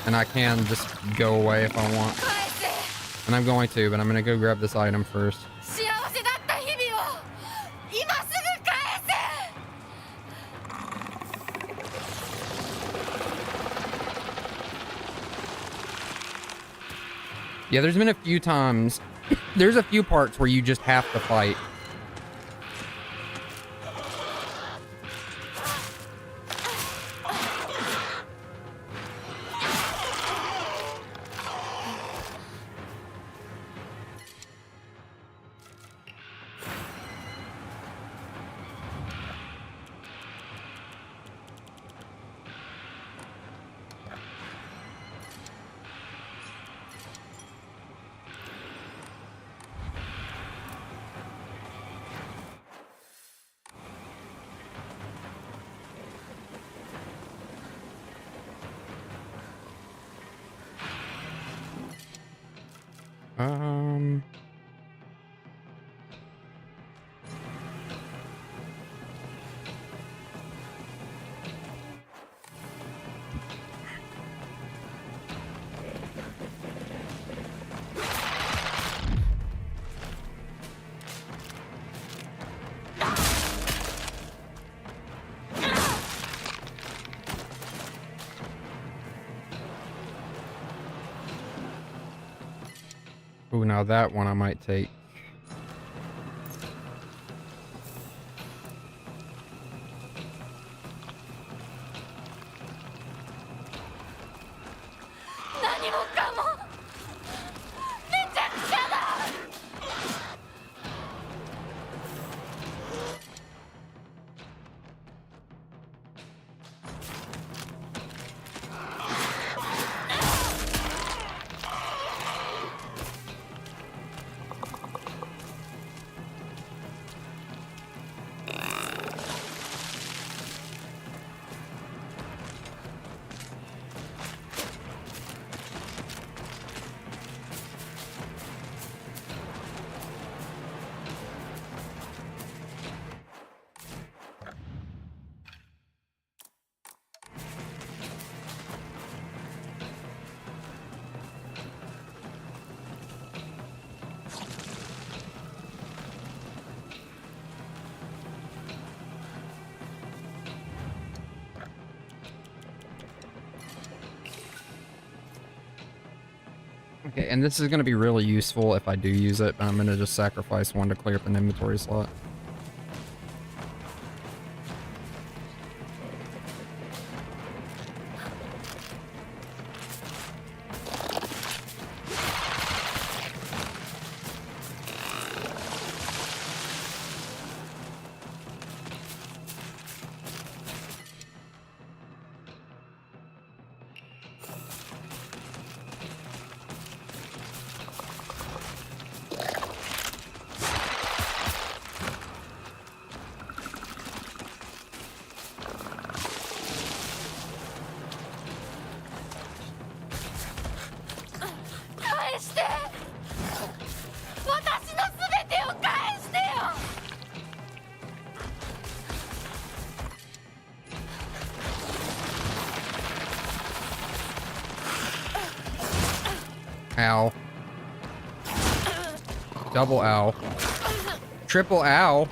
And I can just go away if I want. And I'm going to, but I'm going to go grab this item first. Yeah, there's been a few times. There's a few parts where you just have to fight. Ooh, now that one I might take. Okay, and this is going to be really useful if I do use it, but I'm going to just sacrifice one to clear up an inventory slot. 返して私の全てを返してよ Ow. Double ow. Triple ow.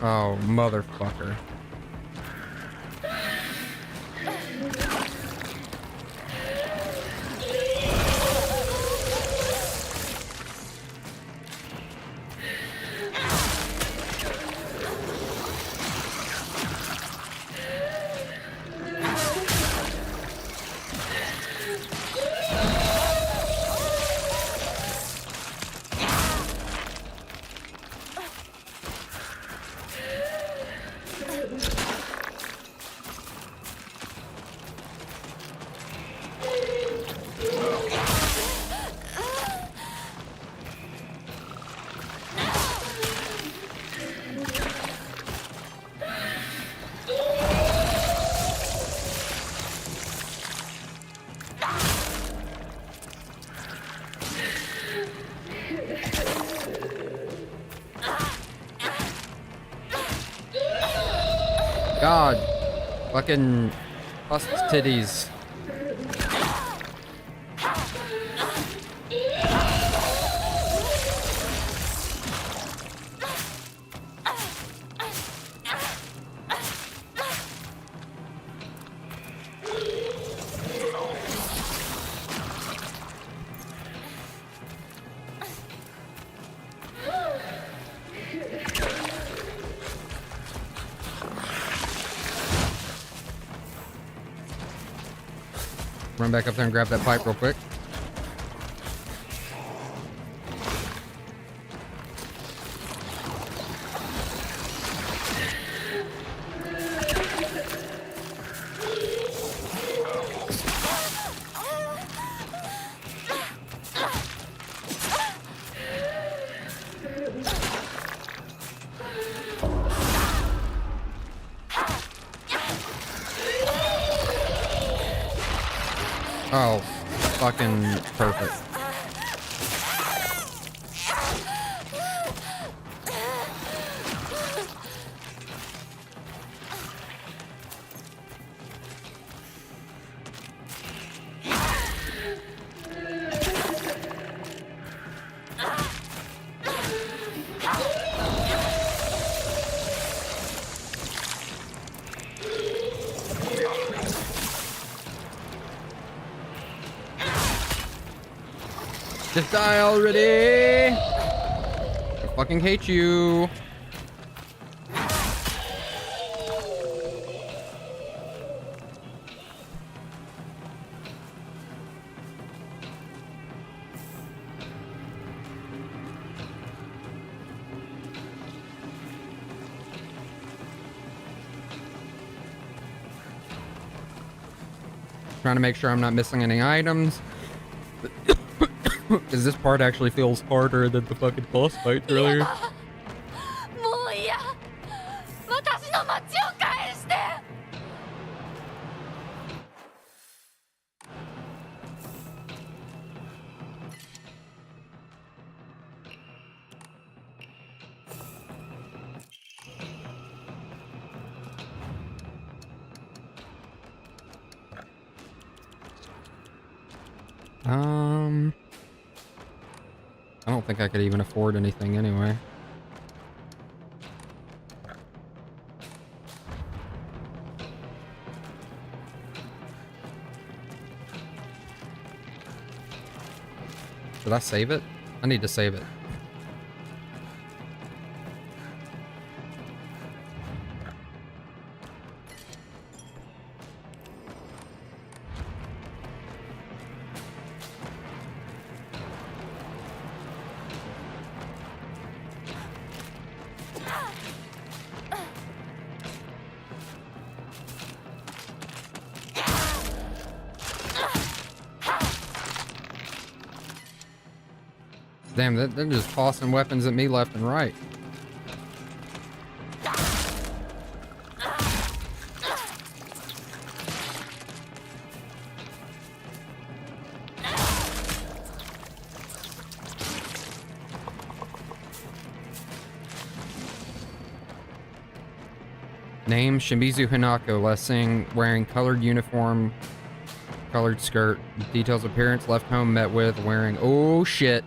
Oh, motherfucker. God. Fucking bust titties. Run back up there and grab that pipe real quick. Oh, fucking perfect. Just die already! I fucking hate you. Trying to make sure I'm not missing any items. Because this part actually feels harder than the fucking boss fight earlier. もういや私の町を返して I don't think I could even afford anything anyway. Should I save it? I need to save it. Damn, they're just tossing weapons at me left and right. Name Shimizu Hinako, Lessing, wearing colored uniform, colored skirt. Details appearance, left home, met with, wearing, oh shit.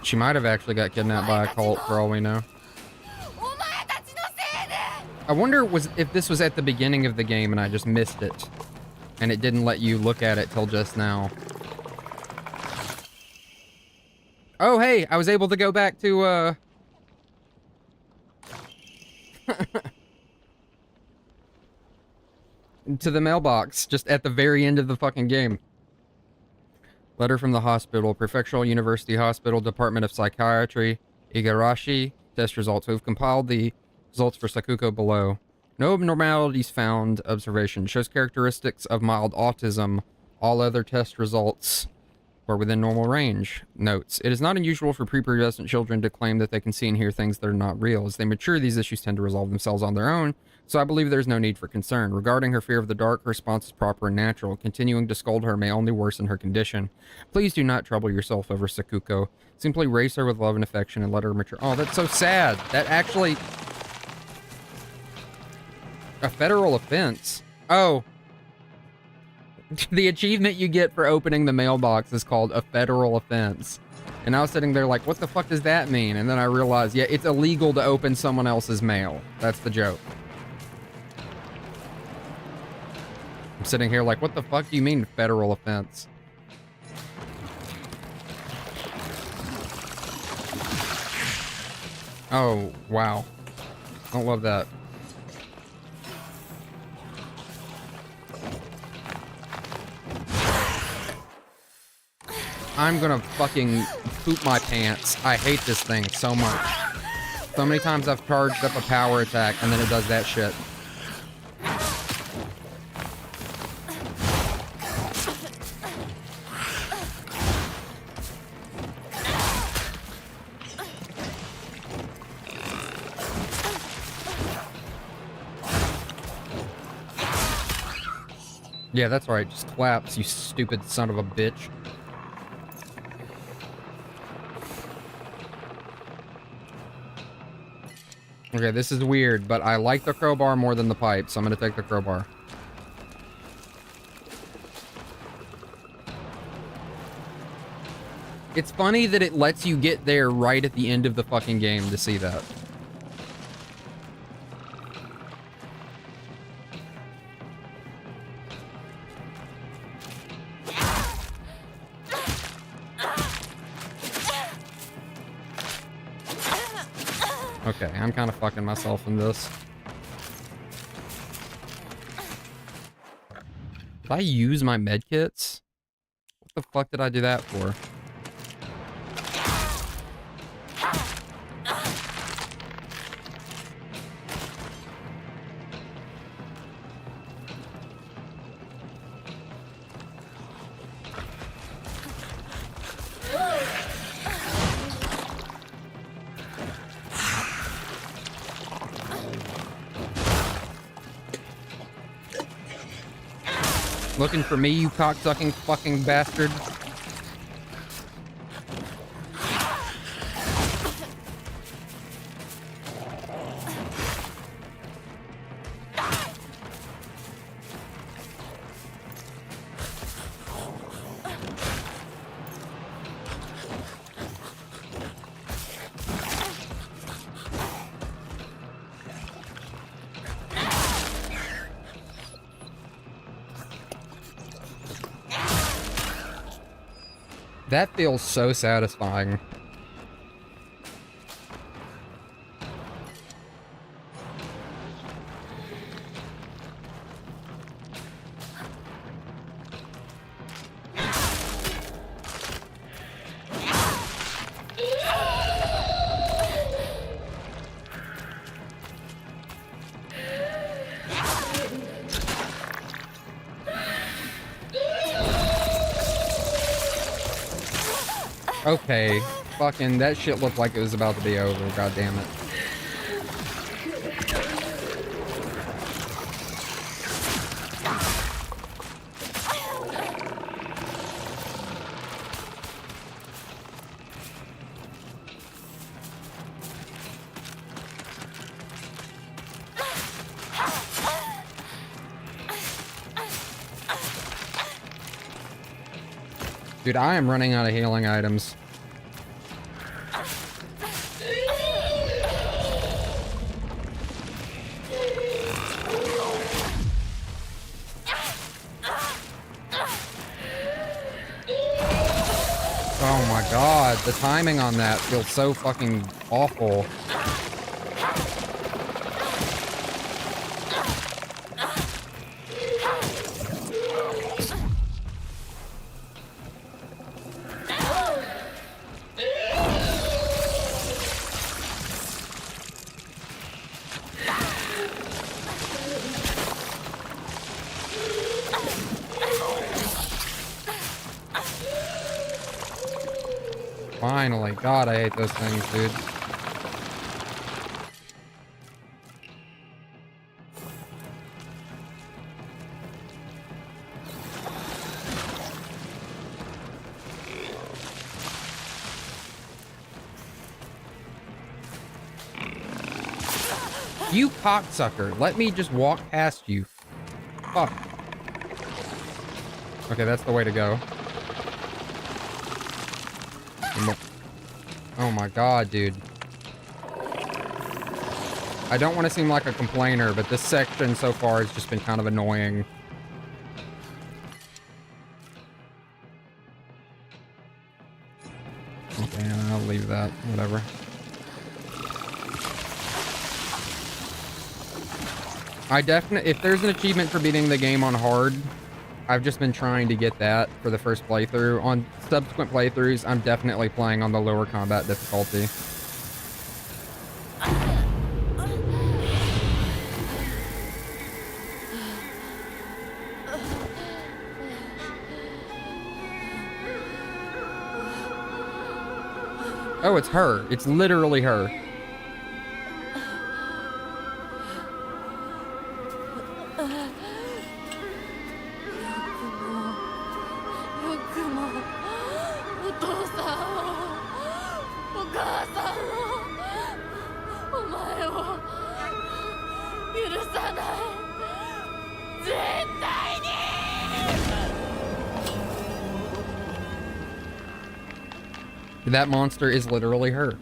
She might have actually got kidnapped by a cult for all we know. I wonder if this was at the beginning of the game and I just missed it. And it didn't let you look at it till just now. Oh, hey, I was able to go back to, to the mailbox, just at the very end of the fucking game. Letter from the hospital, Prefectural University Hospital, Department of Psychiatry, Igarashi. Test results. We've compiled the results for Sakuko below. No abnormalities found. Observation shows characteristics of mild autism. All other test results were within normal range. Notes. It is not unusual for prepubescent children to claim that they can see and hear things that are not real. As they mature, these issues tend to resolve themselves on their own, so I believe there's no need for concern. Regarding her fear of the dark, her response is proper and natural. Continuing to scold her may only worsen her condition. Please do not trouble yourself over Sakuko. Simply raise her with love and affection and let her mature. Oh, that's so sad. That actually... A federal offense. Oh. The achievement you get for opening the mailbox is called a federal offense. And I was sitting there like, what the fuck does that mean? And then I realized, yeah, it's illegal to open someone else's mail. That's the joke. I'm sitting here like, what the fuck do you mean federal offense? Oh, wow. Don't love that. I'm gonna fucking poop my pants. I hate this thing so much. So many times I've charged up a power attack and then it does that shit. Yeah, that's right. Just collapse, you stupid son of a bitch. Okay, this is weird, but I like the crowbar more than the pipe, so I'm gonna take the crowbar. It's funny that it lets you get there right at the end of the fucking game to see that. Okay, I'm kind of fucking myself in this. Did I use my medkits? What the fuck did I do that for? Looking for me, you cocksucking fucking bastard. That feels so satisfying. Okay, fucking that shit looked like it was about to be over. God damn it. Dude, I am running out of healing items. Oh my god, the timing on that feels so fucking awful. Finally. God, I hate those things, dude. You cocksucker. Let me just walk past you. Fuck. Okay, that's the way to go. Oh my god, dude. I don't want to seem like a complainer, but this section so far has just been kind of annoying. Okay, I'll leave that. Whatever. I definitely... If there's an achievement for beating the game on hard, I've just been trying to get that for the first playthrough. On subsequent playthroughs, I'm definitely playing on the lower combat difficulty. Oh, it's her. It's literally her. That monster is literally her.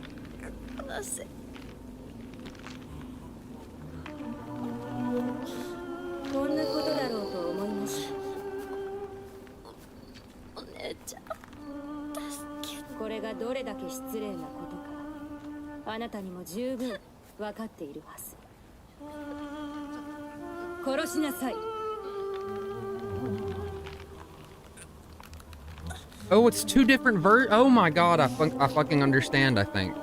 Oh, it's two different oh my god, I fucking understand, I think.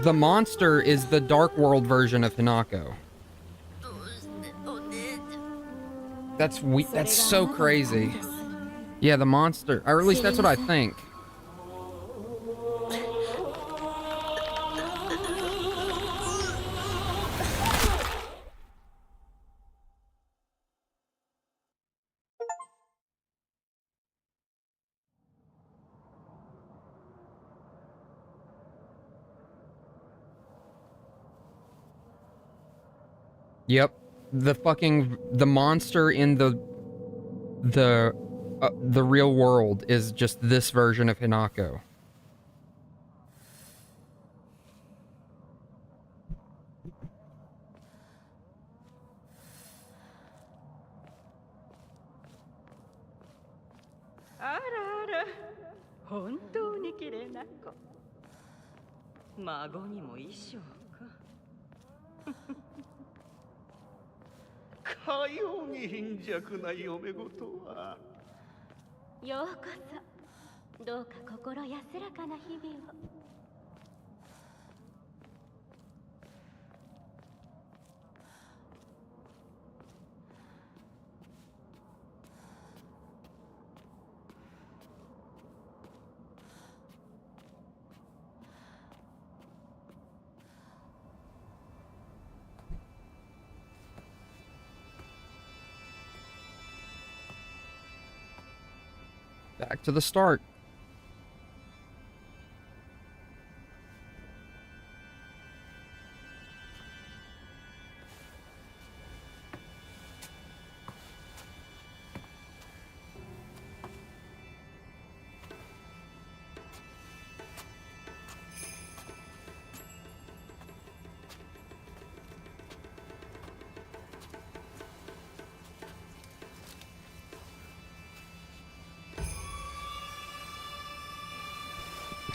The monster is the Dark World version of Hinako. That's so crazy. Yeah, the monster, or at least that's what I think. Yep. The monster in the real world is just this version of Hinako. Back to the start.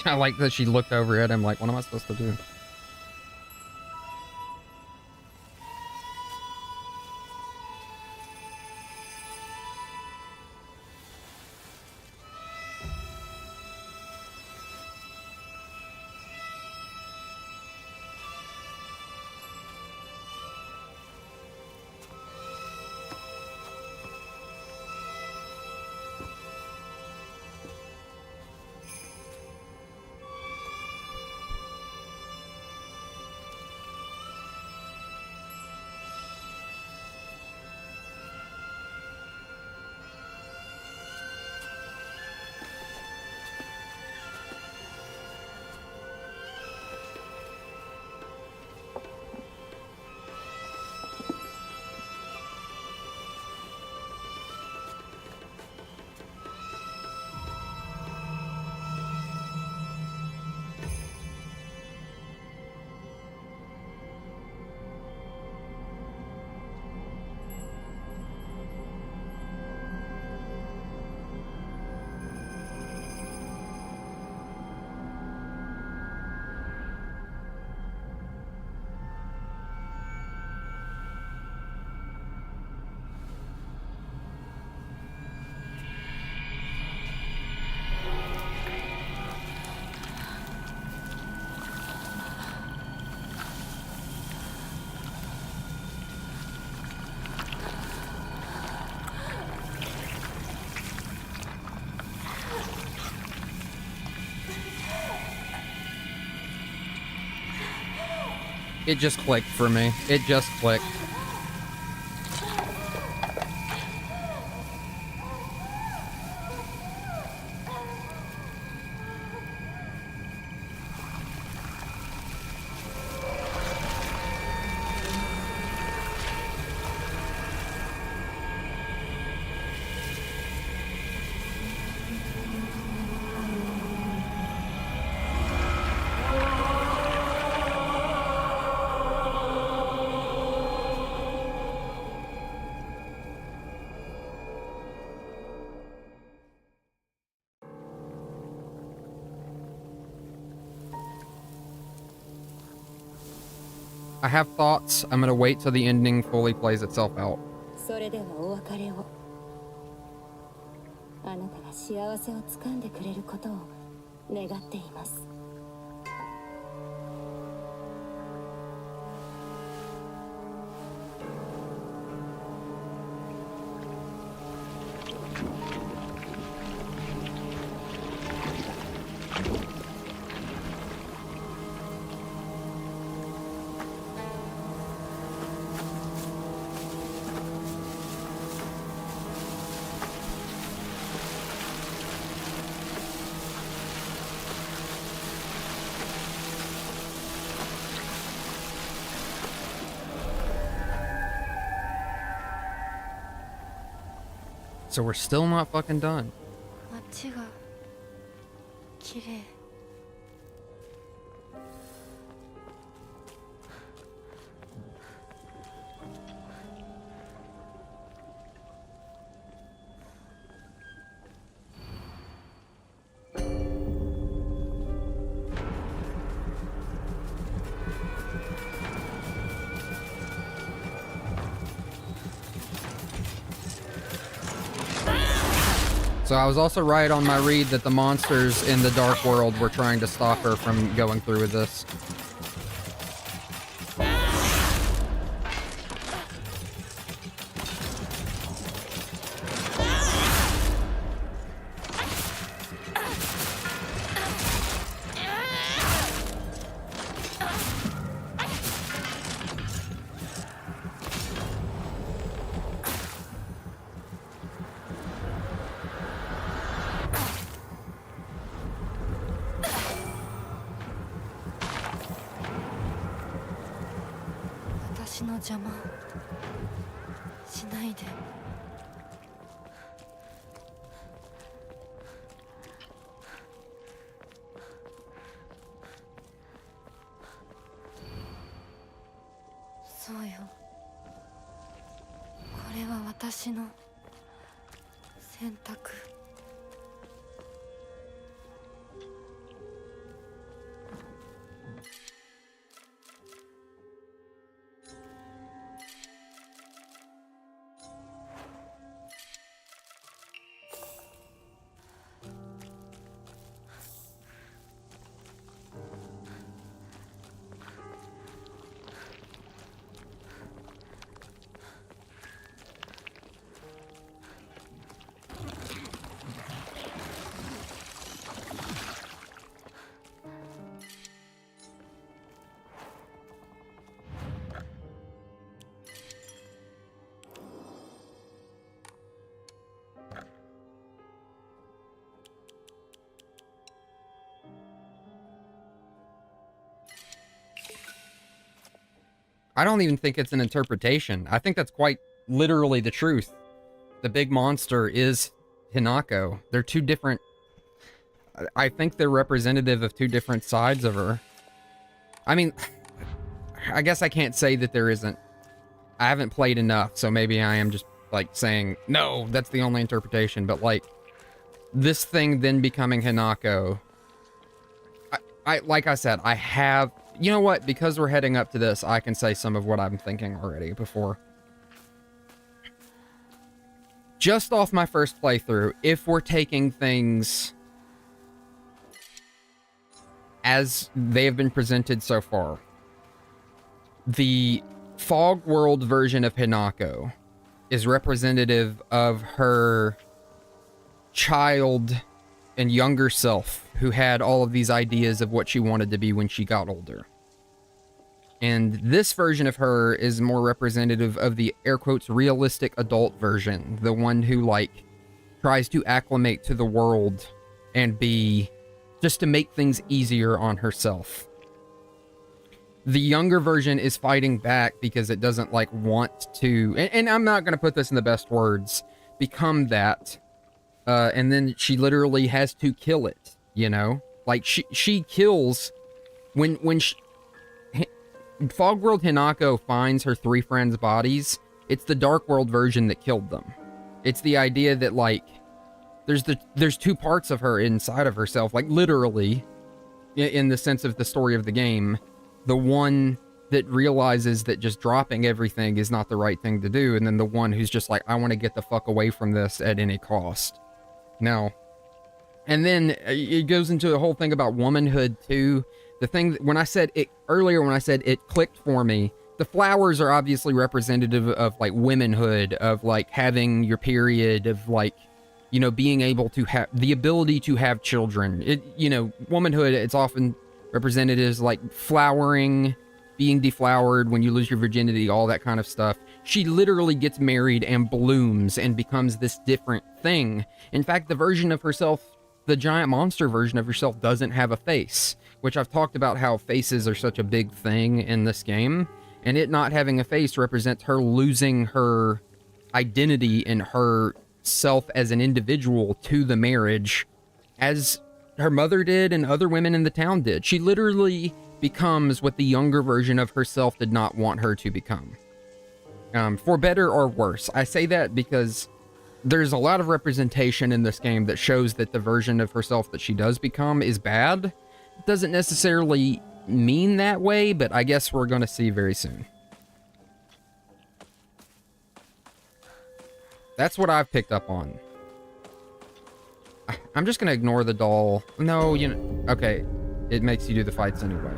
I like that she looked over at him like, what am I supposed to do? It just clicked for me. It just clicked. I have thoughts. I'm gonna wait till the ending fully plays itself out. それではお別れを。あなたが幸せをつかんでくれることを願っています。So we're still not fucking done. 街が綺麗。So I was also right on my read that the monsters in the Dark World were trying to stop her from going through with this. 私の邪魔しないで。そうよ、これは私の選択。I don't even think it's an interpretation. I think that's quite literally the truth. The big monster is Hinako. They're two different... I think they're representative of two different sides of her. I mean, I guess I can't say that there isn't. I haven't played enough, so maybe I am just, like, saying, no, that's the only interpretation. But, like, this thing then becoming Hinako... like I said, I have... You know what? Because we're heading up to this, I can say some of what I'm thinking already before. Just off my first playthrough, if we're taking things as they have been presented so far, the Fog World version of Hinako is representative of her child and younger self who had all of these ideas of what she wanted to be when she got older. And this version of her is more representative of the air quotes realistic adult version, the one who like tries to acclimate to the world and be just to make things easier on herself. The younger version is fighting back because it doesn't like want to, and I'm not going to put this in the best words, become that. And then she literally has to kill it, you know? Like, she kills... When Fog World Hinako finds her three friends' bodies, it's the Dark World version that killed them. It's the idea that, like, there's two parts of her inside of herself, like, literally, in the sense of the story of the game. The one that realizes that just dropping everything is not the right thing to do, and then the one who's just like, I want to get the fuck away from this at any cost. Now, and then it goes into the whole thing about womanhood too. The thing that, when I said it earlier, when I said it clicked for me, the flowers are obviously representative of like womanhood, of like having your period, of like, you know, being able to have the ability to have children. It, you know, womanhood, it's often represented as like flowering, being deflowered when you lose your virginity, all that kind of stuff. She literally gets married and blooms and becomes this different thing. In fact, the version of herself, the giant monster version of herself, doesn't have a face, which I've talked about how faces are such a big thing in this game, and it not having a face represents her losing her identity and her self as an individual to the marriage, as her mother did and other women in the town did. She literally becomes what the younger version of herself did not want her to become. For better or worse. I say that because there's a lot of representation in this game that shows that the version of herself that she does become is bad. It doesn't necessarily mean that way, but I guess we're going to see very soon. That's what I've picked up on. I'm just going to ignore the doll. No, you know, okay. It makes you do the fights anyway.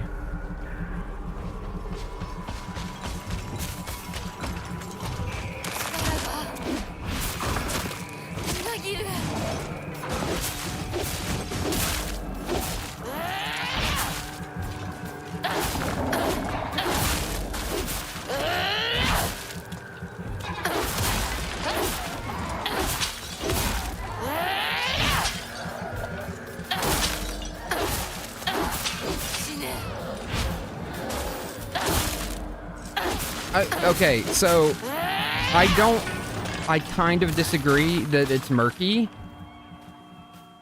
okay, so I kind of disagree that it's murky.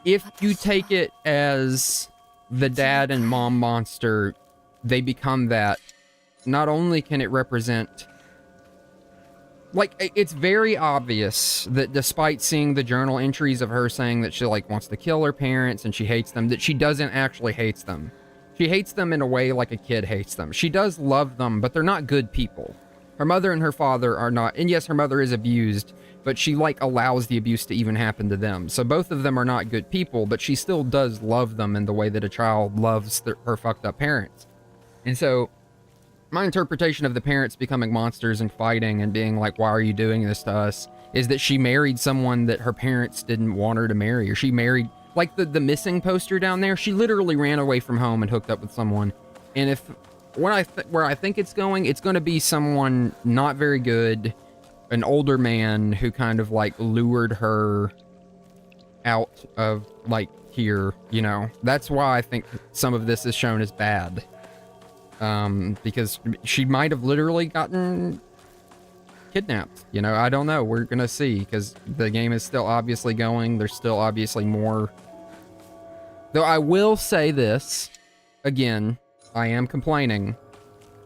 If you take it as the dad and mom monster, they become that. Not only can it represent... Like, it's very obvious that despite seeing the journal entries of her saying that she, like, wants to kill her parents and she hates them, that she doesn't actually hate them. She hates them in a way like a kid hates them. She does love them, but they're not good people. Her mother and her father are not, and yes, her mother is abused, but she, like, allows the abuse to even happen to them. So both of them are not good people, but she still does love them in the way that a child loves her fucked up parents. And so, my interpretation of the parents becoming monsters and fighting and being like, why are you doing this to us, is that she married someone that her parents didn't want her to marry, or she married, like the missing poster down there, she literally ran away from home and hooked up with someone. And if, where I think it's going to be someone not very good, an older man who kind of like lured her out of like here, you know. That's why I think some of this is shown as bad. Because she might have literally gotten kidnapped, you know. I don't know, we're gonna see, because the game is still obviously going. There's still obviously more, though. I will say this again, I am complaining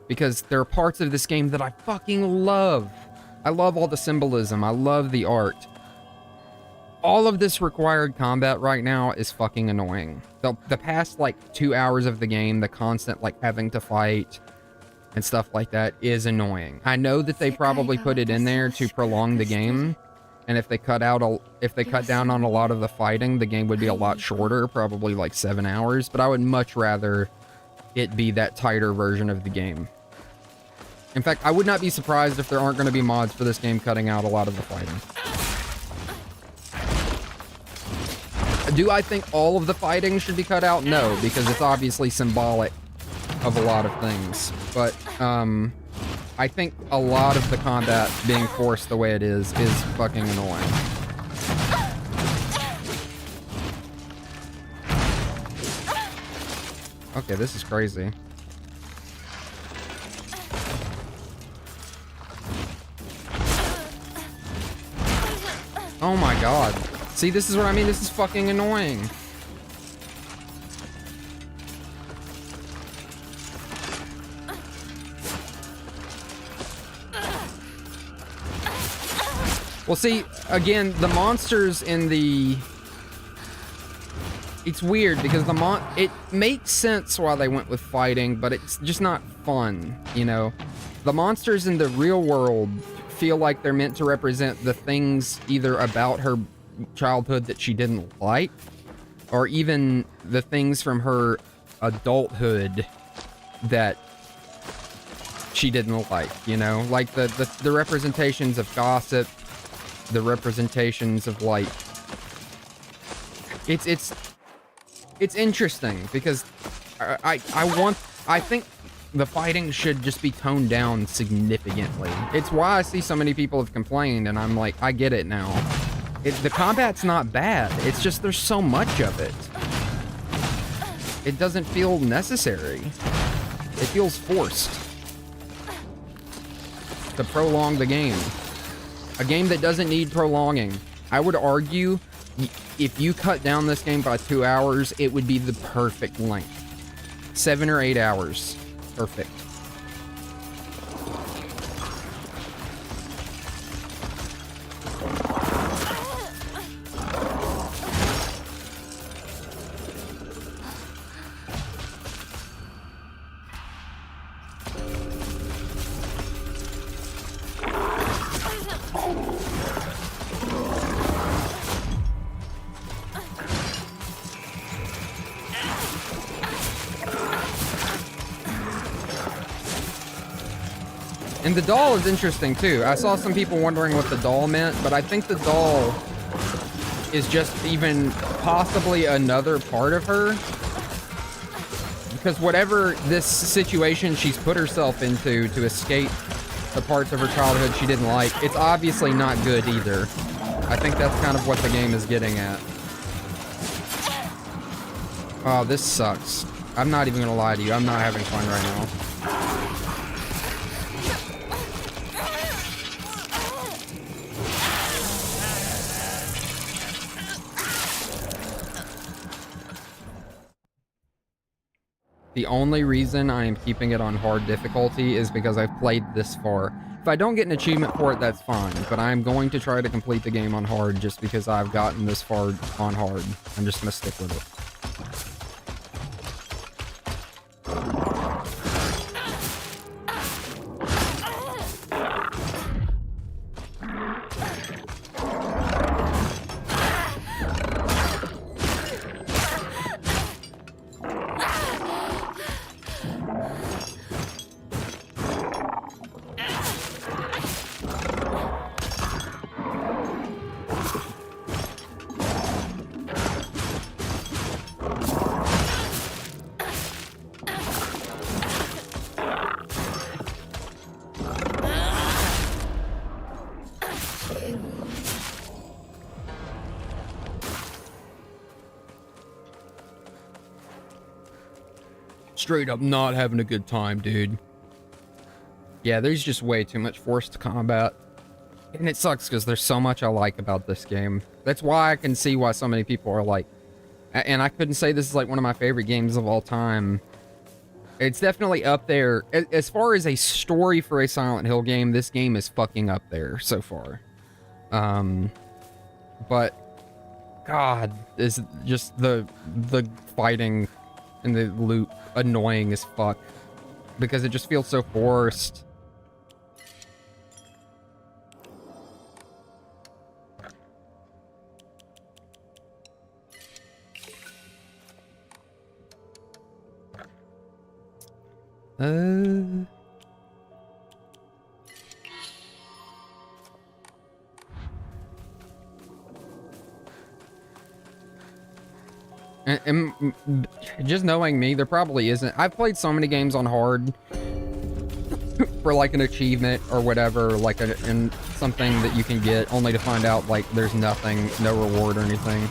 because there are parts of this game that I fucking love. I love all the symbolism, I love the art. All of this required combat right now is fucking annoying. The past, like, 2 hours of the game, the constant, like, having to fight and stuff like that is annoying. I know that they probably put it in there to prolong the game, and if they cut down on a lot of the fighting, the game would be a lot shorter, probably like 7 hours, but I would much rather it be that tighter version of the game. In fact, I would not be surprised if there aren't going to be mods for this game cutting out a lot of the fighting. Do I think all of the fighting should be cut out? No, because it's obviously symbolic of a lot of things. But, I think a lot of the combat being forced the way it is fucking annoying. Okay, this is crazy. Oh my god. See, this is what I mean. This is fucking annoying. Well, see, again, the monsters in the... It's weird because it makes sense why they went with fighting, but it's just not fun, you know? The monsters in the real world feel like they're meant to represent the things either about her childhood that she didn't like, or even the things from her adulthood that she didn't like, you know? Like the representations of gossip, the representations of, like... It's interesting because I think the fighting should just be toned down significantly. It's why I see so many people have complained, and I'm like, I get it now. The combat's not bad, it's just there's so much of it. It doesn't feel necessary. It feels forced to prolong the game. A game that doesn't need prolonging. I would argue if you cut down this game by 2 hours, it would be the perfect length. 7 or 8 hours. Perfect. And the doll is interesting too. I saw some people wondering what the doll meant, but I think the doll is just even possibly another part of her. Because whatever this situation she's put herself into to escape the parts of her childhood she didn't like, it's obviously not good either. I think that's kind of what the game is getting at. Oh, this sucks. I'm not even gonna lie to you. I'm not having fun right now. The only reason I am keeping it on hard difficulty is because I've played this far. If I don't get an achievement for it, that's fine, but I'm going to try to complete the game on hard just because I've gotten this far on hard. I'm just gonna stick with it. Straight up not having a good time, dude. Yeah, there's just way too much forced combat. And it sucks because there's so much I like about this game. That's why I can see why so many people are like... And I couldn't say this is like one of my favorite games of all time. It's definitely up there. As far as a story for a Silent Hill game, this game is fucking up there so far. But... God, is just the fighting and the loop annoying as fuck. Because it just feels so forced. And just knowing me, there probably isn't. I've played so many games on hard for like an achievement or whatever, like and something that you can get, only to find out like there's nothing, no reward or anything.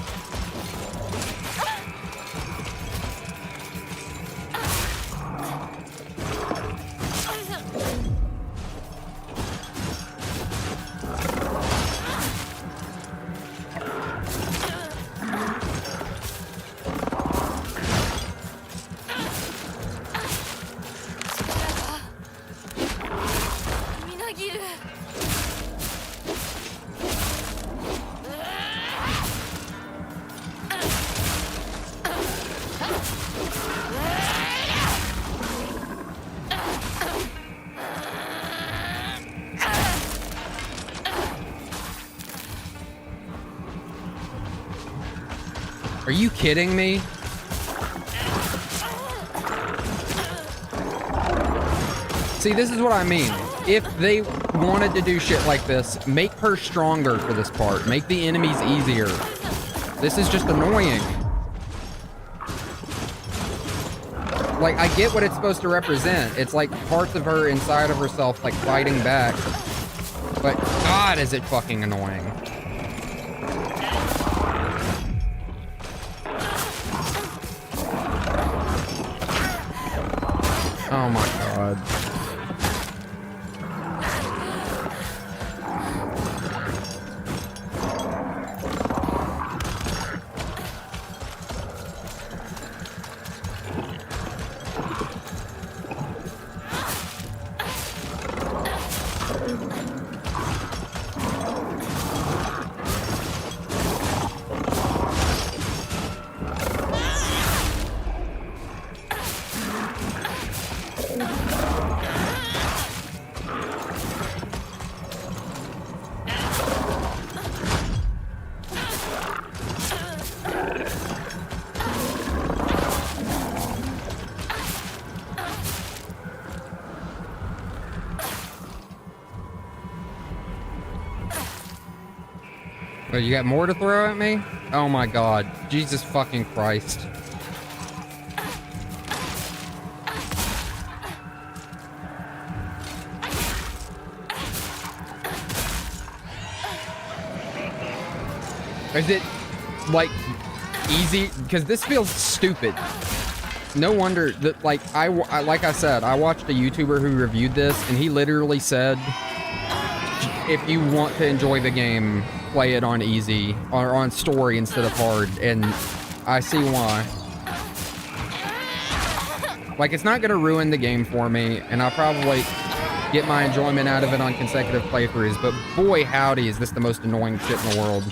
Are you kidding me? See, this is what I mean. If they wanted to do shit like this, make her stronger for this part. Make the enemies easier. This is just annoying. Like, I get what it's supposed to represent. It's like parts of her inside of herself, like, fighting back. But, God, is it fucking annoying. Oh my God. Wait, you got more to throw at me? Oh my God. Jesus fucking Christ. Is it, like, easy? Because this feels stupid. No wonder that, like, like I said, I watched a YouTuber who reviewed this, and he literally said, if you want to enjoy the game, play it on easy, or on story instead of hard, and I see why. Like, it's not gonna ruin the game for me, and I'll probably get my enjoyment out of it on consecutive playthroughs, but boy howdy is this the most annoying shit in the world.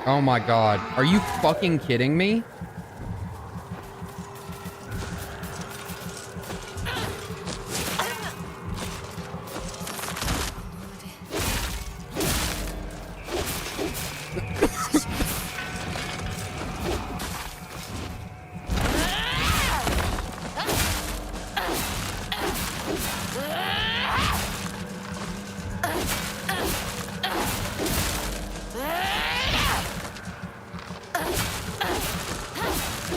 Oh my god. Are you fucking kidding me?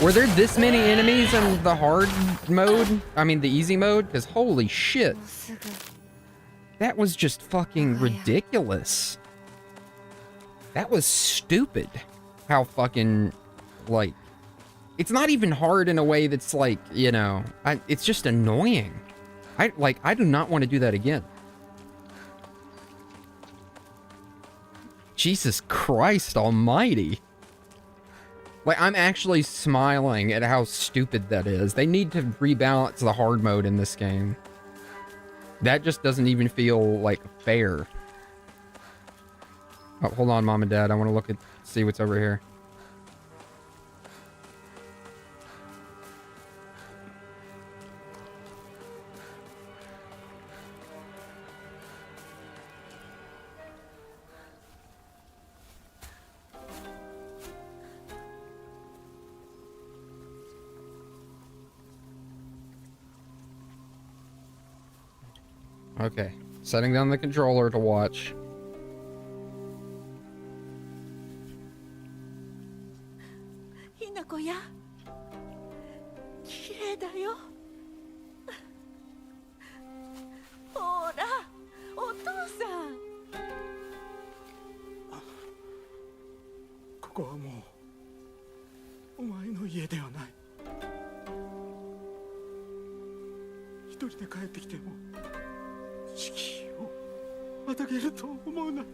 Were there this many enemies in the hard mode? I mean, the easy mode? Because holy shit. That was just fucking ridiculous. That was stupid. How fucking, like... It's not even hard in a way that's like, you know... it's just annoying. I do not want to do that again. Jesus Christ almighty. Like, I'm actually smiling at how stupid that is. They need to rebalance the hard mode in this game. That just doesn't even feel, like, fair. Oh, hold on, Mom and Dad. I want to look at... see what's over here. Okay, setting down the controller to watch. Hinako ya. Kirei da yo. Hora, Otou-san. ここはもうお前の家ではない。一人で帰ってきても敷居をまたげると思うな。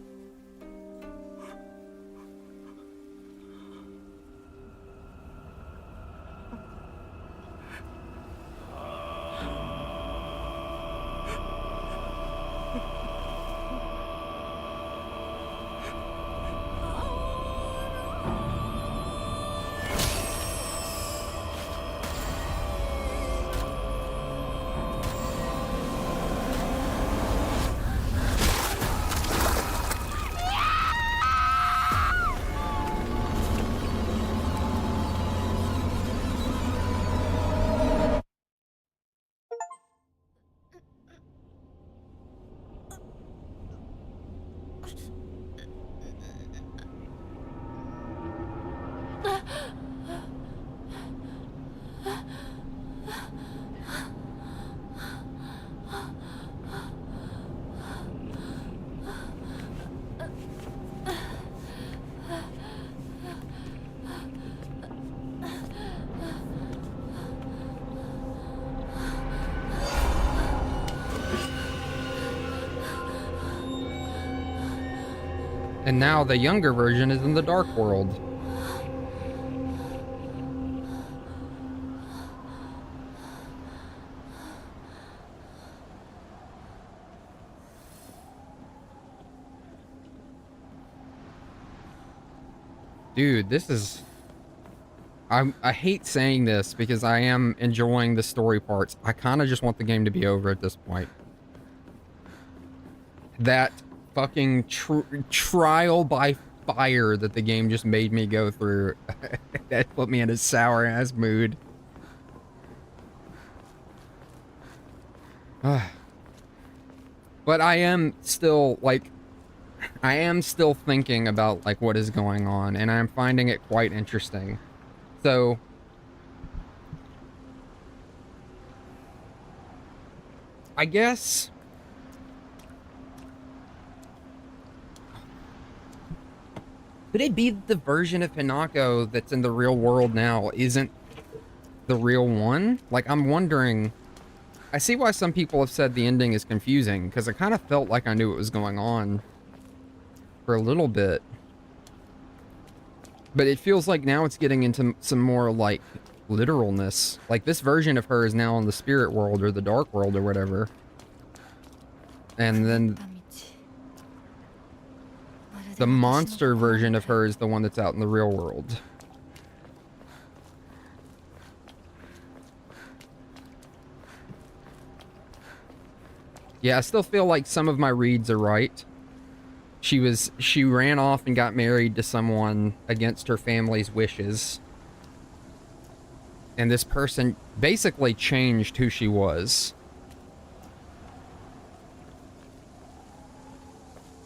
And now the younger version is in the Dark World. Dude, this is... I hate saying this because I am enjoying the story parts. I kind of just want the game to be over at this point. That fucking trial by fire that the game just made me go through. That put me in a sour ass mood. But I am still like, I am still thinking about like what is going on, and I'm finding it quite interesting. So I guess could it be the version of Hinako that's in the real world now isn't the real one? Like, I'm wondering I see why some people have said the ending is confusing, because I kind of felt like I knew what was going on for a little bit. But it feels like now it's getting into some more, like, literalness. Like, this version of her is now in the spirit world, or the dark world, or whatever. And then the monster version of her is the one that's out in the real world. Yeah, I still feel like some of my reads are right. She ran off and got married to someone against her family's wishes. And this person basically changed who she was.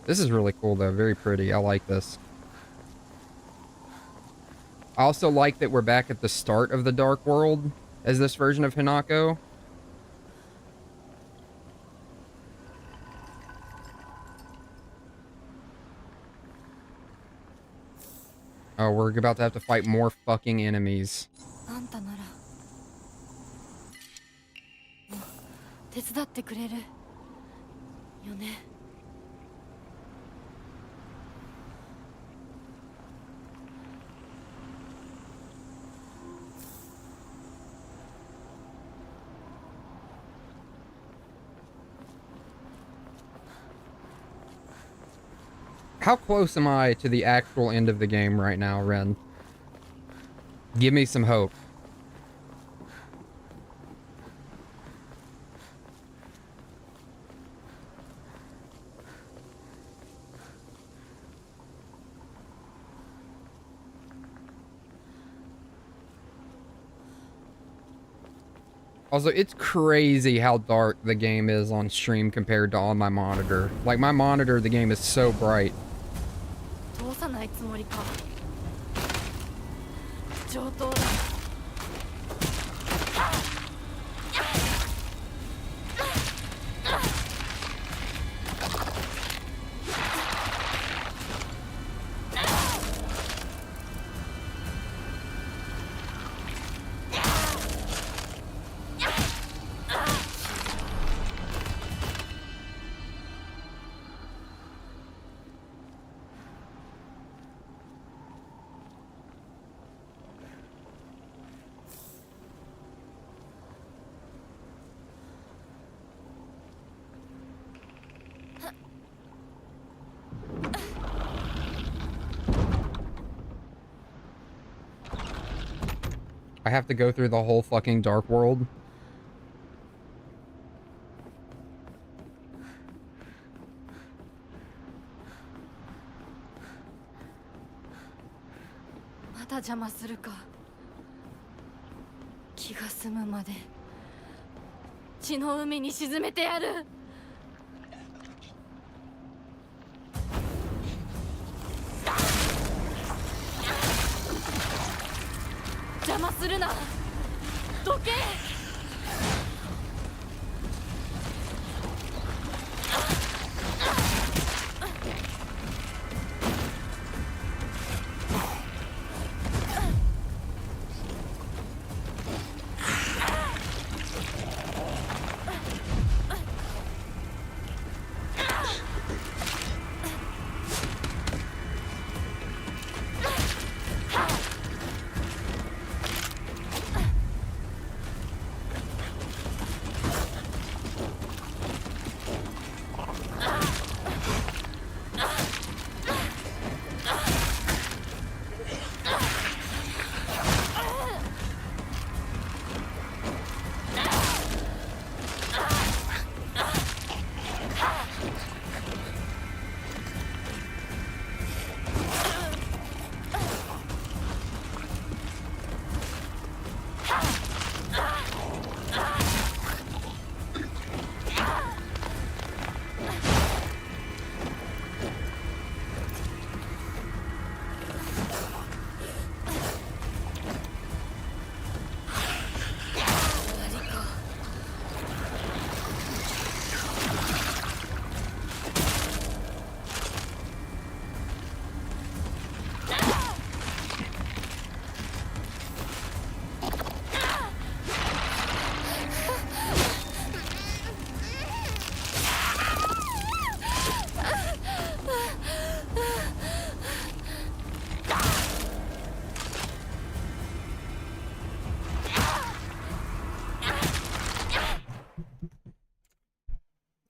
This is really cool though, very pretty. I like this. I also like that we're back at the start of the Dark World as this version of Hinako. Oh, we're about to have to fight more fucking enemies. あんたなら手伝ってくれるよね。How close am I to the actual end of the game right now, Ren? Give me some hope. Also, it's crazy how dark the game is on stream compared to on my monitor. Like, my monitor, the game is so bright. 通さないつもりか。上等だ。I have to go through the whole fucking Dark World.まだ邪魔するか。気が済むまで血の海に沈めてやる。邪魔するな。どけ。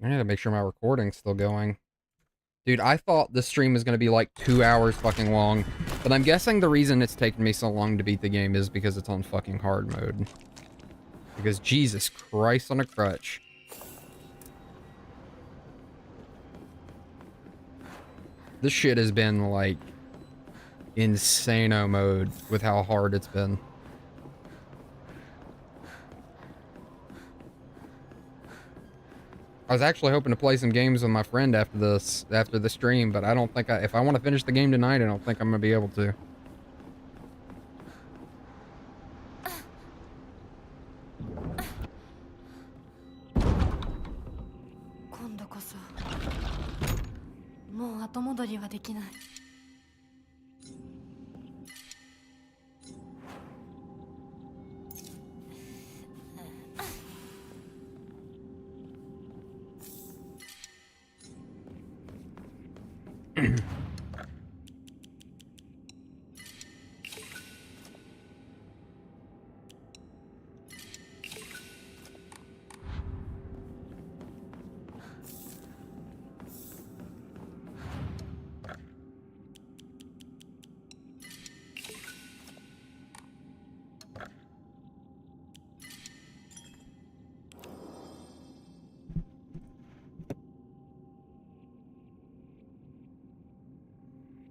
I need to make sure my recording's still going. Dude, I thought the stream was going to be like 2 hours fucking long, but I'm guessing the reason it's taken me so long to beat the game is because it's on fucking hard mode. Because Jesus Christ on a crutch. This shit has been like insano mode with how hard it's been. I was actually hoping to play some games with my friend after the stream, but I don't think if I want to finish the game tonight, I don't think I'm gonna be able to.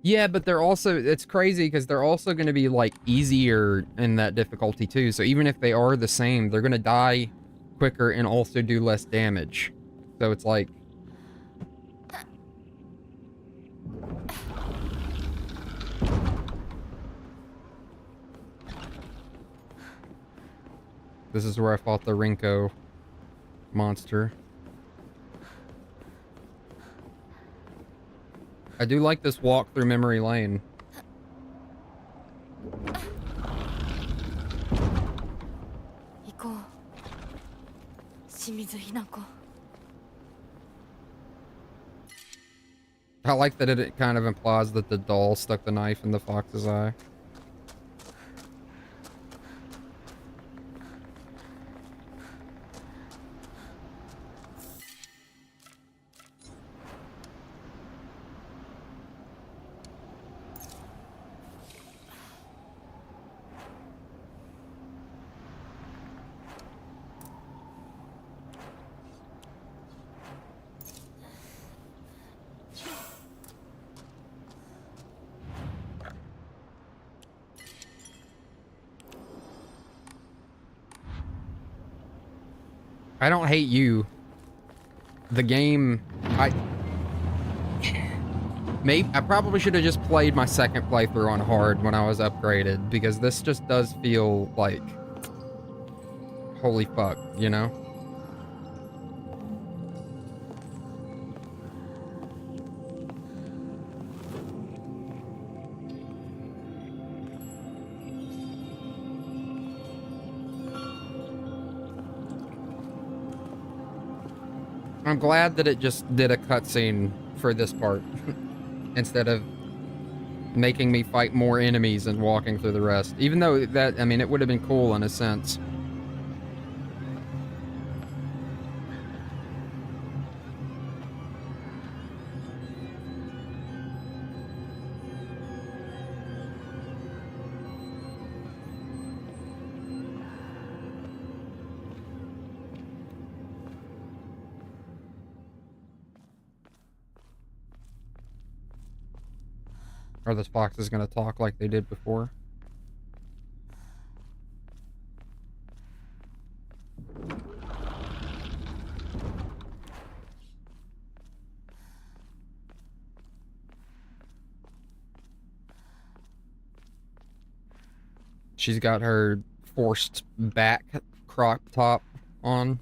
Yeah, but they're also, it's crazy because they're also going to be like easier in that difficulty too. So even if they are the same, they're going to die quicker and also do less damage. So it's like, this is where I fought the Rinko monster. I do like this walk through memory lane. I like that it kind of implies that the doll stuck the knife in the fox's eye. I don't hate you. The game, I probably should have just played my second playthrough on hard when I was upgraded, because this just does feel like, holy fuck, you know? I'm glad that it just did a cutscene for this part instead of making me fight more enemies and walking through the rest. Even though that, I mean, it would have been cool in a sense. Are those foxes gonna talk like they did before? She's got her forced back crop top on.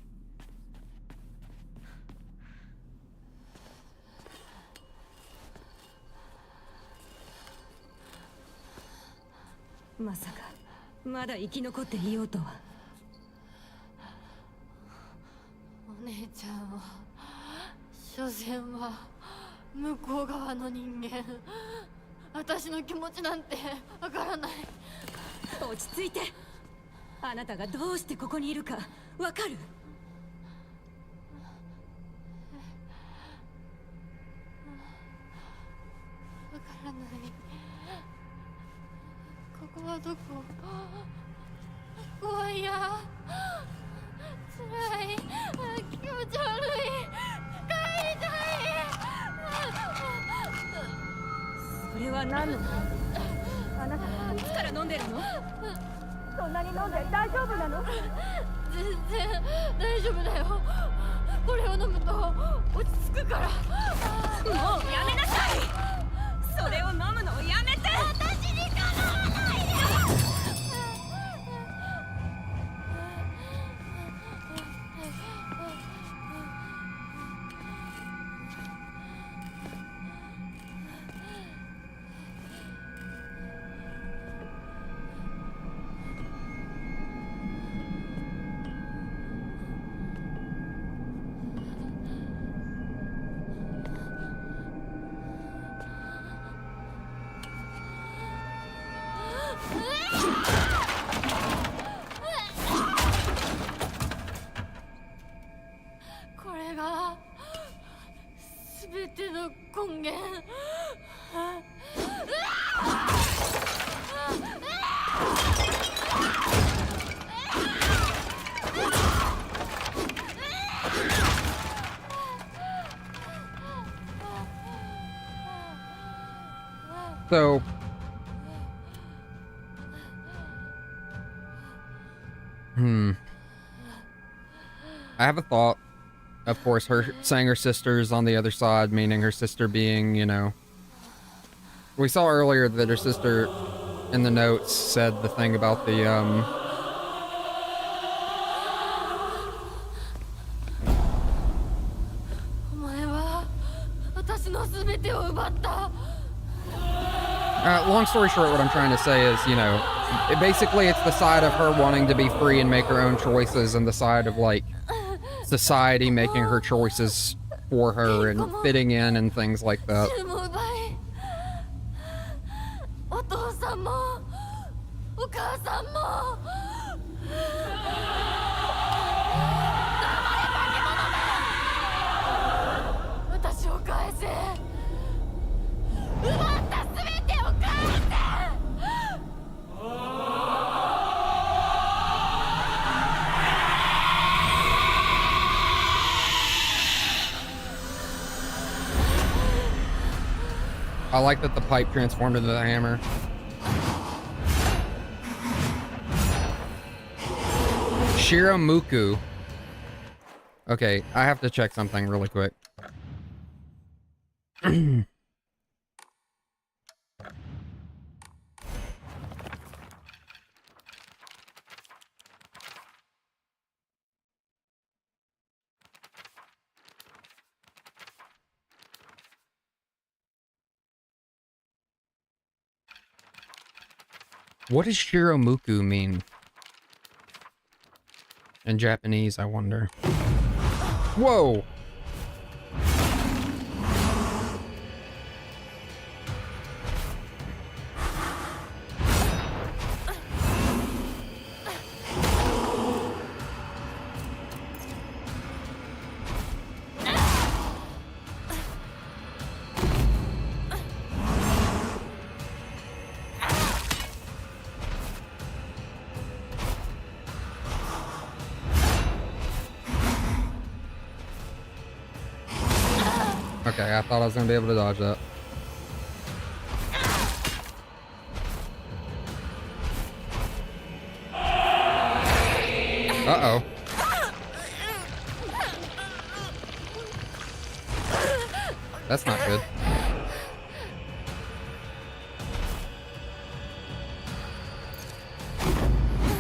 らない。ここはどこ？ここは嫌。辛い。気持ち悪い。帰りたい。それは何の？あなたいつから飲んでるの？そんなに飲んで大丈夫なの？全然大丈夫だよ。これを飲むと落ち着くから。もうやめなさい。それを飲むのをやめて。私に構わないで。これが全ての根源。So, I have a thought. Of course, her saying her sister's on the other side, meaning her sister being, you know... We saw earlier that her sister, in the notes, said the thing about the, long story short, what I'm trying to say is, you know, basically it's the side of her wanting to be free and make her own choices, and the side of, like, society making her choices for her and fitting in and things like that. I like that the pipe transformed into the hammer. Shiramuku. Okay, I have to check something really quick. What does Shiramuku mean? In Japanese, I wonder. Whoa! Okay, I thought I was gonna be able to dodge that. Uh-oh. That's not good.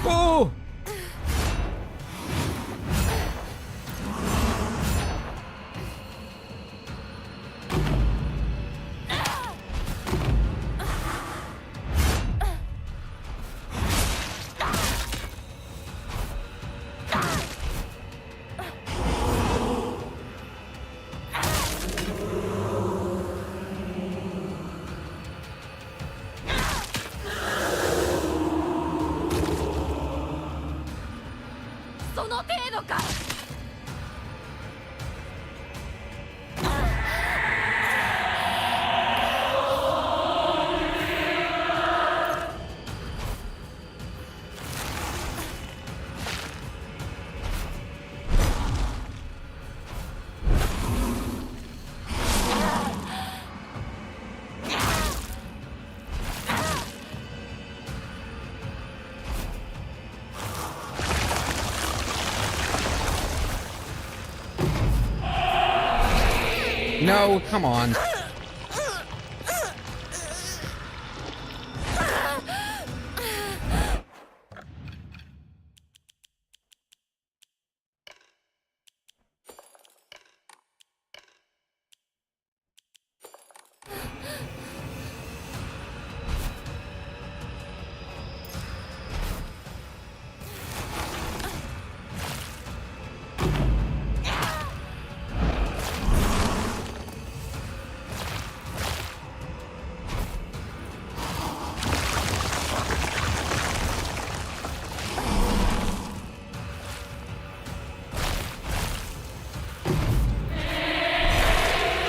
Oh! No, come on.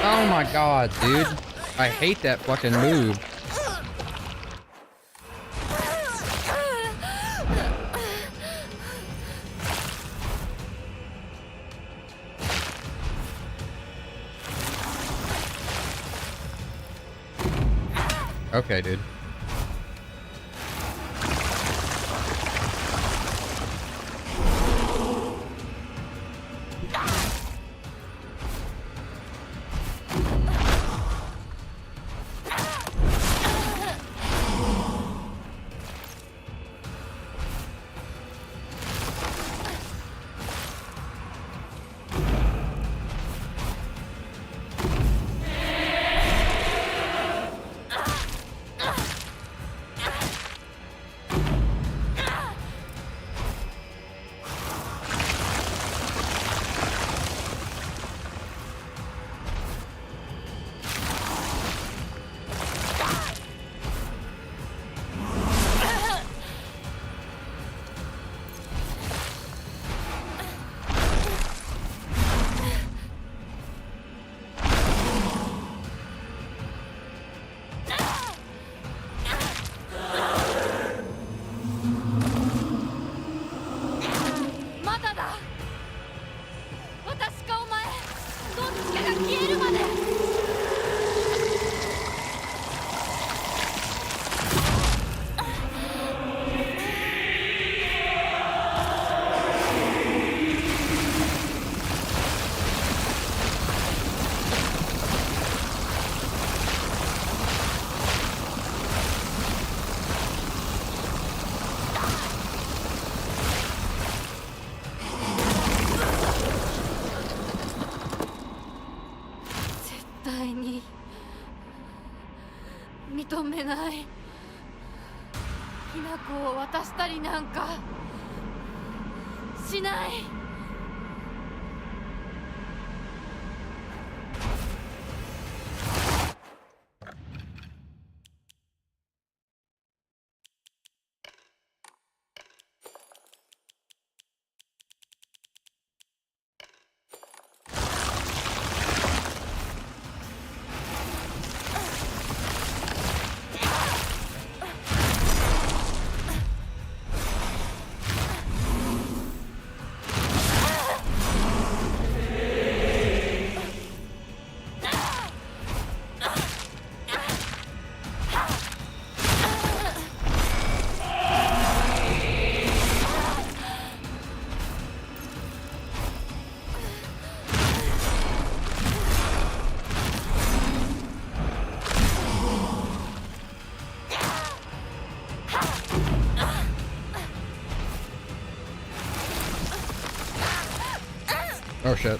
Oh my god, dude. I hate that fucking move. Okay, dude. Oh shit.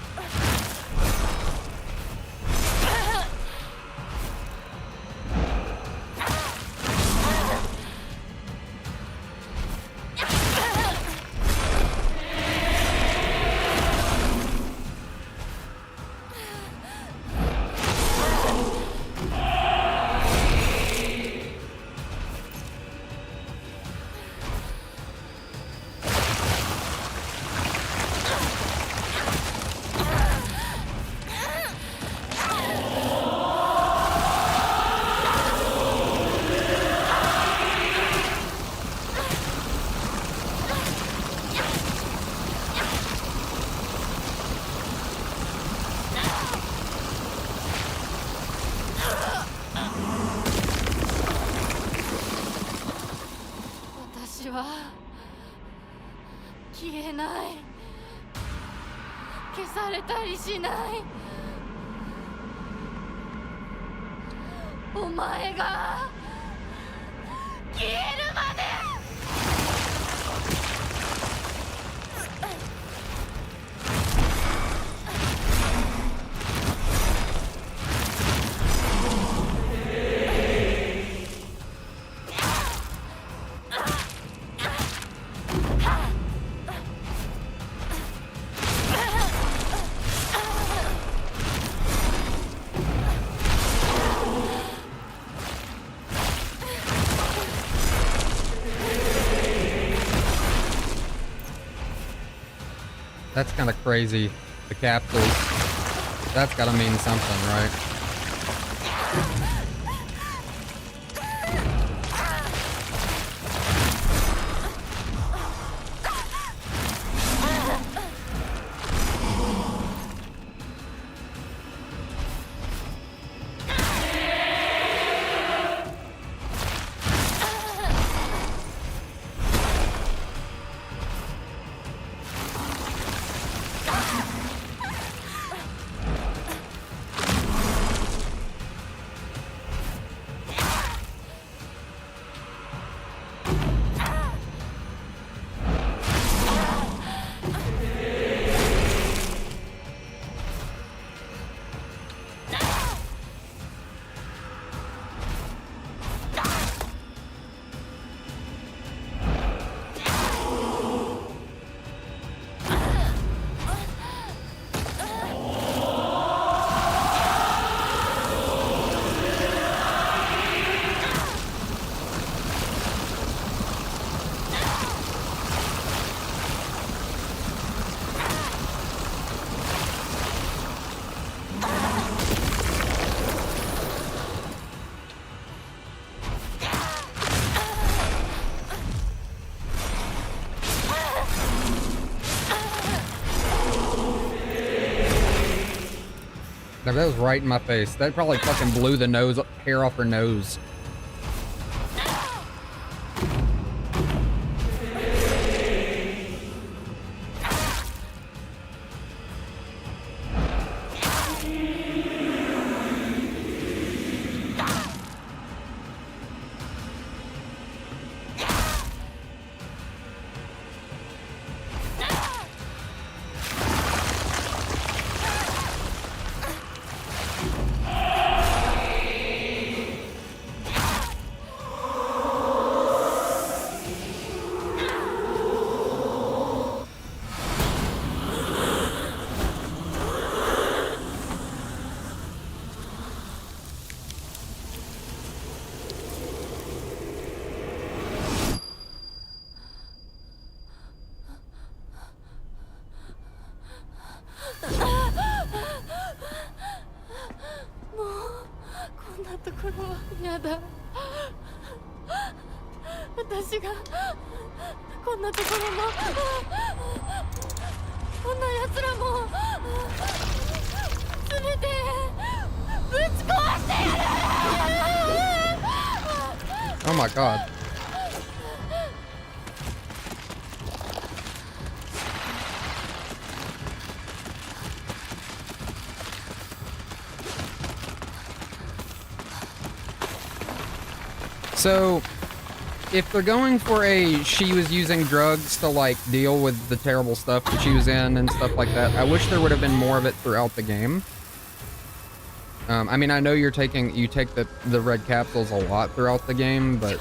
お前が消えるまで。That's kind of crazy. The capsules. That's gotta mean something, right? Now that was right in my face. That probably fucking blew the hair off her nose. Oh my god. So, if they're going for she was using drugs to like deal with the terrible stuff that she was in and stuff like that, I wish there would have been more of it throughout the game. I mean, I know you take the red capsules a lot throughout the game, but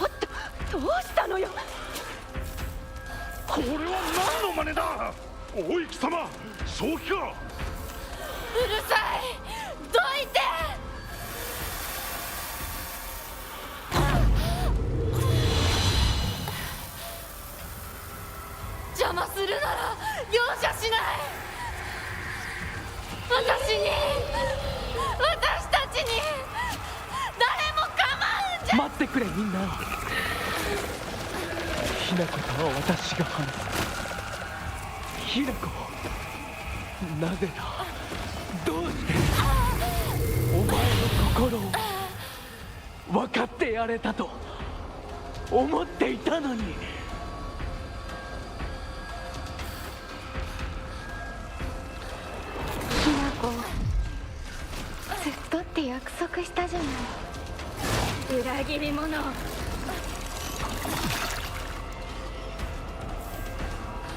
裏切り者。ど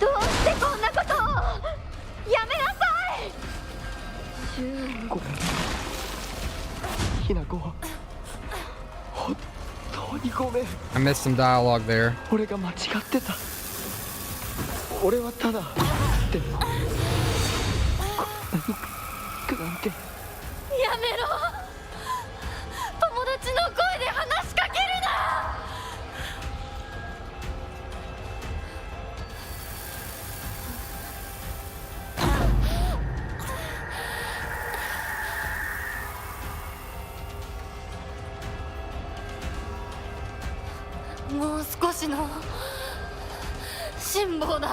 うしてこんなことを。やめなさい。ごめんひなこ、本当にごめん。 I missed some dialogue there. 俺が間違ってた。俺はただでもこんなに苦なんて。やめろ。友達の声で話しかけるな。もう少しの辛抱だ。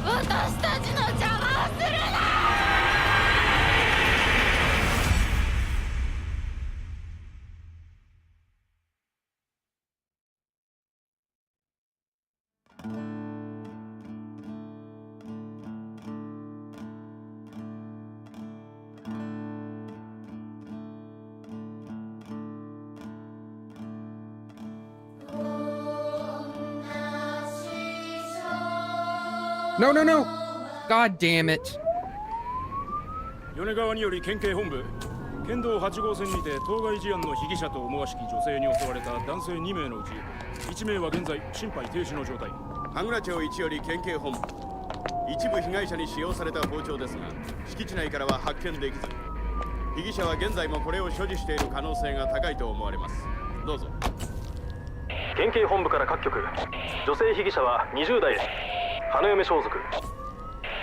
私たちの邪魔をするな。No, no, no! God damn it. 米川により県警本部県道8号線にて当該事案の被疑者と思わしき女性に襲われた男性2名のうち1名は現在心肺停止の状態。羽倉町1より県警本部。一部被害者に使用された包丁ですが敷地内からは発見できず、被疑者は現在もこれを所持している可能性が高いと思われます。どうぞ。県警本部から各局、女性被疑者は20代です。花嫁装束、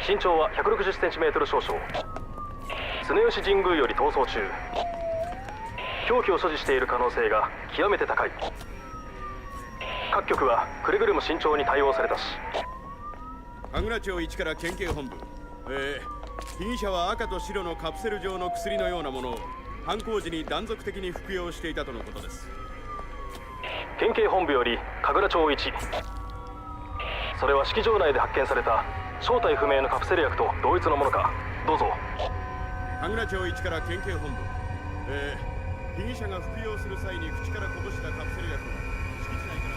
身長は 160cm 少々、常吉神宮より逃走中、凶器を所持している可能性が極めて高い。各局はくれぐれも慎重に対応されたし。羽倉町1から県警本部。被疑者は赤と白のカプセル状の薬のようなものを犯行時に断続的に服用していたとのことです。県警本部より神楽町1、それは式場内で発見された正体不明のカプセル薬と同一のものか。どうぞ。羽倉町1から県警本部。被疑者が服用する際に口からこぼしたカプセル薬が敷地内か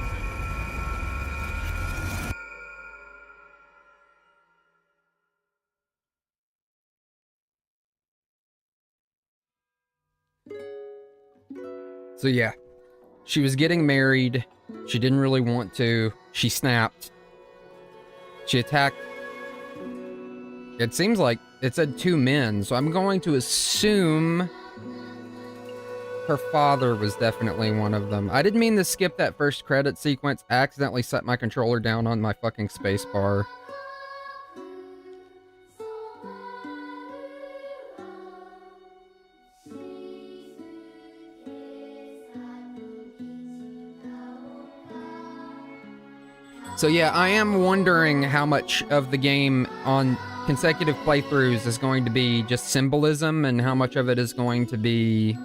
らSo yeah, she was getting married. She didn't really want to. She snapped. She attacked. It seems like it said 2 men, so I'm going to assume her father was definitely one of them. I didn't mean to skip that first credit sequence. I accidentally set my controller down on my fucking spacebar. So yeah, I am wondering how much of the game on consecutive playthroughs is going to be just symbolism and how much of it is going to be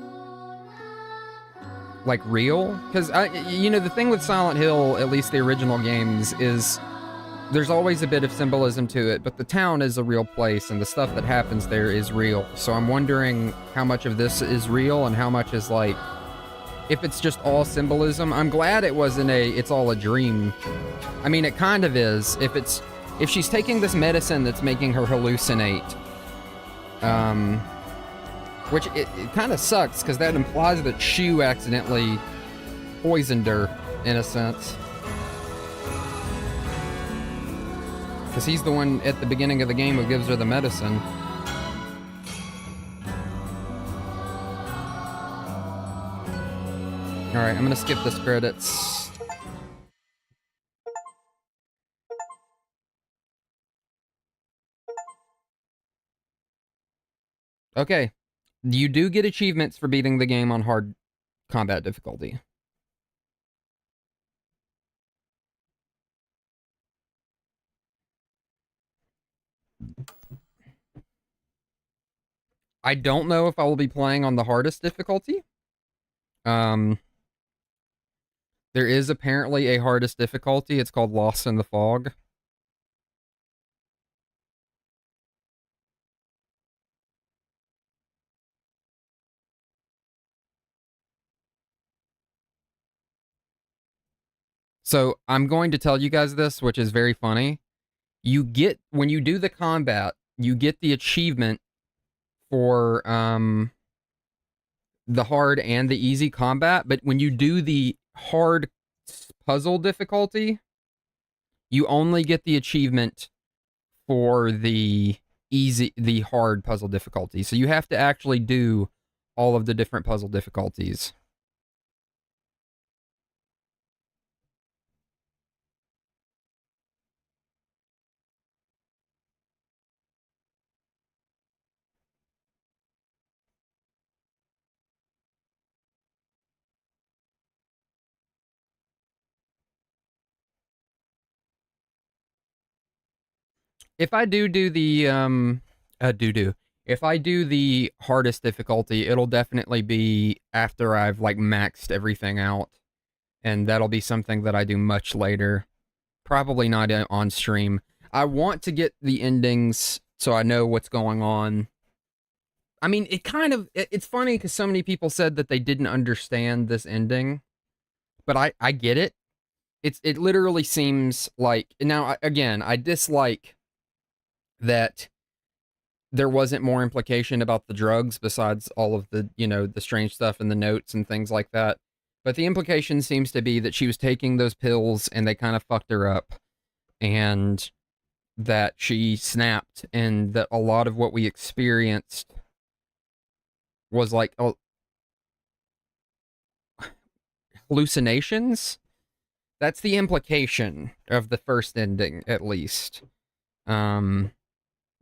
like real. Because you know, the thing with Silent Hill, at least the original games, is there's always a bit of symbolism to it, but the town is a real place and the stuff that happens there is real. So I'm wondering how much of this is real and how much is like, if it's just all symbolism. I'm glad it wasn't it's all a dream. I mean, it kind of is. If she's taking this medicine that's making her hallucinate, Which it kind of sucks because that implies that Shu accidentally poisoned her in a sense. Because he's the one at the beginning of the game who gives her the medicine. Alright, I'm gonna skip this credits. Okay. You do get achievements for beating the game on hard combat difficulty. I don't know if I will be playing on the hardest difficulty. There is apparently a hardest difficulty. It's called Lost in the Fog. So I'm going to tell you guys this, which is very funny. You get, when you do the combat, you get the achievement for the hard and the easy combat, but when you do the hard puzzle difficulty, you only get the achievement for the hard puzzle difficulty. So you have to actually do all of the different puzzle difficulties. If I do the if I do the hardest difficulty, it'll definitely be after I've like maxed everything out, and that'll be something that I do much later. Probably not on stream. I want to get the endings so I know what's going on. I mean, it's funny because so many people said that they didn't understand this ending, but I get it. It literally seems like, now again, I dislike that there wasn't more implication about the drugs besides all of the, the strange stuff in the notes and things like that. But the implication seems to be that she was taking those pills and they kind of fucked her up, and that she snapped, and that a lot of what we experienced was like hallucinations. That's the implication of the first ending, at least.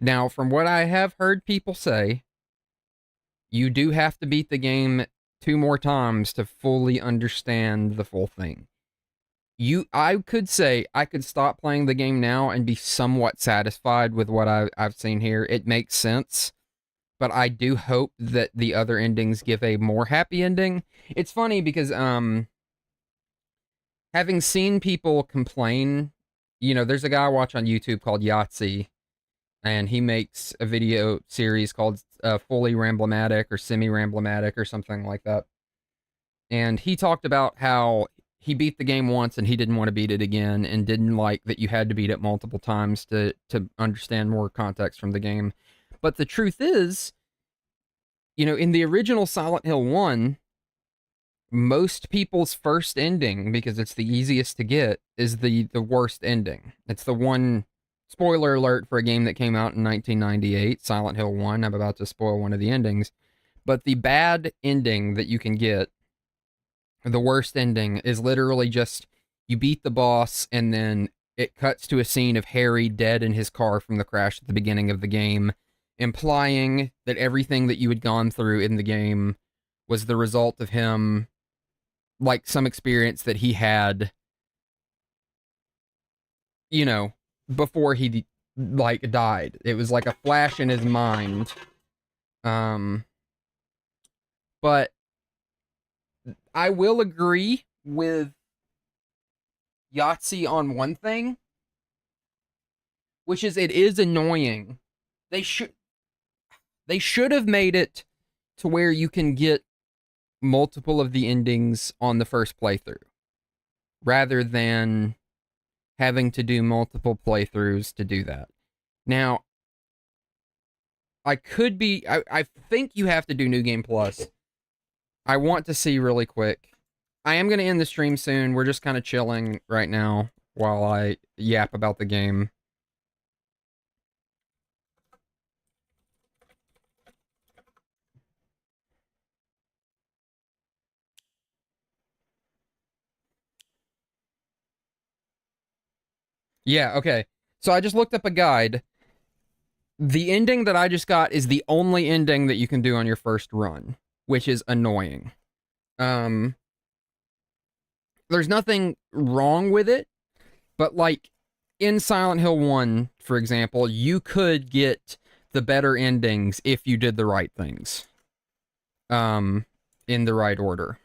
Now, from what I have heard people say, you do have to beat the game 2 more times to fully understand the full thing. I could say I could stop playing the game now and be somewhat satisfied with what I've seen here. It makes sense, but I do hope that the other endings give a more happy ending. It's funny because, having seen people complain, there's a guy I watch on YouTube called Yahtzee, and he makes a video series called Fully Ramblematic or Semi-Ramblematic or something like that. And he talked about how he beat the game once and he didn't want to beat it again, and didn't like that you had to beat it multiple times to understand more context from the game. But the truth is, in the original Silent Hill 1, most people's first ending, because it's the easiest to get, is the worst ending. It's the one. Spoiler alert for a game that came out in 1998, Silent Hill 1. I'm about to spoil one of the endings. But the bad ending that you can get, the worst ending, is literally just you beat the boss and then it cuts to a scene of Harry dead in his car from the crash at the beginning of the game, implying that everything that you had gone through in the game was the result of him, like some experience that he had, before he died. It was like a flash in his mind. But I will agree with Yahtzee on one thing, which is it is annoying. They should have made it to where you can get multiple of the endings on the first playthrough, rather than having to do multiple playthroughs to do that. Now, I could be, I think you have to do New Game Plus. I want to see really quick. I am going to end the stream soon. We're just kind of chilling right now while I yap about the game. Yeah, okay. So I just looked up a guide. The ending that I just got is the only ending that you can do on your first run, which is annoying. There's nothing wrong with it, but like in Silent Hill 1, for example, you could get the better endings if you did the right things. In the right order.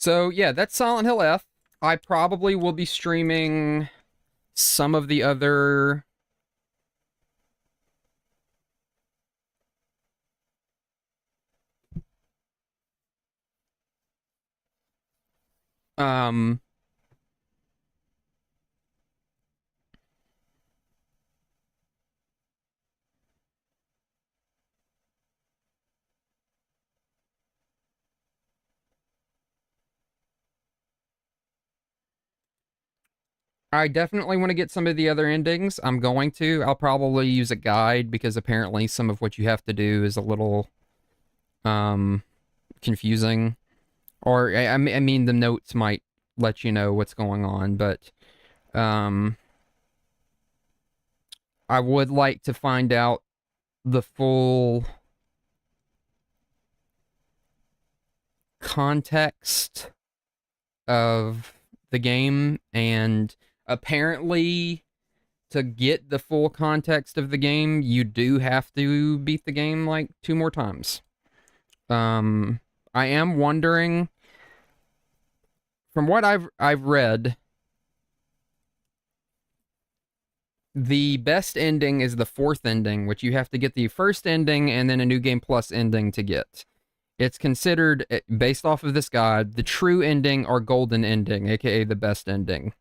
So yeah, that's Silent Hill F. I probably will be streaming some of the other um I definitely want to get some of the other endings. I'm going to. I'll probably use a guide because apparently some of what you have to do is a little confusing. Or I mean the notes might let you know what's going on, but I would like to find out the full context of the game, and apparently to get the full context of the game, you do have to beat the game like 2 more times. I am wondering, from what I've read, the best ending is the 4th ending, which you have to get the first ending and then a New Game Plus ending to get. It's considered, based off of this guide, the true ending or golden ending, aka the best ending.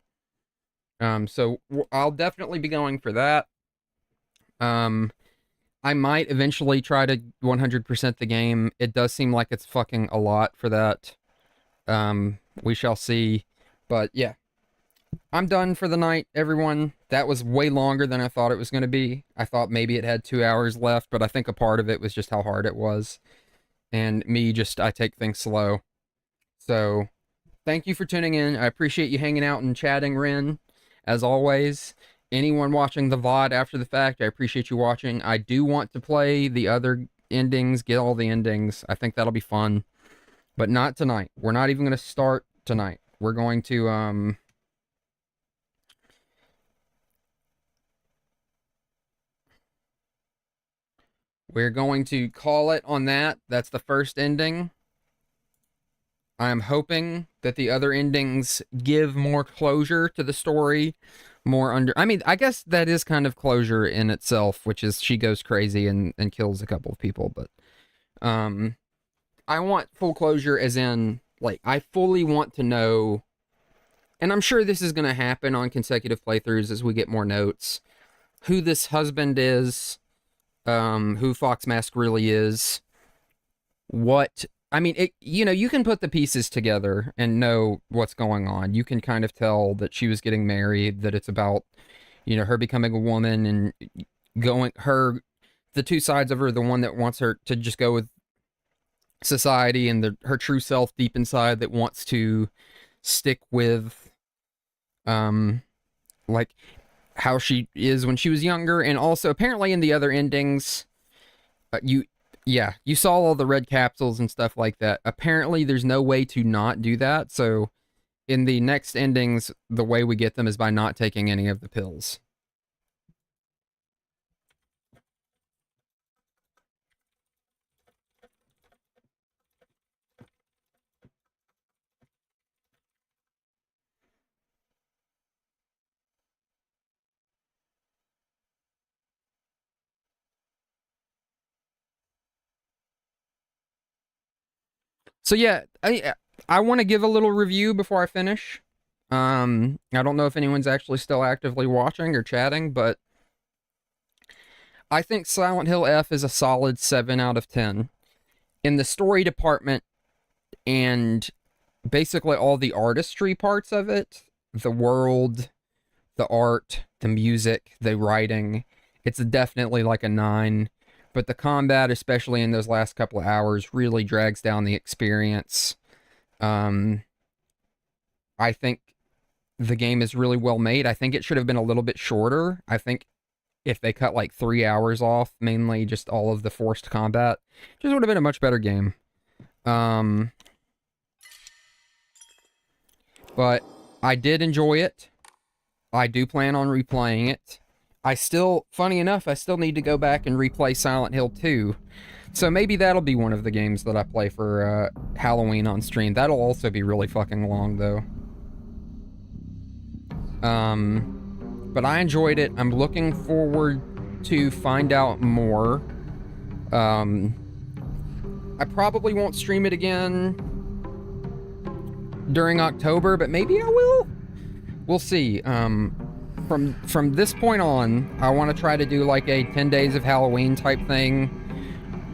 So I'll definitely be going for that. I might eventually try to 100% the game. It does seem like it's fucking a lot for that. We shall see. But yeah. I'm done for the night, everyone. That was way longer than I thought it was going to be. I thought maybe it had 2 hours left, but I think a part of it was just how hard it was. And me, I take things slow. So, thank you for tuning in. I appreciate you hanging out and chatting, Ren. As always, anyone watching the VOD after the fact, I appreciate you watching. I do want to play the other endings, get all the endings. I think that'll be fun. But not tonight. We're not even going to start tonight. We're going to, we're going to call it on that. That's the first ending. I'm hoping that the other endings give more closure to the story, I mean, I guess that is kind of closure in itself, which is she goes crazy and kills a couple of people, but I want full closure as in, like, I fully want to know, and I'm sure this is going to happen on consecutive playthroughs as we get more notes, who this husband is, who Fox Mask really is, I mean, you can put the pieces together and know what's going on. You can kind of tell that she was getting married, that it's about, her becoming a woman and the two sides of her, the one that wants her to just go with society and her true self deep inside that wants to stick with, like, how she is when she was younger, and also apparently in the other endings, you saw all the red capsules and stuff like that. Apparently there's no way to not do that, so in the next endings, the way we get them is by not taking any of the pills. So yeah, I want to give a little review before I finish. I don't know if anyone's actually still actively watching or chatting, but I think Silent Hill F is a solid 7 out of 10. In the story department and basically all the artistry parts of it, the world, the art, the music, the writing, it's definitely like a 9. But the combat, especially in those last couple of hours, really drags down the experience. I think the game is really well made. I think it should have been a little bit shorter. I think if they cut like 3 hours off, mainly just all of the forced combat, it just would have been a much better game. But I did enjoy it. I do plan on replaying it. Funny enough, I still need to go back and replay Silent Hill 2. So maybe that'll be one of the games that I play for Halloween on stream. That'll also be really fucking long, though. But I enjoyed it. I'm looking forward to find out more. I probably won't stream it again during October, but maybe I will. We'll see. From this point on, I want to try to do like a 10 days of Halloween type thing,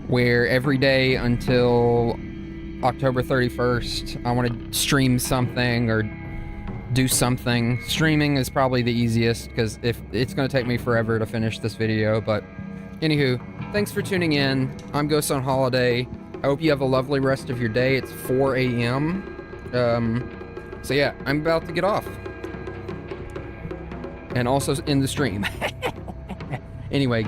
where every day until October 31st, I want to stream something or do something. Streaming is probably the easiest, because if it's going to take me forever to finish this video, but anywho, thanks for tuning in. I'm GhostsOnHoliday. I hope you have a lovely rest of your day. It's 4 a.m. So yeah, I'm about to get off. And also in the stream. Anyway.